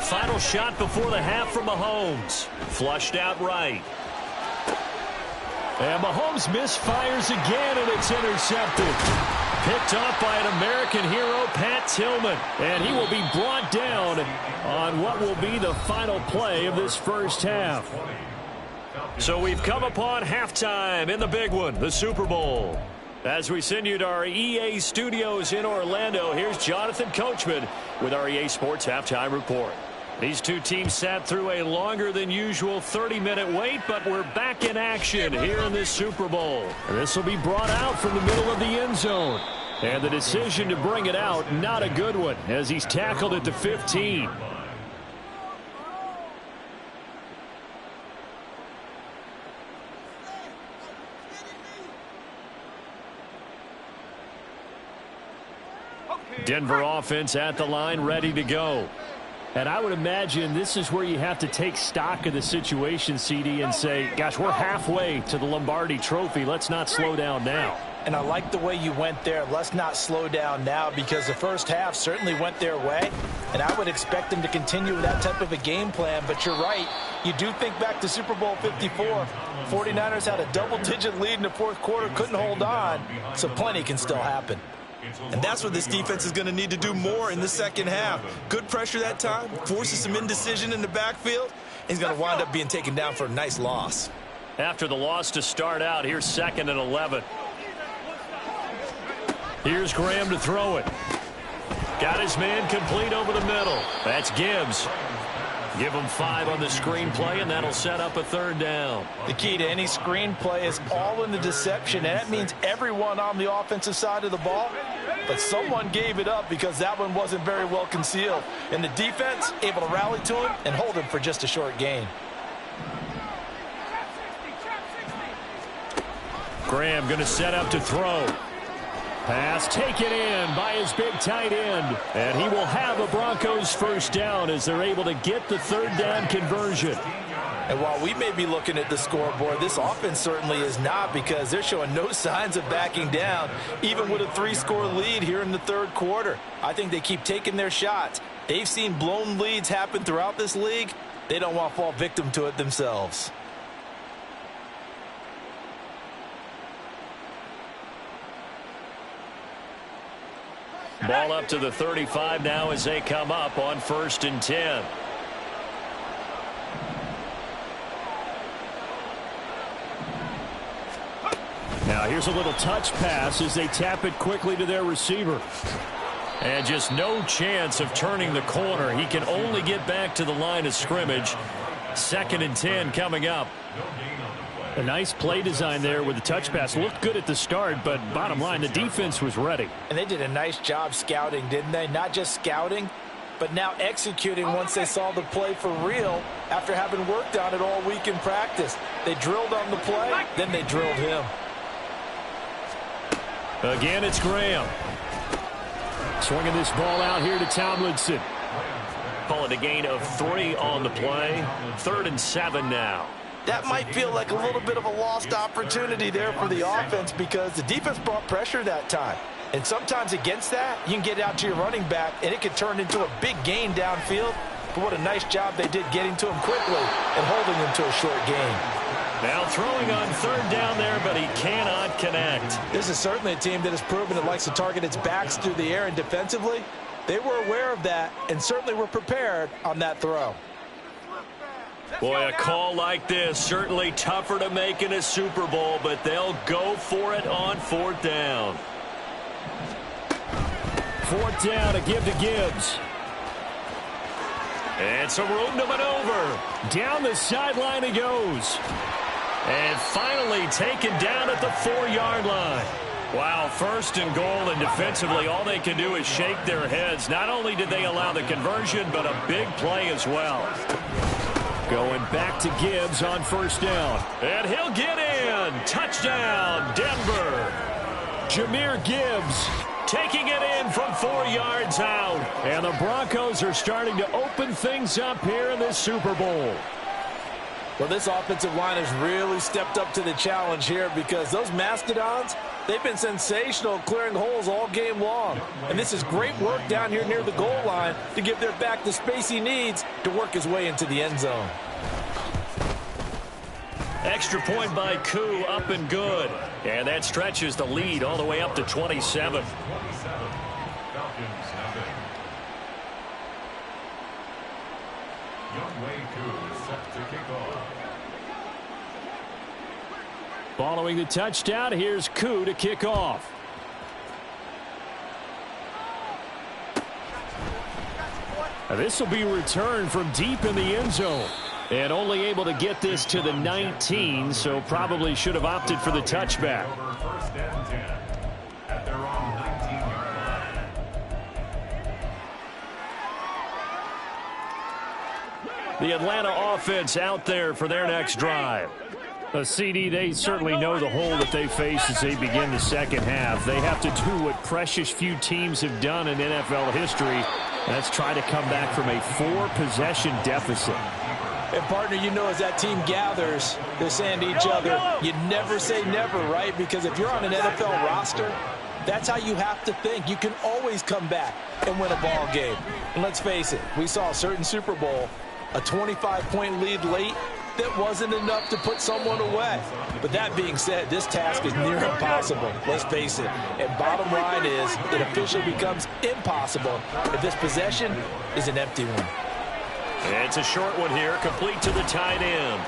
Final shot before the half from Mahomes. Flushed out right. And Mahomes misfires again, and it's intercepted. Picked off by an American hero, Pat Tillman. And he will be brought down on what will be the final play of this first half. So we've come upon halftime in the big one, the Super Bowl. As we send you to our EA studios in Orlando, here's Jonathan Coachman with our EA Sports Halftime Report. These two teams sat through a longer than usual 30-minute wait, but we're back in action here in this Super Bowl. And this will be brought out from the middle of the end zone. And the decision to bring it out, not a good one, as he's tackled at the 15. Denver offense at the line, ready to go. And I would imagine this is where you have to take stock of the situation, CD, and say, gosh, we're halfway to the Lombardi Trophy. Let's not slow down now. And I like the way you went there. Let's not slow down now, because the first half certainly went their way. And I would expect them to continue with that type of a game plan. But you're right. You do think back to Super Bowl 54. 49ers had a double-digit lead in the fourth quarter, couldn't hold on. So plenty can still happen. And that's what this defense is going to need to do more in the second half. Good pressure that time, forces some indecision in the backfield. He's going to wind up being taken down for a nice loss. After the loss to start out, here's 2nd and 11. Here's Graham to throw it. Got his man complete over the middle. That's Gibbs. Give him 5 on the screenplay, and that'll set up a 3rd down. The key to any screenplay is all in the deception, and that means everyone on the offensive side of the ball. But someone gave it up because that one wasn't very well concealed. And the defense able to rally to him and hold him for just a short gain. Graham going to set up to throw. Pass taken in by his big tight end. And he will have a Broncos first down as they're able to get the 3rd down conversion. And while we may be looking at the scoreboard, this offense certainly is not, because they're showing no signs of backing down, even with a 3-score lead here in the 3rd quarter. I think they keep taking their shots. They've seen blown leads happen throughout this league. They don't want to fall victim to it themselves. Ball up to the 35 now as they come up on 1st and 10. Now here's a little touch pass as they tap it quickly to their receiver. And just no chance of turning the corner. He can only get back to the line of scrimmage. 2nd and 10 coming up. A nice play design there with the touch pass. Looked good at the start, but bottom line, the defense was ready. And they did a nice job scouting, didn't they? Not just scouting, but now executing once they saw the play for real after having worked on it all week in practice. They drilled on the play, then they drilled him. Again, it's Graham. Swinging this ball out here to Tomlinson. Call it a gain of 3 on the play. 3rd and 7 now. That might feel like a little bit of a lost opportunity there for the offense, because the defense brought pressure that time. And sometimes against that, you can get out to your running back, and it could turn into a big gain downfield. But what a nice job they did getting to him quickly and holding him to a short gain. Now throwing on 3rd down there, but he cannot connect. This is certainly a team that has proven it likes to target its backs through the air, and defensively, they were aware of that and certainly were prepared on that throw. Boy, a call like this, certainly tougher to make in a Super Bowl, but they'll go for it on 4th down. 4th down to give to Gibbs. And some room to maneuver. Down the sideline he goes. And finally taken down at the 4-yard line. Wow, 1st and goal, and defensively all they can do is shake their heads. Not only did they allow the conversion, but a big play as well. Going back to Gibbs on 1st down. And he'll get in. Touchdown, Denver. Jahmyr Gibbs taking it in from 4 yards out. And the Broncos are starting to open things up here in this Super Bowl. Well, this offensive line has really stepped up to the challenge here, because those Mastodons, they've been sensational clearing holes all game long. And this is great work down here near the goal line to give their back the space he needs to work his way into the end zone. Extra point by Koo, up and good. And that stretches the lead all the way up to 27. Falcons nothing. Youngwei Koo is set to kick off. Following the touchdown, here's Koo to kick off. This will be returned from deep in the end zone. And only able to get this to the 19, so probably should have opted for the touchback. First and 10 at their own 19-yard line. The Atlanta offense out there for their next drive. A CD, they certainly know the hole that they face as they begin the second half. They have to do what precious few teams have done in NFL history. That's try to come back from a 4-possession deficit. And, partner, you know as that team gathers, they're saying to each other, you never say never, right? Because if you're on an NFL roster, that's how you have to think. You can always come back and win a ball game. And let's face it, we saw a certain Super Bowl, a 25-point lead late, that wasn't enough to put someone away. But that being said, this task is near impossible, let's face it. And bottom line is, it officially becomes impossible if this possession is an empty one. It's a short one here, complete to the tight end.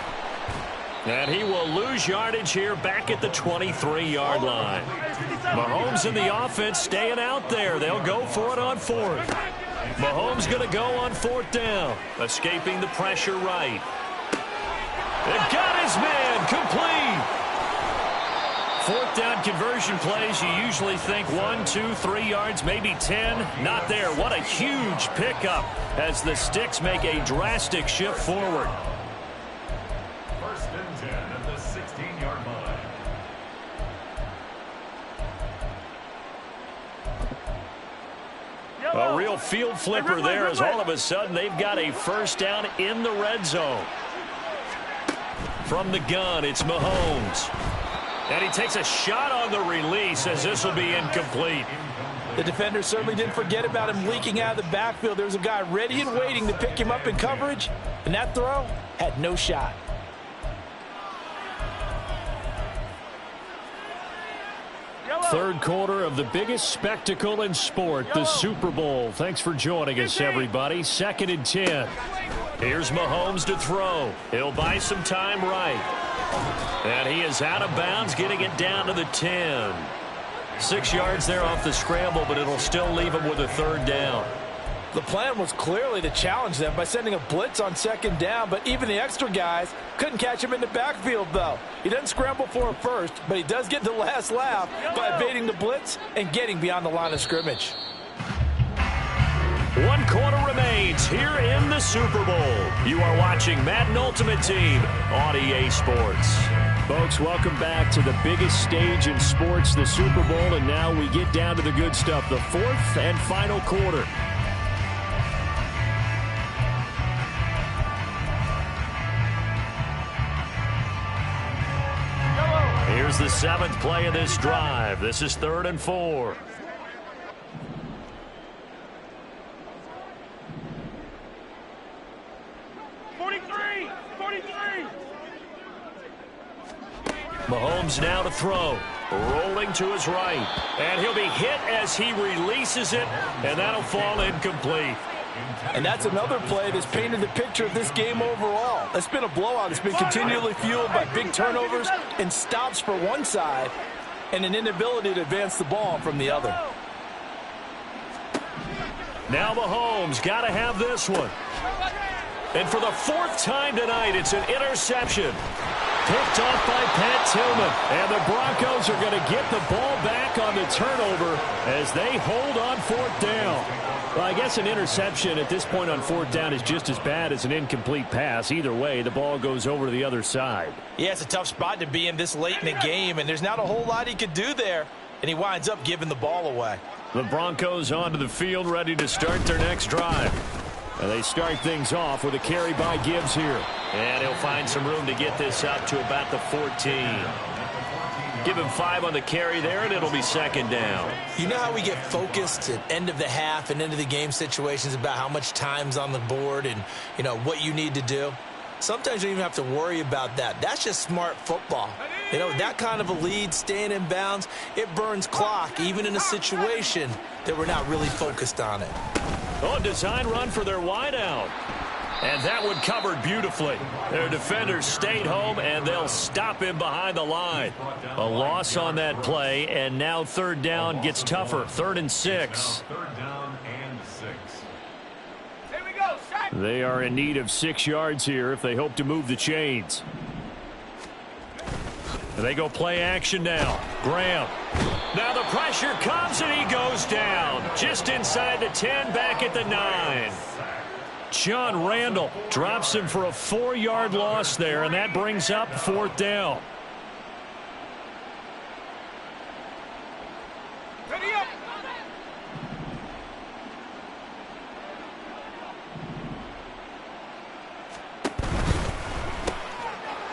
And he will lose yardage here back at the 23-yard line. Mahomes and the offense staying out there. They'll go for it on fourth. Mahomes going to go on fourth down, escaping the pressure right. It got his man, complete. Fourth down conversion plays, you usually think 1, 2, 3 yards, maybe 10. Not there. What a huge pickup as the Sticks make a drastic shift forward. First and 10 at the 16-yard line. A real field flipper there as all of a sudden they've got a first down in the red zone. From the gun, it's Mahomes. And he takes a shot on the release as this will be incomplete. The defender certainly didn't forget about him leaking out of the backfield. There's a guy ready and waiting to pick him up in coverage, and that throw had no shot. Third quarter of the biggest spectacle in sport, the Super Bowl. Thanks for joining us, everybody. 2nd and 10. Here's Mahomes to throw. He'll buy some time right. And he is out of bounds, getting it down to the 10. 6 yards there off the scramble, but it'll still leave him with a third down. The plan was clearly to challenge them by sending a blitz on 2nd down, but even the extra guys couldn't catch him in the backfield, though. He doesn't scramble for it first, but he does get the last laugh by evading the blitz and getting beyond the line of scrimmage. 1 quarter remains here in the Super Bowl. You are watching Madden Ultimate Team on EA Sports. Folks, welcome back to the biggest stage in sports, the Super Bowl, and now we get down to the good stuff, the 4th and final quarter. Here's the 7th play of this drive. This is 3rd and 4. Mahomes now to throw. Rolling to his right. And he'll be hit as he releases it, and that'll fall incomplete. And that's another play that's painted the picture of this game overall. It's been a blowout. It's been continually fueled by big turnovers and stops for one side and an inability to advance the ball from the other. Now Mahomes got to have this one. And for the 4th time tonight, it's an interception. Picked off by Pat Tillman. And the Broncos are going to get the ball back on the turnover as they hold on 4th down. Well, I guess an interception at this point on 4th down is just as bad as an incomplete pass. Either way, the ball goes over to the other side. Yeah, it's a tough spot to be in this late in the game, and there's not a whole lot he could do there, and he winds up giving the ball away. The Broncos onto the field, ready to start their next drive. And they start things off with a carry by Gibbs here. And he'll find some room to get this up to about the 14. Give him 5 on the carry there, and it'll be 2nd down. You know how we get focused at end of the half and into the game situations about how much time's on the board and, you know, what you need to do? sometimes you don't even have to worry about that. That's just smart football. You know, that kind of a lead, staying in bounds, it burns clock, even in a situation that we're not really focused on it. Oh, design run for their wideout. And that one covered beautifully. Their defenders stayed home, and they'll stop him behind the line. A loss on that play, and now third down gets tougher. 3rd and 6. Third down and 6. Here we go. Shot. They are in need of 6 yards here if they hope to move the chains. They go play action now. Graham. Now the pressure comes, and he goes down. Just inside the 10, back at the 9. John Randall drops him for a 4-yard loss there, and that brings up 4th down. Ready up.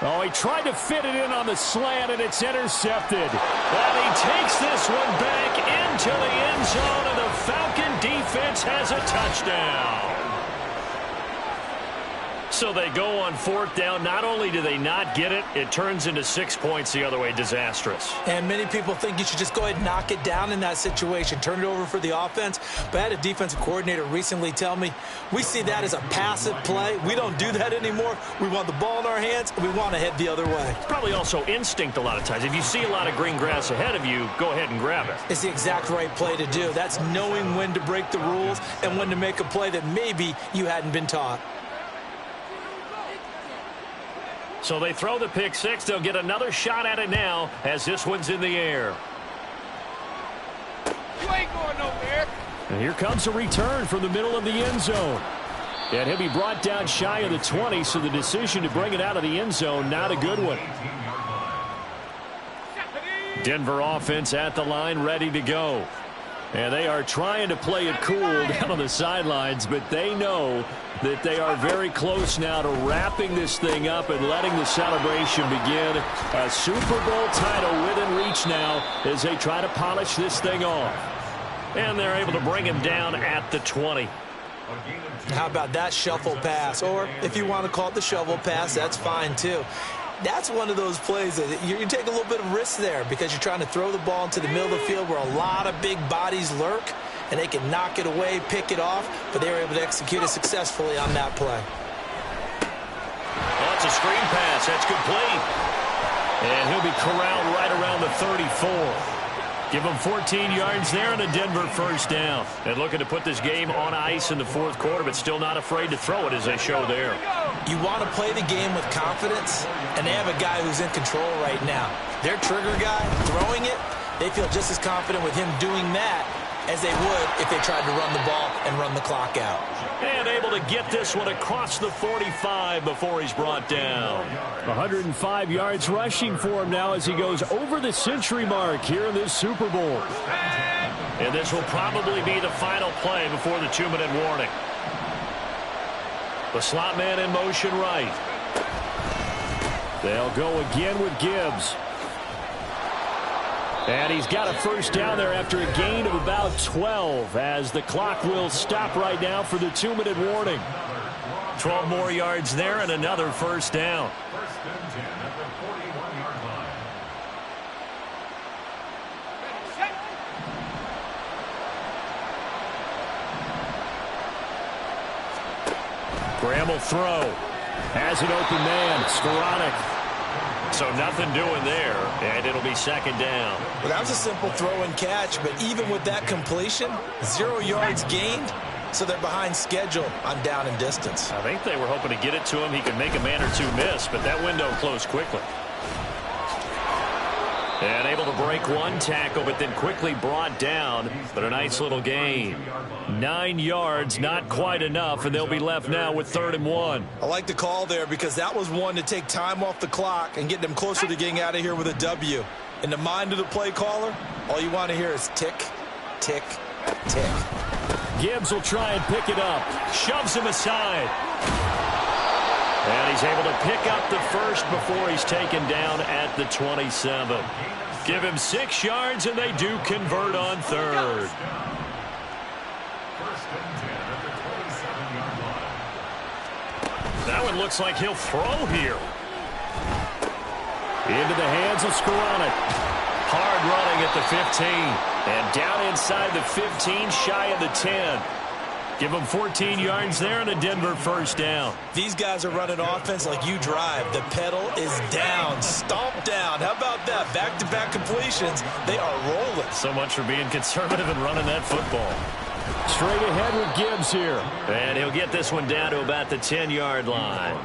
Oh, he tried to fit it in on the slant, and it's intercepted. And he takes this one back into the end zone, and the Falcon defense has a touchdown. So they go on 4th down. Not only do they not get it, it turns into 6 points the other way. Disastrous. And many people think you should just go ahead and knock it down in that situation, turn it over for the offense. But I had a defensive coordinator recently tell me, we see that as a passive play. We don't do that anymore. We want the ball in our hands, and we want to head the other way. It's probably also instinct a lot of times. If you see a lot of green grass ahead of you, go ahead and grab it. It's the exact right play to do. That's knowing when to break the rules and when to make a play that maybe you hadn't been taught. So they throw the pick 6. They'll get another shot at it now as this one's in the air. You ain't going nowhere. And here comes a return from the middle of the end zone. And he'll be brought down shy of the 20, so the decision to bring it out of the end zone, not a good one. Denver offense at the line, ready to go. And they are trying to play it cool down on the sidelines, but they know that they are very close now to wrapping this thing up and letting the celebration begin. A Super Bowl title within reach now as they try to polish this thing off. And they're able to bring him down at the 20. How about that shuffle pass? Or if you want to call it the shovel pass, that's fine too. That's one of those plays that you take a little bit of risk there because you're trying to throw the ball into the middle of the field where a lot of big bodies lurk, and they can knock it away, pick it off, but they were able to execute it successfully on that play. That's a screen pass. That's complete. And he'll be corralled right around the 34. Give him 14 yards there and a Denver first down. And looking to put this game on ice in the 4th quarter, but still not afraid to throw it as they show there. You want to play the game with confidence, and they have a guy who's in control right now. Their trigger guy throwing it, they feel just as confident with him doing that as they would if they tried to run the ball and run the clock out. And able to get this one across the 45 before he's brought down. 105 yards rushing for him now as he goes over the century mark here in this Super Bowl. And this will probably be the final play before the 2-minute warning. The slot man in motion right. They'll go again with Gibbs. And he's got a first down there after a gain of about 12 as the clock will stop right now for the 2-minute warning. 12 more yards there and another first down. First and 10 at the 41-yard line. Graham will throw. Has an open man. Skowronek. So nothing doing there, and it'll be 2nd down. Well, that was a simple throw and catch, but even with that completion, 0 yards gained, so they're behind schedule on down and distance. I think they were hoping to get it to him. He could make a man or two miss, but that window closed quickly. And able to break one tackle, but then quickly brought down. But a nice little gain. 9 yards, not quite enough, and they'll be left now with 3rd and 1. I like the call there because that was one to take time off the clock and get them closer to getting out of here with a W. In the mind of the play caller, all you want to hear is tick, tick, tick. Gibbs will try and pick it up. Shoves him aside. And he's able to pick up the first before he's taken down at the 27. Give him 6 yards, and they do convert on 3rd. First and 10 at the 27-yard line. That one looks like he'll throw here. Into the hands of Skoranek. Hard running at the 15. And down inside the 15, shy of the 10. Give them 14 yards there and a Denver first down. These guys are running offense like you drive. The pedal is down, stomp down. How about that? Back-to-back completions. They are rolling. So much for being conservative and running that football. Straight ahead with Gibbs here. And he'll get this one down to about the 10-yard line.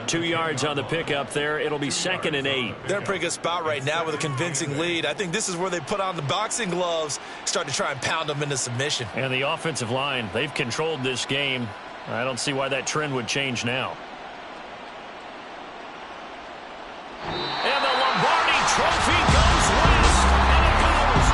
2 yards on the pickup there. It'll be 2nd and 8. They're in a pretty good spot right now with a convincing lead. I think this is where they put on the boxing gloves, start to try and pound them into submission. And the offensive line, they've controlled this game. I don't see why that trend would change now. And the Lombardi Trophy goes west. And it goes.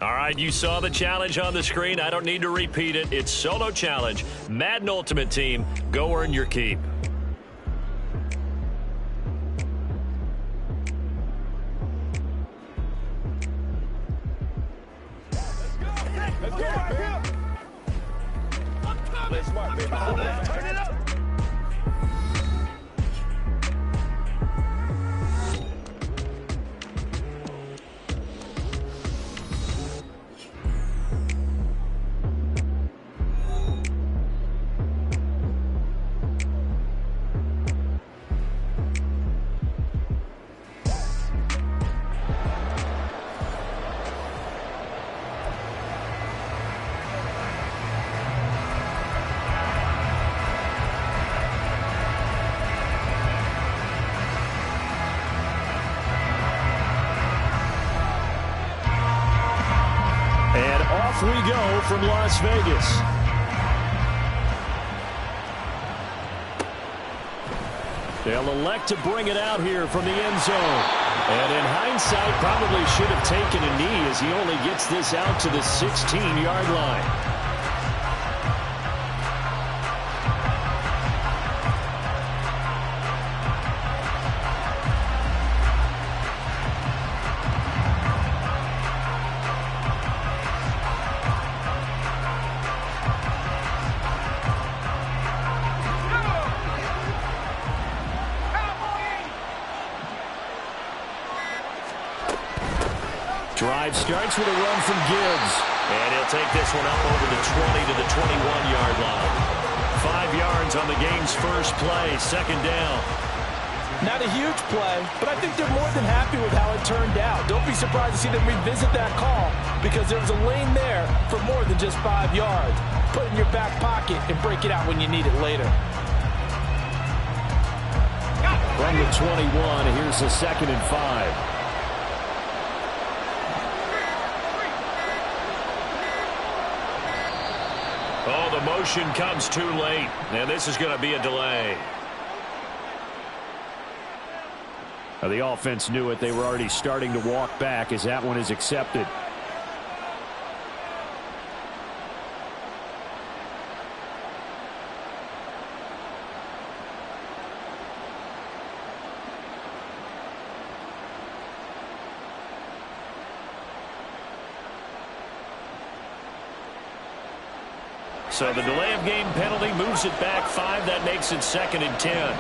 All right, you saw the challenge on the screen. I don't need to repeat it. It's solo challenge. Madden Ultimate Team, go earn your keep. Turn it up. Off we go from Las Vegas. They'll elect to bring it out here from the end zone. And in hindsight, probably should have taken a knee as he only gets this out to the 16-yard line. Drive starts with a run from Gibbs. And he'll take this one up over the 20 to the 21-yard line. 5 yards on the game's first play, second down. Not a huge play, but I think they're more than happy with how it turned out. Don't be surprised to see them revisit that call because there was a lane there for more than just 5 yards. Put it in your back pocket and break it out when you need it later. From the 21, here's a 2nd and 5. Oh, the motion comes too late, and this is going to be a delay. Now, the offense knew it. They were already starting to walk back as that one is accepted. So the delay of game penalty moves it back 5. That makes it 2nd and 10.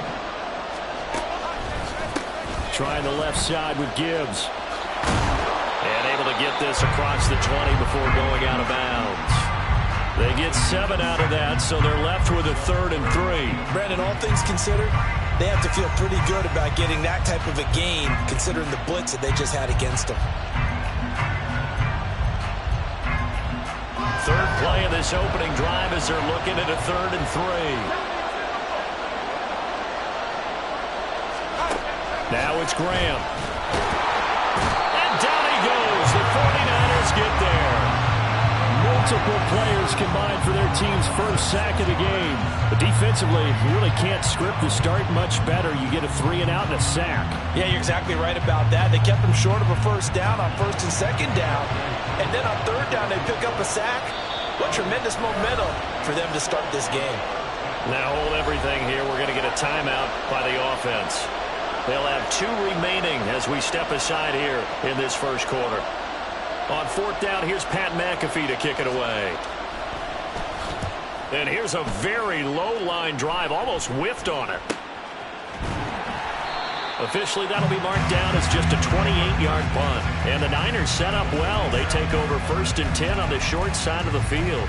Trying the left side with Gibbs. And able to get this across the 20 before going out of bounds. They get 7 out of that, so they're left with a 3rd and 3. Brandon, all things considered, they have to feel pretty good about getting that type of a gain considering the blitz that they just had against them. Third play of this opening drive as they're looking at a 3rd and 3. Now it's Graham. And down he goes. The 49ers get there. Multiple players combined for their team's first sack of the game. But defensively, you really can't script the start much better. You get a 3 and out and a sack. Yeah, you're exactly right about that. They kept them short of a first down on 1st and 2nd down. And then on 3rd down, they pick up a sack. What tremendous momentum for them to start this game. Now hold everything here. We're going to get a timeout by the offense. They'll have 2 remaining as we step aside here in this first quarter. On 4th down, here's Pat McAfee to kick it away. And here's a very low-line drive, almost whiffed on it. Officially, that'll be marked down as just a 28-yard punt. And the Niners set up well. They take over 1st and 10 on the short side of the field.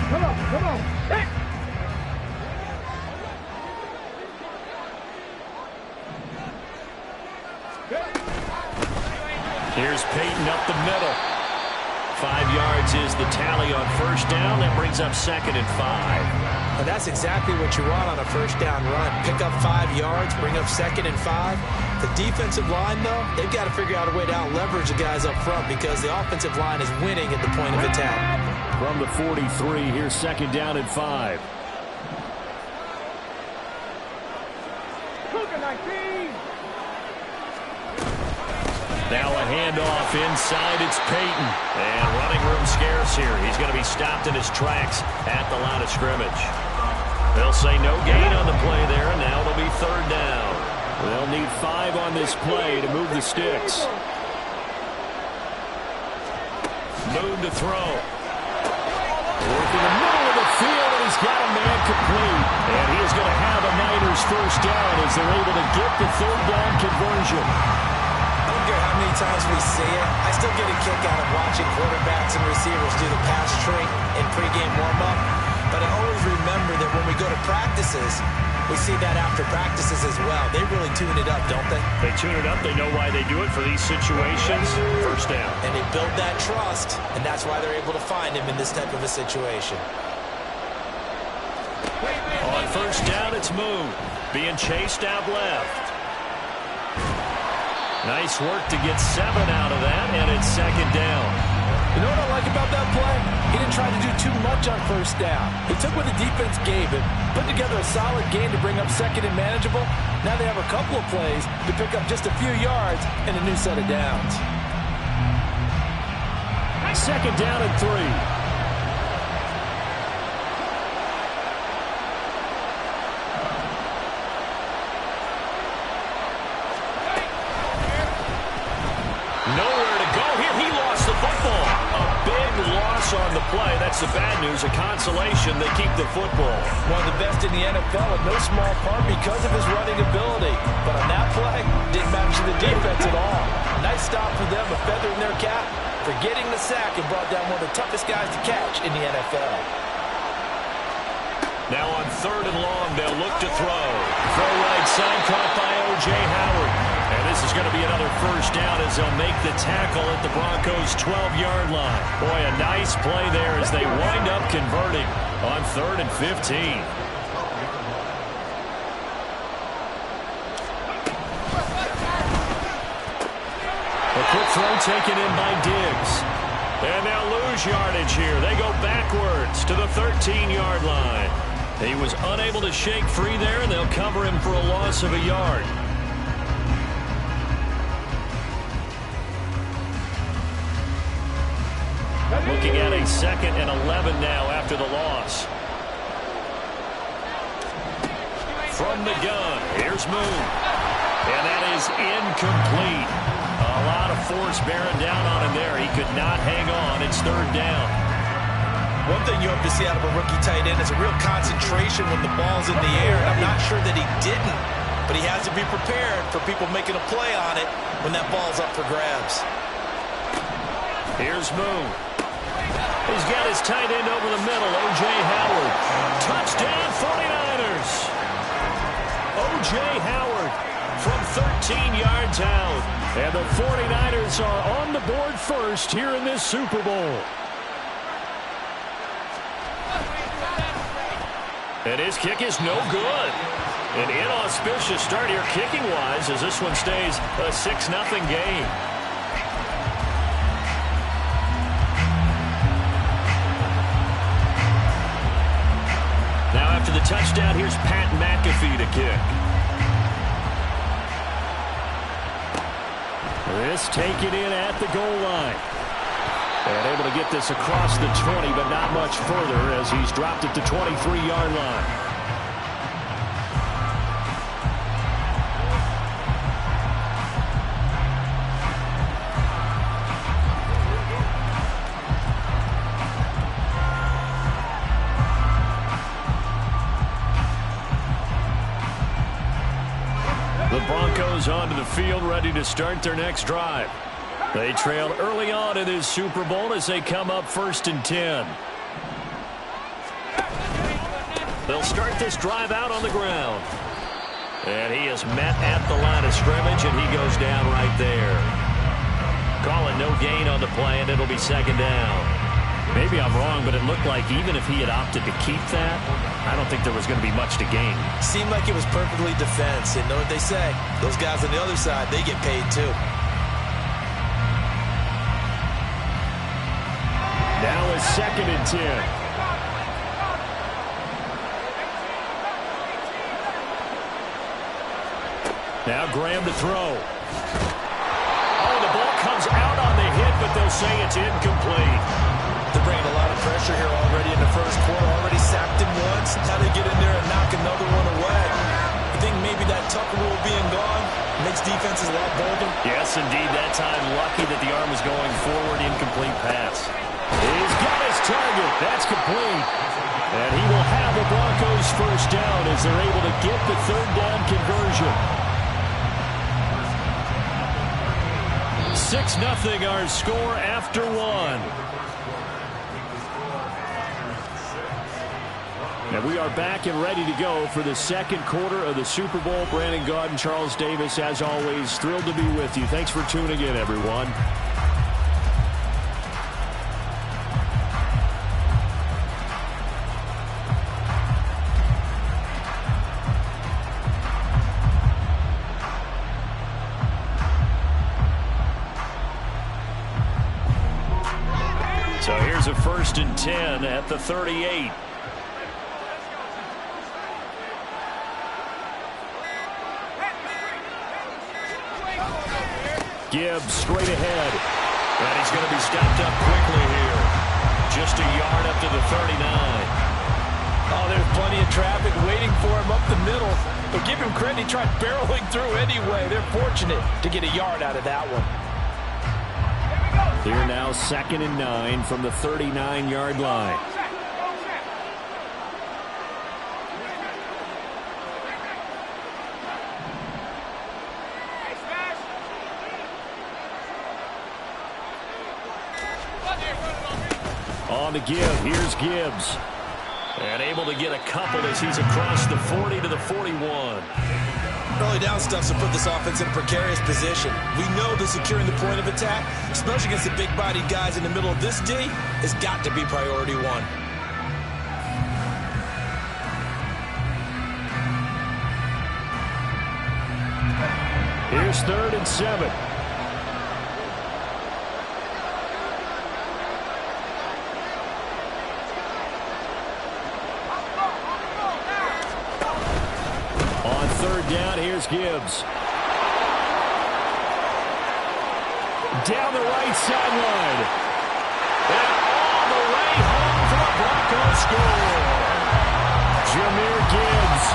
Come on. Hey. Here's Peyton up the middle. 5 yards is the tally on 1st down. That brings up 2nd and 5. And that's exactly what you want on a 1st down run. Pick up 5 yards, bring up 2nd and 5. The defensive line, though, they've got to figure out a way to out-leverage the guys up front because the offensive line is winning at the point of attack. from the 43. Here's 2nd down and 5. Now a handoff inside. It's Peyton. And running room scarce here. He's going to be stopped in his tracks at the line of scrimmage. They'll say no gain on the play there, and now it'll be 3rd down. They'll need 5 on this play to move the sticks. Moon to throw. Working the middle of the field, and he's got a man complete. And he is going to have a Niners 1st down as they're able to get the 3rd down conversion. I don't care how many times we see it. I still get a kick out of watching quarterbacks and receivers do the pass tree in pregame warm-up. But I always remember that when we go to practices, we see that after practices as well. They really tune it up, don't they? They tune it up. They know why they do it for these situations. 1st down. And they build that trust, and that's why they're able to find him in this type of a situation. On 1st down, it's Moon. Being chased out left. Nice work to get 7 out of that, and it's 2nd down. You know what I like about that play? He didn't try to do too much on 1st down. He took what the defense gave him, put together a solid game to bring up 2nd and manageable. Now they have a couple of plays to pick up just a few yards and a new set of downs. 2nd down and 3. Nowhere to go here. He lost the football. A big loss on the play. That's the bad news. A consolation. They keep the football. One of the best in the NFL in no small part because of his running ability. But on that play, didn't match the defense at all. Nice stop for them, a feather in their cap for getting the sack and brought down one of the toughest guys to catch in the NFL. Now on 3rd and long, they'll look to throw. Throw right side, caught by O.J. Howard. And this is going to be another 1st down as they'll make the tackle at the Broncos' 12-yard line. Boy, a nice play there as they wind up converting on 3rd and 15. A quick throw taken in by Diggs. And they'll lose yardage here. They go backwards to the 13-yard line. He was unable to shake free there, and they'll cover him for a loss of a yard. Looking at a 2nd and 11 now after the loss. From the gun, here's Moon. And that is incomplete. A lot of force bearing down on him there. He could not hang on. It's 3rd down. One thing you hope to see out of a rookie tight end is a real concentration when the ball's in the air. And I'm not sure that he didn't, but he has to be prepared for people making a play on it when that ball's up for grabs. Here's Moon. He's got his tight end over the middle, O.J. Howard. Touchdown, 49ers. O.J. Howard from 13 yards out. And the 49ers are on the board first here in this Super Bowl. And his kick is no good. An inauspicious start here kicking-wise as this one stays a 6-0 game. Now after the touchdown, here's Pat McAfee to kick. This taken in at the goal line. And able to get this across the 20, but not much further as he's dropped at the 23-yard line. The Broncos onto the field, ready to start their next drive. They trailed early on in this Super Bowl as they come up 1st and 10. They'll start this drive out on the ground. And he is met at the line of scrimmage, and he goes down right there. Calling no gain on the play, and it'll be 2nd down. Maybe I'm wrong, but it looked like even if he had opted to keep that, I don't think there was going to be much to gain. Seemed like it was perfectly defense. And know what they say? Those guys on the other side, they get paid too. Now a 2nd and 10. Now Graham to throw. Oh, the ball comes out on the hit, but they'll say it's incomplete. They're bringing a lot of pressure here already in the first quarter. Already sacked him once. How they get in there and knock another one away. I think maybe that Tucker rule being gone makes defenses a lot bolder. Yes, indeed. That time, lucky that the arm was going forward. Incomplete pass. He's got his target. That's complete. And he will have the Broncos first down as they're able to get the 3rd down conversion. 6-0 our score after 1. And we are back and ready to go for the 2nd quarter of the Super Bowl. Brandon Gaud and Charles Davis, as always, thrilled to be with you. Thanks for tuning in, everyone. So here's a 1st and 10 at the 38. Gibbs straight ahead. And he's going to be stopped up quickly here. Just a yard up to the 39. Oh, there's plenty of traffic waiting for him up the middle. But give him credit, he tried barreling through anyway. They're fortunate to get a yard out of that one. Here now 2nd and 9 from the 39-yard line. On to give. Here's Gibbs. And able to get a couple as he's across the 40 to the 41. Early down stuff to put this offense in a precarious position. We know that securing the point of attack, especially against the big-bodied guys in the middle of this D, has got to be priority 1. Here's 3rd and 7. On 3rd down, here's Gibbs. Down the right sideline. And all the way home for the Broncos score. Jahmyr Gibbs,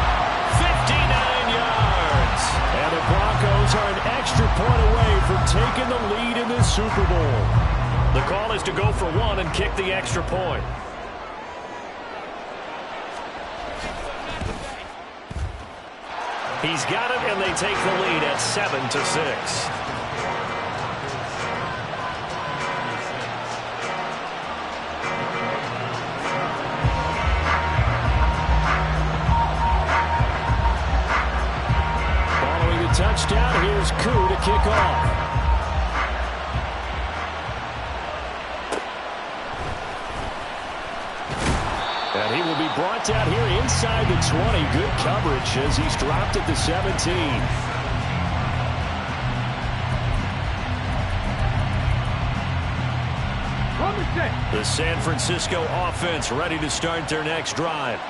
59 yards. And the Broncos are an extra point away from taking the lead in this Super Bowl. The call is to go for 1 and kick the extra point. He's got it, and they take the lead at 7-6. Following the touchdown, here's Koo to kick off. And he will be brought down here inside the 20. Good coverage as he's dropped at the 17. The San Francisco offense ready to start their next drive.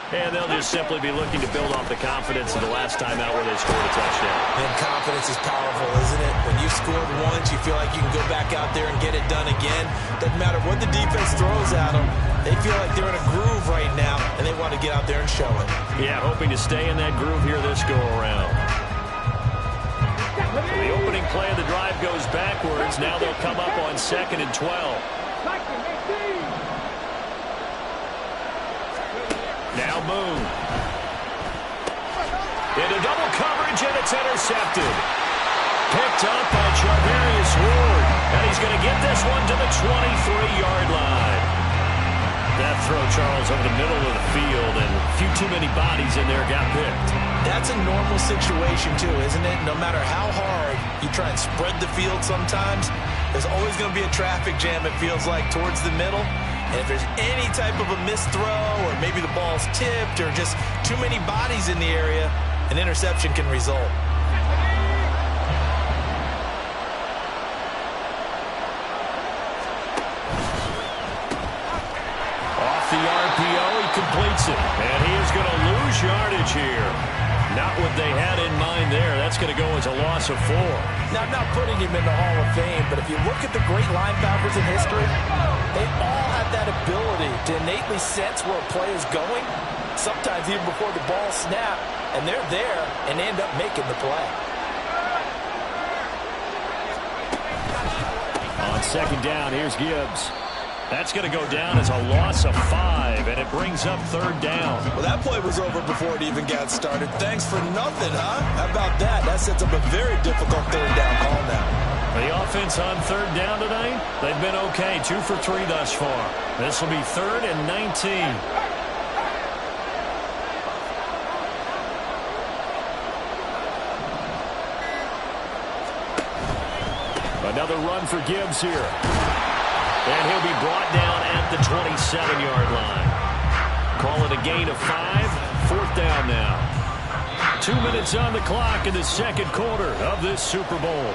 And they'll just simply be looking to build off the confidence of the last time out where they scored a touchdown. And confidence is powerful, isn't it? When you've scored once, you feel like you can go back out there and get it done again. Doesn't matter what the defense throws at them. They feel like they're in a groove right now, and they want to get out there and show it. Yeah, hoping to stay in that groove here this go-around. The opening play of the drive goes backwards. Now they'll come up on 2nd and 12. Now Moon. Into double coverage, and it's intercepted. Picked up by Charvarius Ward. And he's going to get this one to the 23-yard line. That throw, Charles, over the middle of the field, and a few too many bodies in there got picked. That's a normal situation, too, isn't it? No matter how hard you try and spread the field sometimes, there's always going to be a traffic jam, it feels like, towards the middle. And if there's any type of a missed throw, or maybe the ball's tipped, or just too many bodies in the area, an interception can result. completes it. And he is going to lose yardage here. Not what they had in mind there. That's going to go as a loss of 4. Now, I'm not putting him in the Hall of Fame, but if you look at the great linebackers in history, they all have that ability to innately sense where a play is going, sometimes even before the ball snaps, and they're there and end up making the play. On second down, here's Gibbs. That's going to go down as a loss of 5, and it brings up third down. Well, that play was over before it even got started. Thanks for nothing, huh? How about that? That sets up a very difficult third down call now. The offense on third down tonight, they've been okay. 2 for 3 thus far. This will be 3rd and 19. Another run for Gibbs here. And he'll be brought down at the 27-yard line. Call it a gain of 5. 4th down now. 2 minutes on the clock in the second quarter of this Super Bowl.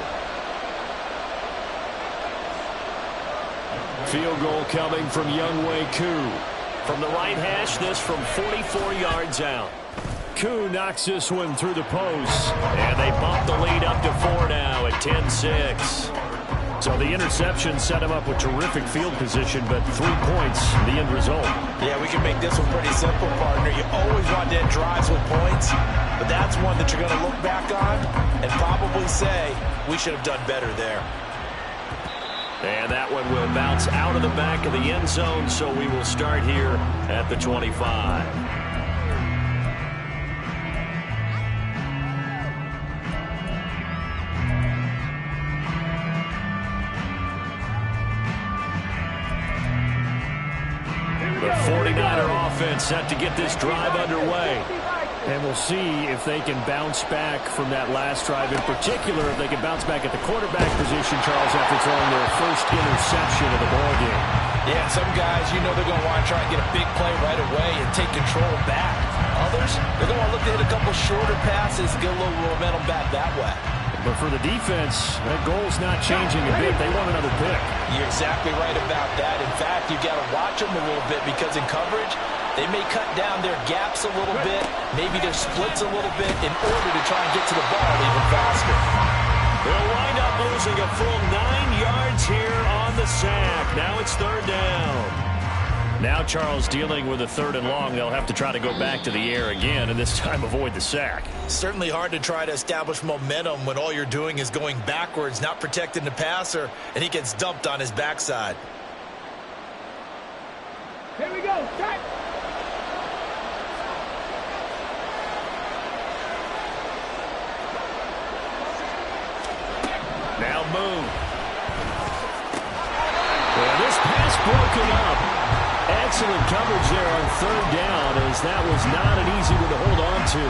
Field goal coming from Younghoe Koo. From the right hash, this from 44 yards out. Koo knocks this one through the post. And they bump the lead up to 4 now at 10-6. So the interception set him up with terrific field position, but 3 points, the end result. Yeah, we can make this one pretty simple, partner. You always want to end drives with points, but that's one that you're going to look back on and probably say, we should have done better there. And that one will bounce out of the back of the end zone, so we will start here at the 25. The 49er offense set to get this drive underway. And we'll see if they can bounce back from that last drive. In particular, if they can bounce back at the quarterback position, Charles, after throwing their first interception of the ballgame. Yeah, some guys, you know they're going to want to try and get a big play right away and take control back. Others, they're going to want to look to hit a couple shorter passes, get a little momentum back that way. But for the defense, that goal's not changing a bit. They want another pick. You're exactly right about that. In fact, you've got to watch them a little bit because in coverage, they may cut down their gaps a little bit, maybe their splits a little bit in order to try and get to the ball even faster. They'll wind up losing a full 9 yards here on the sack. Now it's third down. Now Charles dealing with a 3rd and long. They'll have to try to go back to the air again and this time avoid the sack. Certainly hard to try to establish momentum when all you're doing is going backwards, not protecting the passer, and he gets dumped on his backside. Here we go. Start. Now move. Well, this pass broken up. Excellent coverage there on 3rd down, as that was not an easy one to hold on to.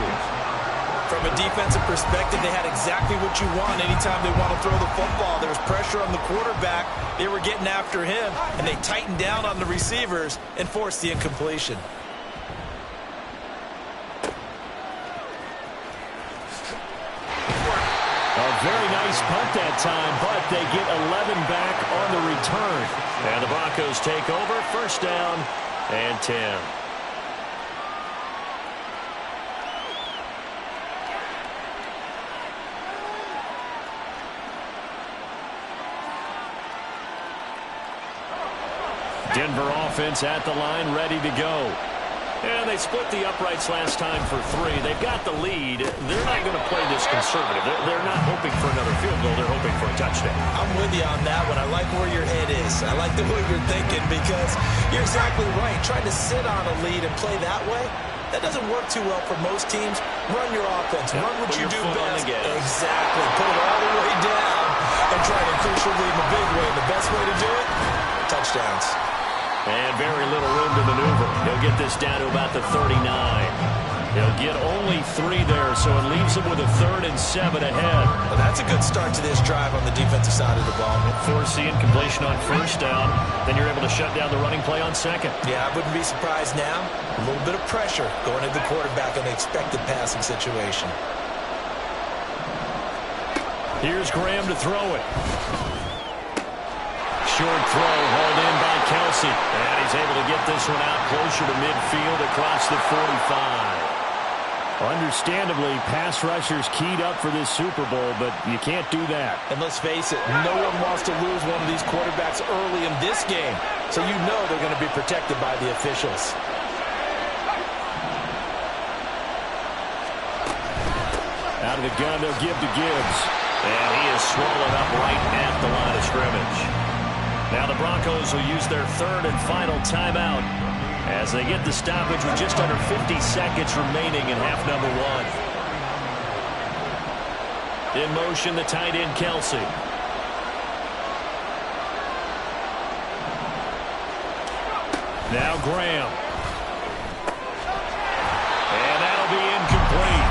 From a defensive perspective, they had exactly what you want anytime they want to throw the football. There was pressure on the quarterback. They were getting after him, and they tightened down on the receivers and forced the incompletion. A very nice punt that time, but they get 11 back on the return. And the Broncos take over, 1st down and 10. Denver offense at the line, ready to go. And they split the uprights last time for 3. They've got the lead. They're not going to play this conservative. They're not hoping for another field goal. They're hoping for a touchdown. I'm with you on that one. I like where your head is. I like the way you're thinking because you're exactly right. Trying to sit on a lead and play that way, that doesn't work too well for most teams. Run your offense. Run what you do best. Exactly. Put it all the way down and try to push your lead in a big way. The best way to do it, touchdowns. And very little room to maneuver. He'll get this down to about the 39. He'll get only 3 there, so it leaves him with a 3rd and 7 ahead. Well, that's a good start to this drive on the defensive side of the ball. Force the incompletion on 1st down. Then you're able to shut down the running play on 2nd. Yeah, I wouldn't be surprised now. A little bit of pressure going at the quarterback on the expected passing situation. Here's Graham to throw it. Short throw hauled in by Kelsey. And he's able to get this one out closer to midfield across the 45. Understandably, pass rushers keyed up for this Super Bowl, but you can't do that. And let's face it, no one wants to lose one of these quarterbacks early in this game. So you know they're going to be protected by the officials. Out of the gun, they'll give to Gibbs. And he is swallowed up right at the line of scrimmage. Now the Broncos will use their third and final timeout as they get the stoppage with just under 50 seconds remaining in half number one. In motion, the tight end, Kelsey. Now Graham. And that'll be incomplete.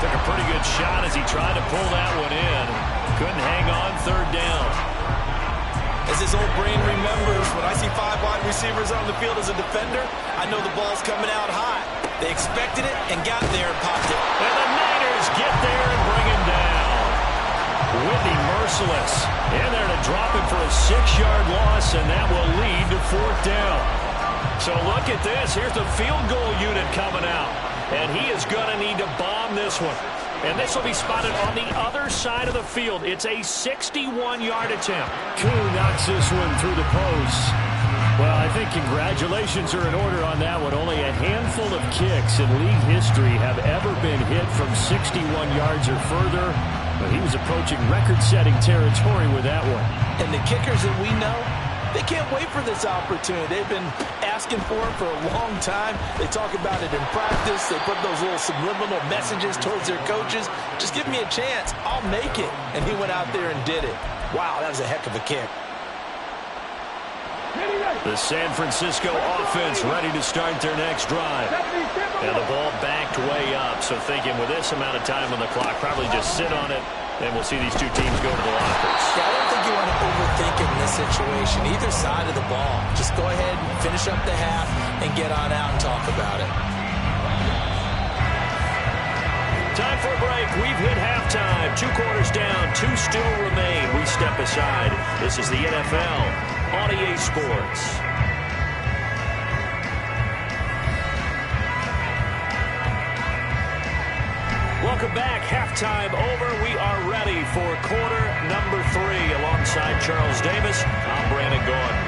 Took a pretty good shot as he tried to pull that one in. Couldn't hang on, third down. As his old brain remembers, when I see 5 wide receivers on the field as a defender, I know the ball's coming out high. They expected it and got there and popped it. And the Niners get there and bring him down. Whitney merciless. In there to drop it for a 6-yard loss, and that will lead to fourth down. So look at this. Here's the field goal unit coming out. And he is going to need to bomb this one. And this will be spotted on the other side of the field. It's a 61-yard attempt. Koo knocks this one through the post. Well, I think congratulations are in order on that one. Only a handful of kicks in league history have ever been hit from 61 yards or further. But he was approaching record-setting territory with that one. And the kickers that we know, they can't wait for this opportunity. They've been asking for it for a long time. They talk about it in practice. They put those little subliminal messages towards their coaches. Just give me a chance. I'll make it. And he went out there and did it. Wow, that was a heck of a kick. The San Francisco offense ready to start their next drive. And the ball backed way up. So thinking with this amount of time on the clock, probably just sit on it. And we'll see these two teams go to the lockers. Yeah, I don't think you want to overthink it in this situation. Either side of the ball. Just go ahead and finish up the half and get on out and talk about it. Time for a break. We've hit halftime. 2 quarters down. 2 still remain. We step aside. This is the NFL on EA Sports. Welcome back. Halftime over. We are ready for quarter number 3. Alongside Charles Davis, I'm Brandon Gordon.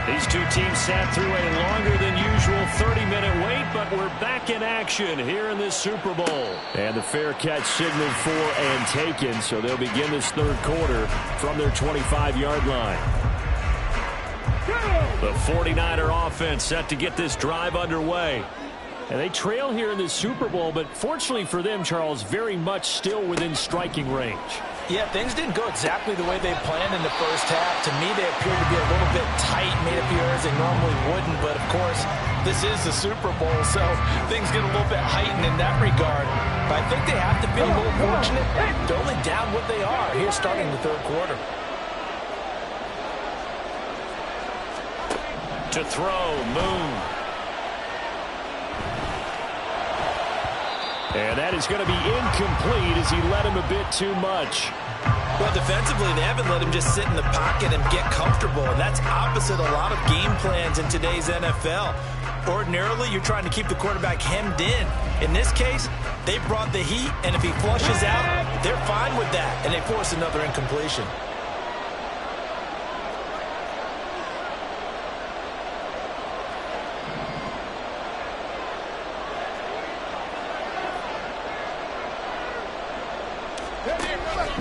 These two teams sat through a longer than usual 30-minute wait, but we're back in action here in this Super Bowl. And the fair catch signaled for and taken, so they'll begin this third quarter from their 25-yard line. The 49er offense set to get this drive underway. And they trail here in this Super Bowl, but fortunately for them, Charles, very much still within striking range. Yeah, things didn't go exactly the way they planned in the first half. To me, they appeared to be a little bit tight, made up here as they normally wouldn't. But, of course, this is the Super Bowl, so things get a little bit heightened in that regard. But I think they have to be a little fortunate to only down what they are here starting the third quarter. To throw, Moon. And that is going to be incomplete as he led him a bit too much. Well, defensively, they haven't let him just sit in the pocket and get comfortable. And that's opposite a lot of game plans in today's NFL. Ordinarily, you're trying to keep the quarterback hemmed in. In this case, they brought the heat, and if he flushes out, they're fine with that. And they force another incompletion.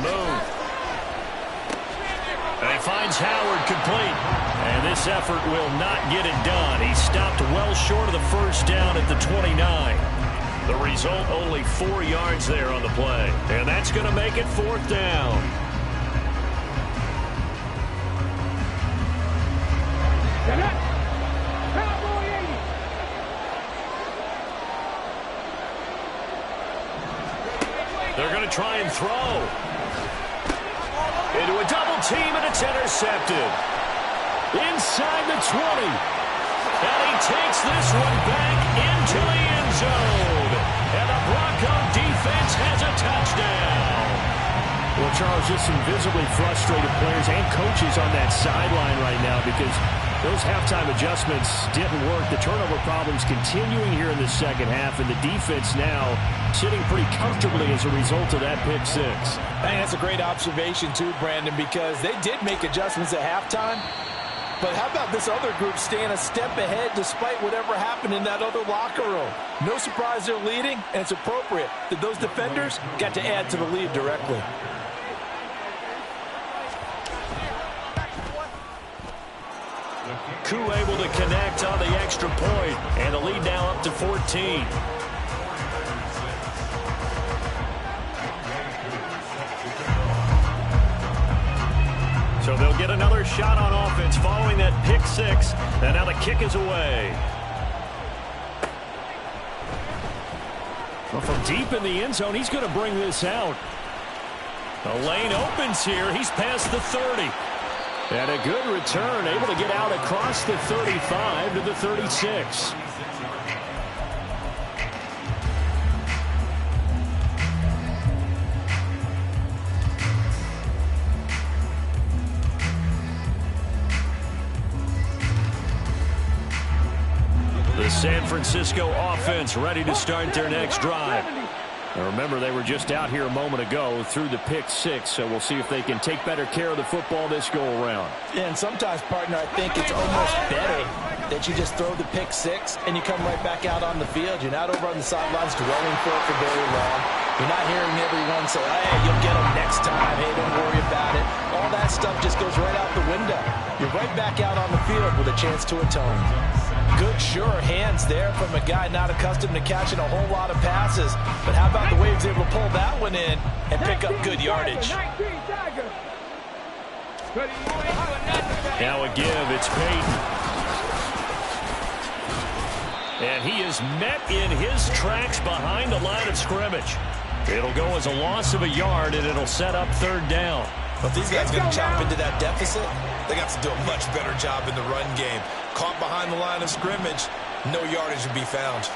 Moon. And he finds Howard complete. And this effort will not get it done. He stopped well short of the first down at the 29. The result, only 4 yards there on the play. And that's going to make it fourth down. They're going to try and throw. Into a double team, and it's intercepted. Inside the 20. And he takes this one back into the end zone. And the Bronco defense has a touchdown. Well, Charles, just some visibly frustrated players and coaches on that sideline right now because Those halftime adjustments didn't work. The turnover problems continuing here in the second half, and the defense now sitting pretty comfortably as a result of that pick six. I think that's a great observation too, Brandon, because they did make adjustments at halftime. But how about this other group staying a step ahead despite whatever happened in that other locker room? No surprise they're leading, and it's appropriate that those defenders got to add to the lead directly. Koo able to connect on the extra point, and the lead now up to 14. So they'll get another shot on offense following that pick six, and now the kick is away. Well, from deep in the end zone, he's going to bring this out. The lane opens here. He's past the 30. And a good return, able to get out across the 35 to the 36. The San Francisco offense ready to start their next drive. Now remember, they were just out here a moment ago through the pick six, so we'll see if they can take better care of the football this go-around. Yeah, and sometimes, partner, I think it's almost better that you just throw the pick six and you come right back out on the field. You're not over on the sidelines dwelling for it for very long. You're not hearing everyone say, hey, you'll get them next time. Hey, don't worry about it. All that stuff just goes right out the window. You're right back out on the field with a chance to atone. Good, sure hands there from a guy not accustomed to catching a whole lot of passes. But how about the way he was able to pull that one in and pick up good yardage? Now a give, it's Peyton. And he is met in his tracks behind the line of scrimmage. It'll go as a loss of a yard, and it'll set up third down. But these guys are going to chop into that deficit. They got to do a much better job in the run game. Caught behind the line of scrimmage, no yardage to be found.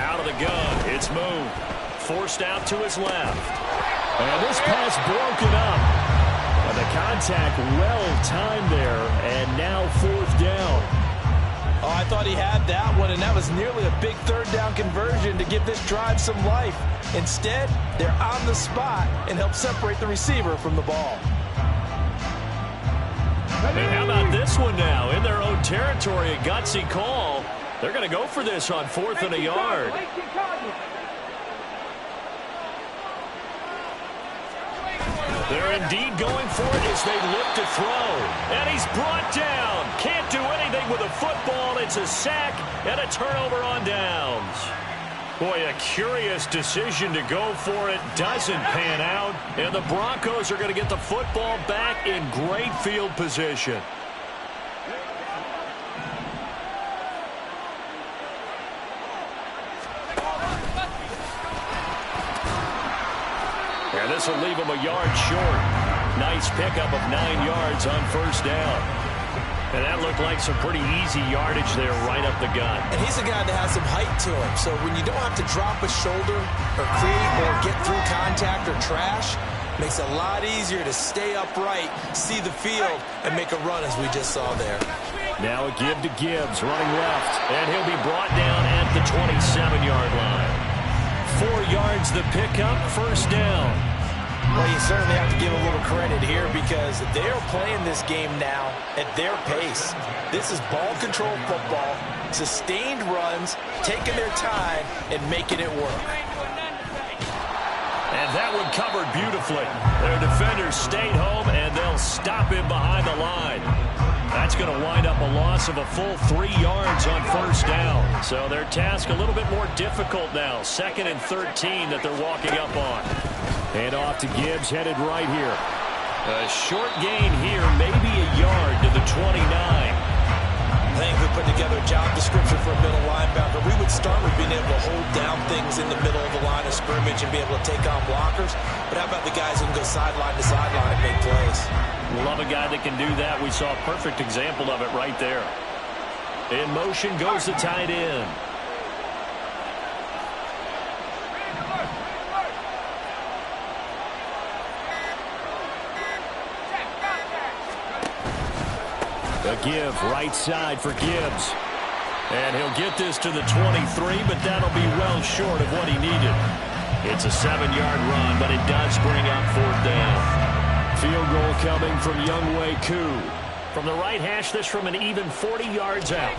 Out of the gun, it's moved. Forced out to his left. And this pass broken up. And the contact well-timed there, and now fourth down. Oh, I thought he had that one, and that was nearly a big third down conversion to give this drive some life. Instead, they're on the spot and help separate the receiver from the ball. And how about this one now? In their own territory, a gutsy call. They're going to go for this on fourth and a yard. They're indeed going for it as they look to throw. And he's brought down. Can't do anything with a football. It's a sack and a turnover on downs. Boy, a curious decision to go for it. Doesn't pan out. And the Broncos are going to get the football back in great field position. And this will leave him a yard short. Nice pickup of 9 yards on first down. And that looked like some pretty easy yardage there right up the gut. And he's a guy that has some height to him. So when you don't have to drop a shoulder or create or get through contact or trash, makes it a lot easier to stay upright, see the field, and make a run as we just saw there. Now a give to Gibbs, running left. And he'll be brought down at the 27-yard line. 4 yards the pickup, first down. Well, you certainly have to give a little credit here because they're playing this game now at their pace. This is ball control football, sustained runs, taking their time, and making it work. And that one covered beautifully. Their defenders stayed home, and they'll stop him behind the line. That's going to wind up a loss of a full 3 yards on first down. So their task a little bit more difficult now. 2nd and 13 that they're walking up on. And off to Gibbs, headed right here. A short gain here, maybe a yard to the 29. I think if we put together a job description for a middle linebacker, we would start with being able to hold down things in the middle of the line of scrimmage and be able to take on blockers. But how about the guys who can go sideline to sideline and make plays? Love a guy that can do that. We saw a perfect example of it right there. In motion goes the tight end. give right side for Gibbs. And he'll get this to the 23, but that'll be well short of what he needed. It's a 7-yard run, but it does bring up 4th down. Field goal coming from Younghoe Koo. From the right hash, this from an even 40 yards out.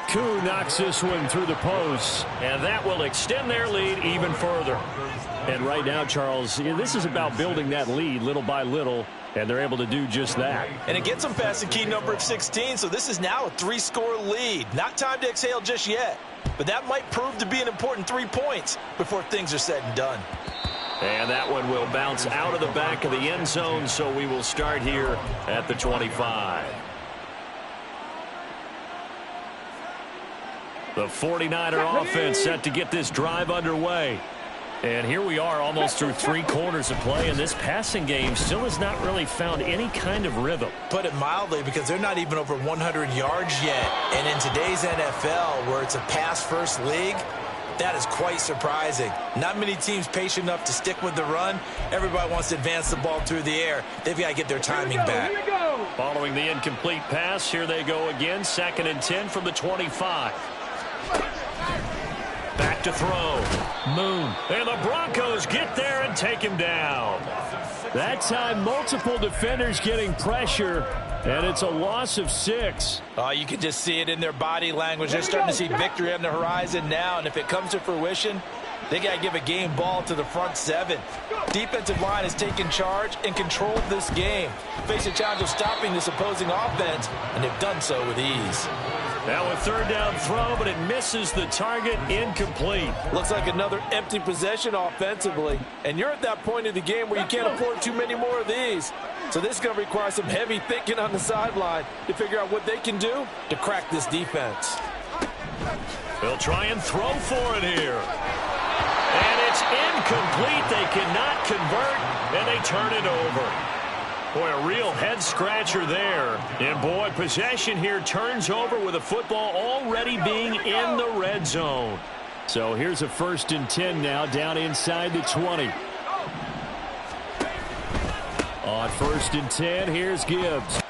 Koo knocks this one through the post. And that will extend their lead even further. And right now, Charles, this is about building that lead little by little, and they're able to do just that. And it gets them past the key number of 16, so this is now a 3-score lead. Not time to exhale just yet, but that might prove to be an important 3 points before things are said and done. And that one will bounce out of the back of the end zone, so we will start here at the 25. The 49er offense set to get this drive underway. And here we are almost through 3 quarters of play, and this passing game still has not really found any kind of rhythm. Put it mildly, because they're not even over 100 yards yet. And in today's NFL, where it's a pass-first league, that is quite surprising. Not many teams patient enough to stick with the run. Everybody wants to advance the ball through the air. They've got to get their timing back. Following the incomplete pass, here they go again. 2nd and 10 from the 25. Back to throw. Moon. And the Broncos get there and take him down. That time, multiple defenders getting pressure, and it's a loss of 6. Oh, you can just see it in their body language. They're starting to see victory on the horizon now, and if it comes to fruition, they got to give a game ball to the front 7. Defensive line has taken charge and controlled this game. Face a challenge of stopping this opposing offense, and they've done so with ease. Now a 3rd down throw, but it misses the target. Incomplete. Looks like another empty possession offensively. And you're at that point of the game where you can't afford too many more of these. So this is going to require some heavy thinking on the sideline to figure out what they can do to crack this defense. They'll try and throw for it here. And it's incomplete. They cannot convert, and they turn it over. Boy, a real head-scratcher there. And, boy, possession here turns over with the football already being in the red zone. So here's a 1st and 10 now, down inside the 20. On 1st and 10, here's Gibbs.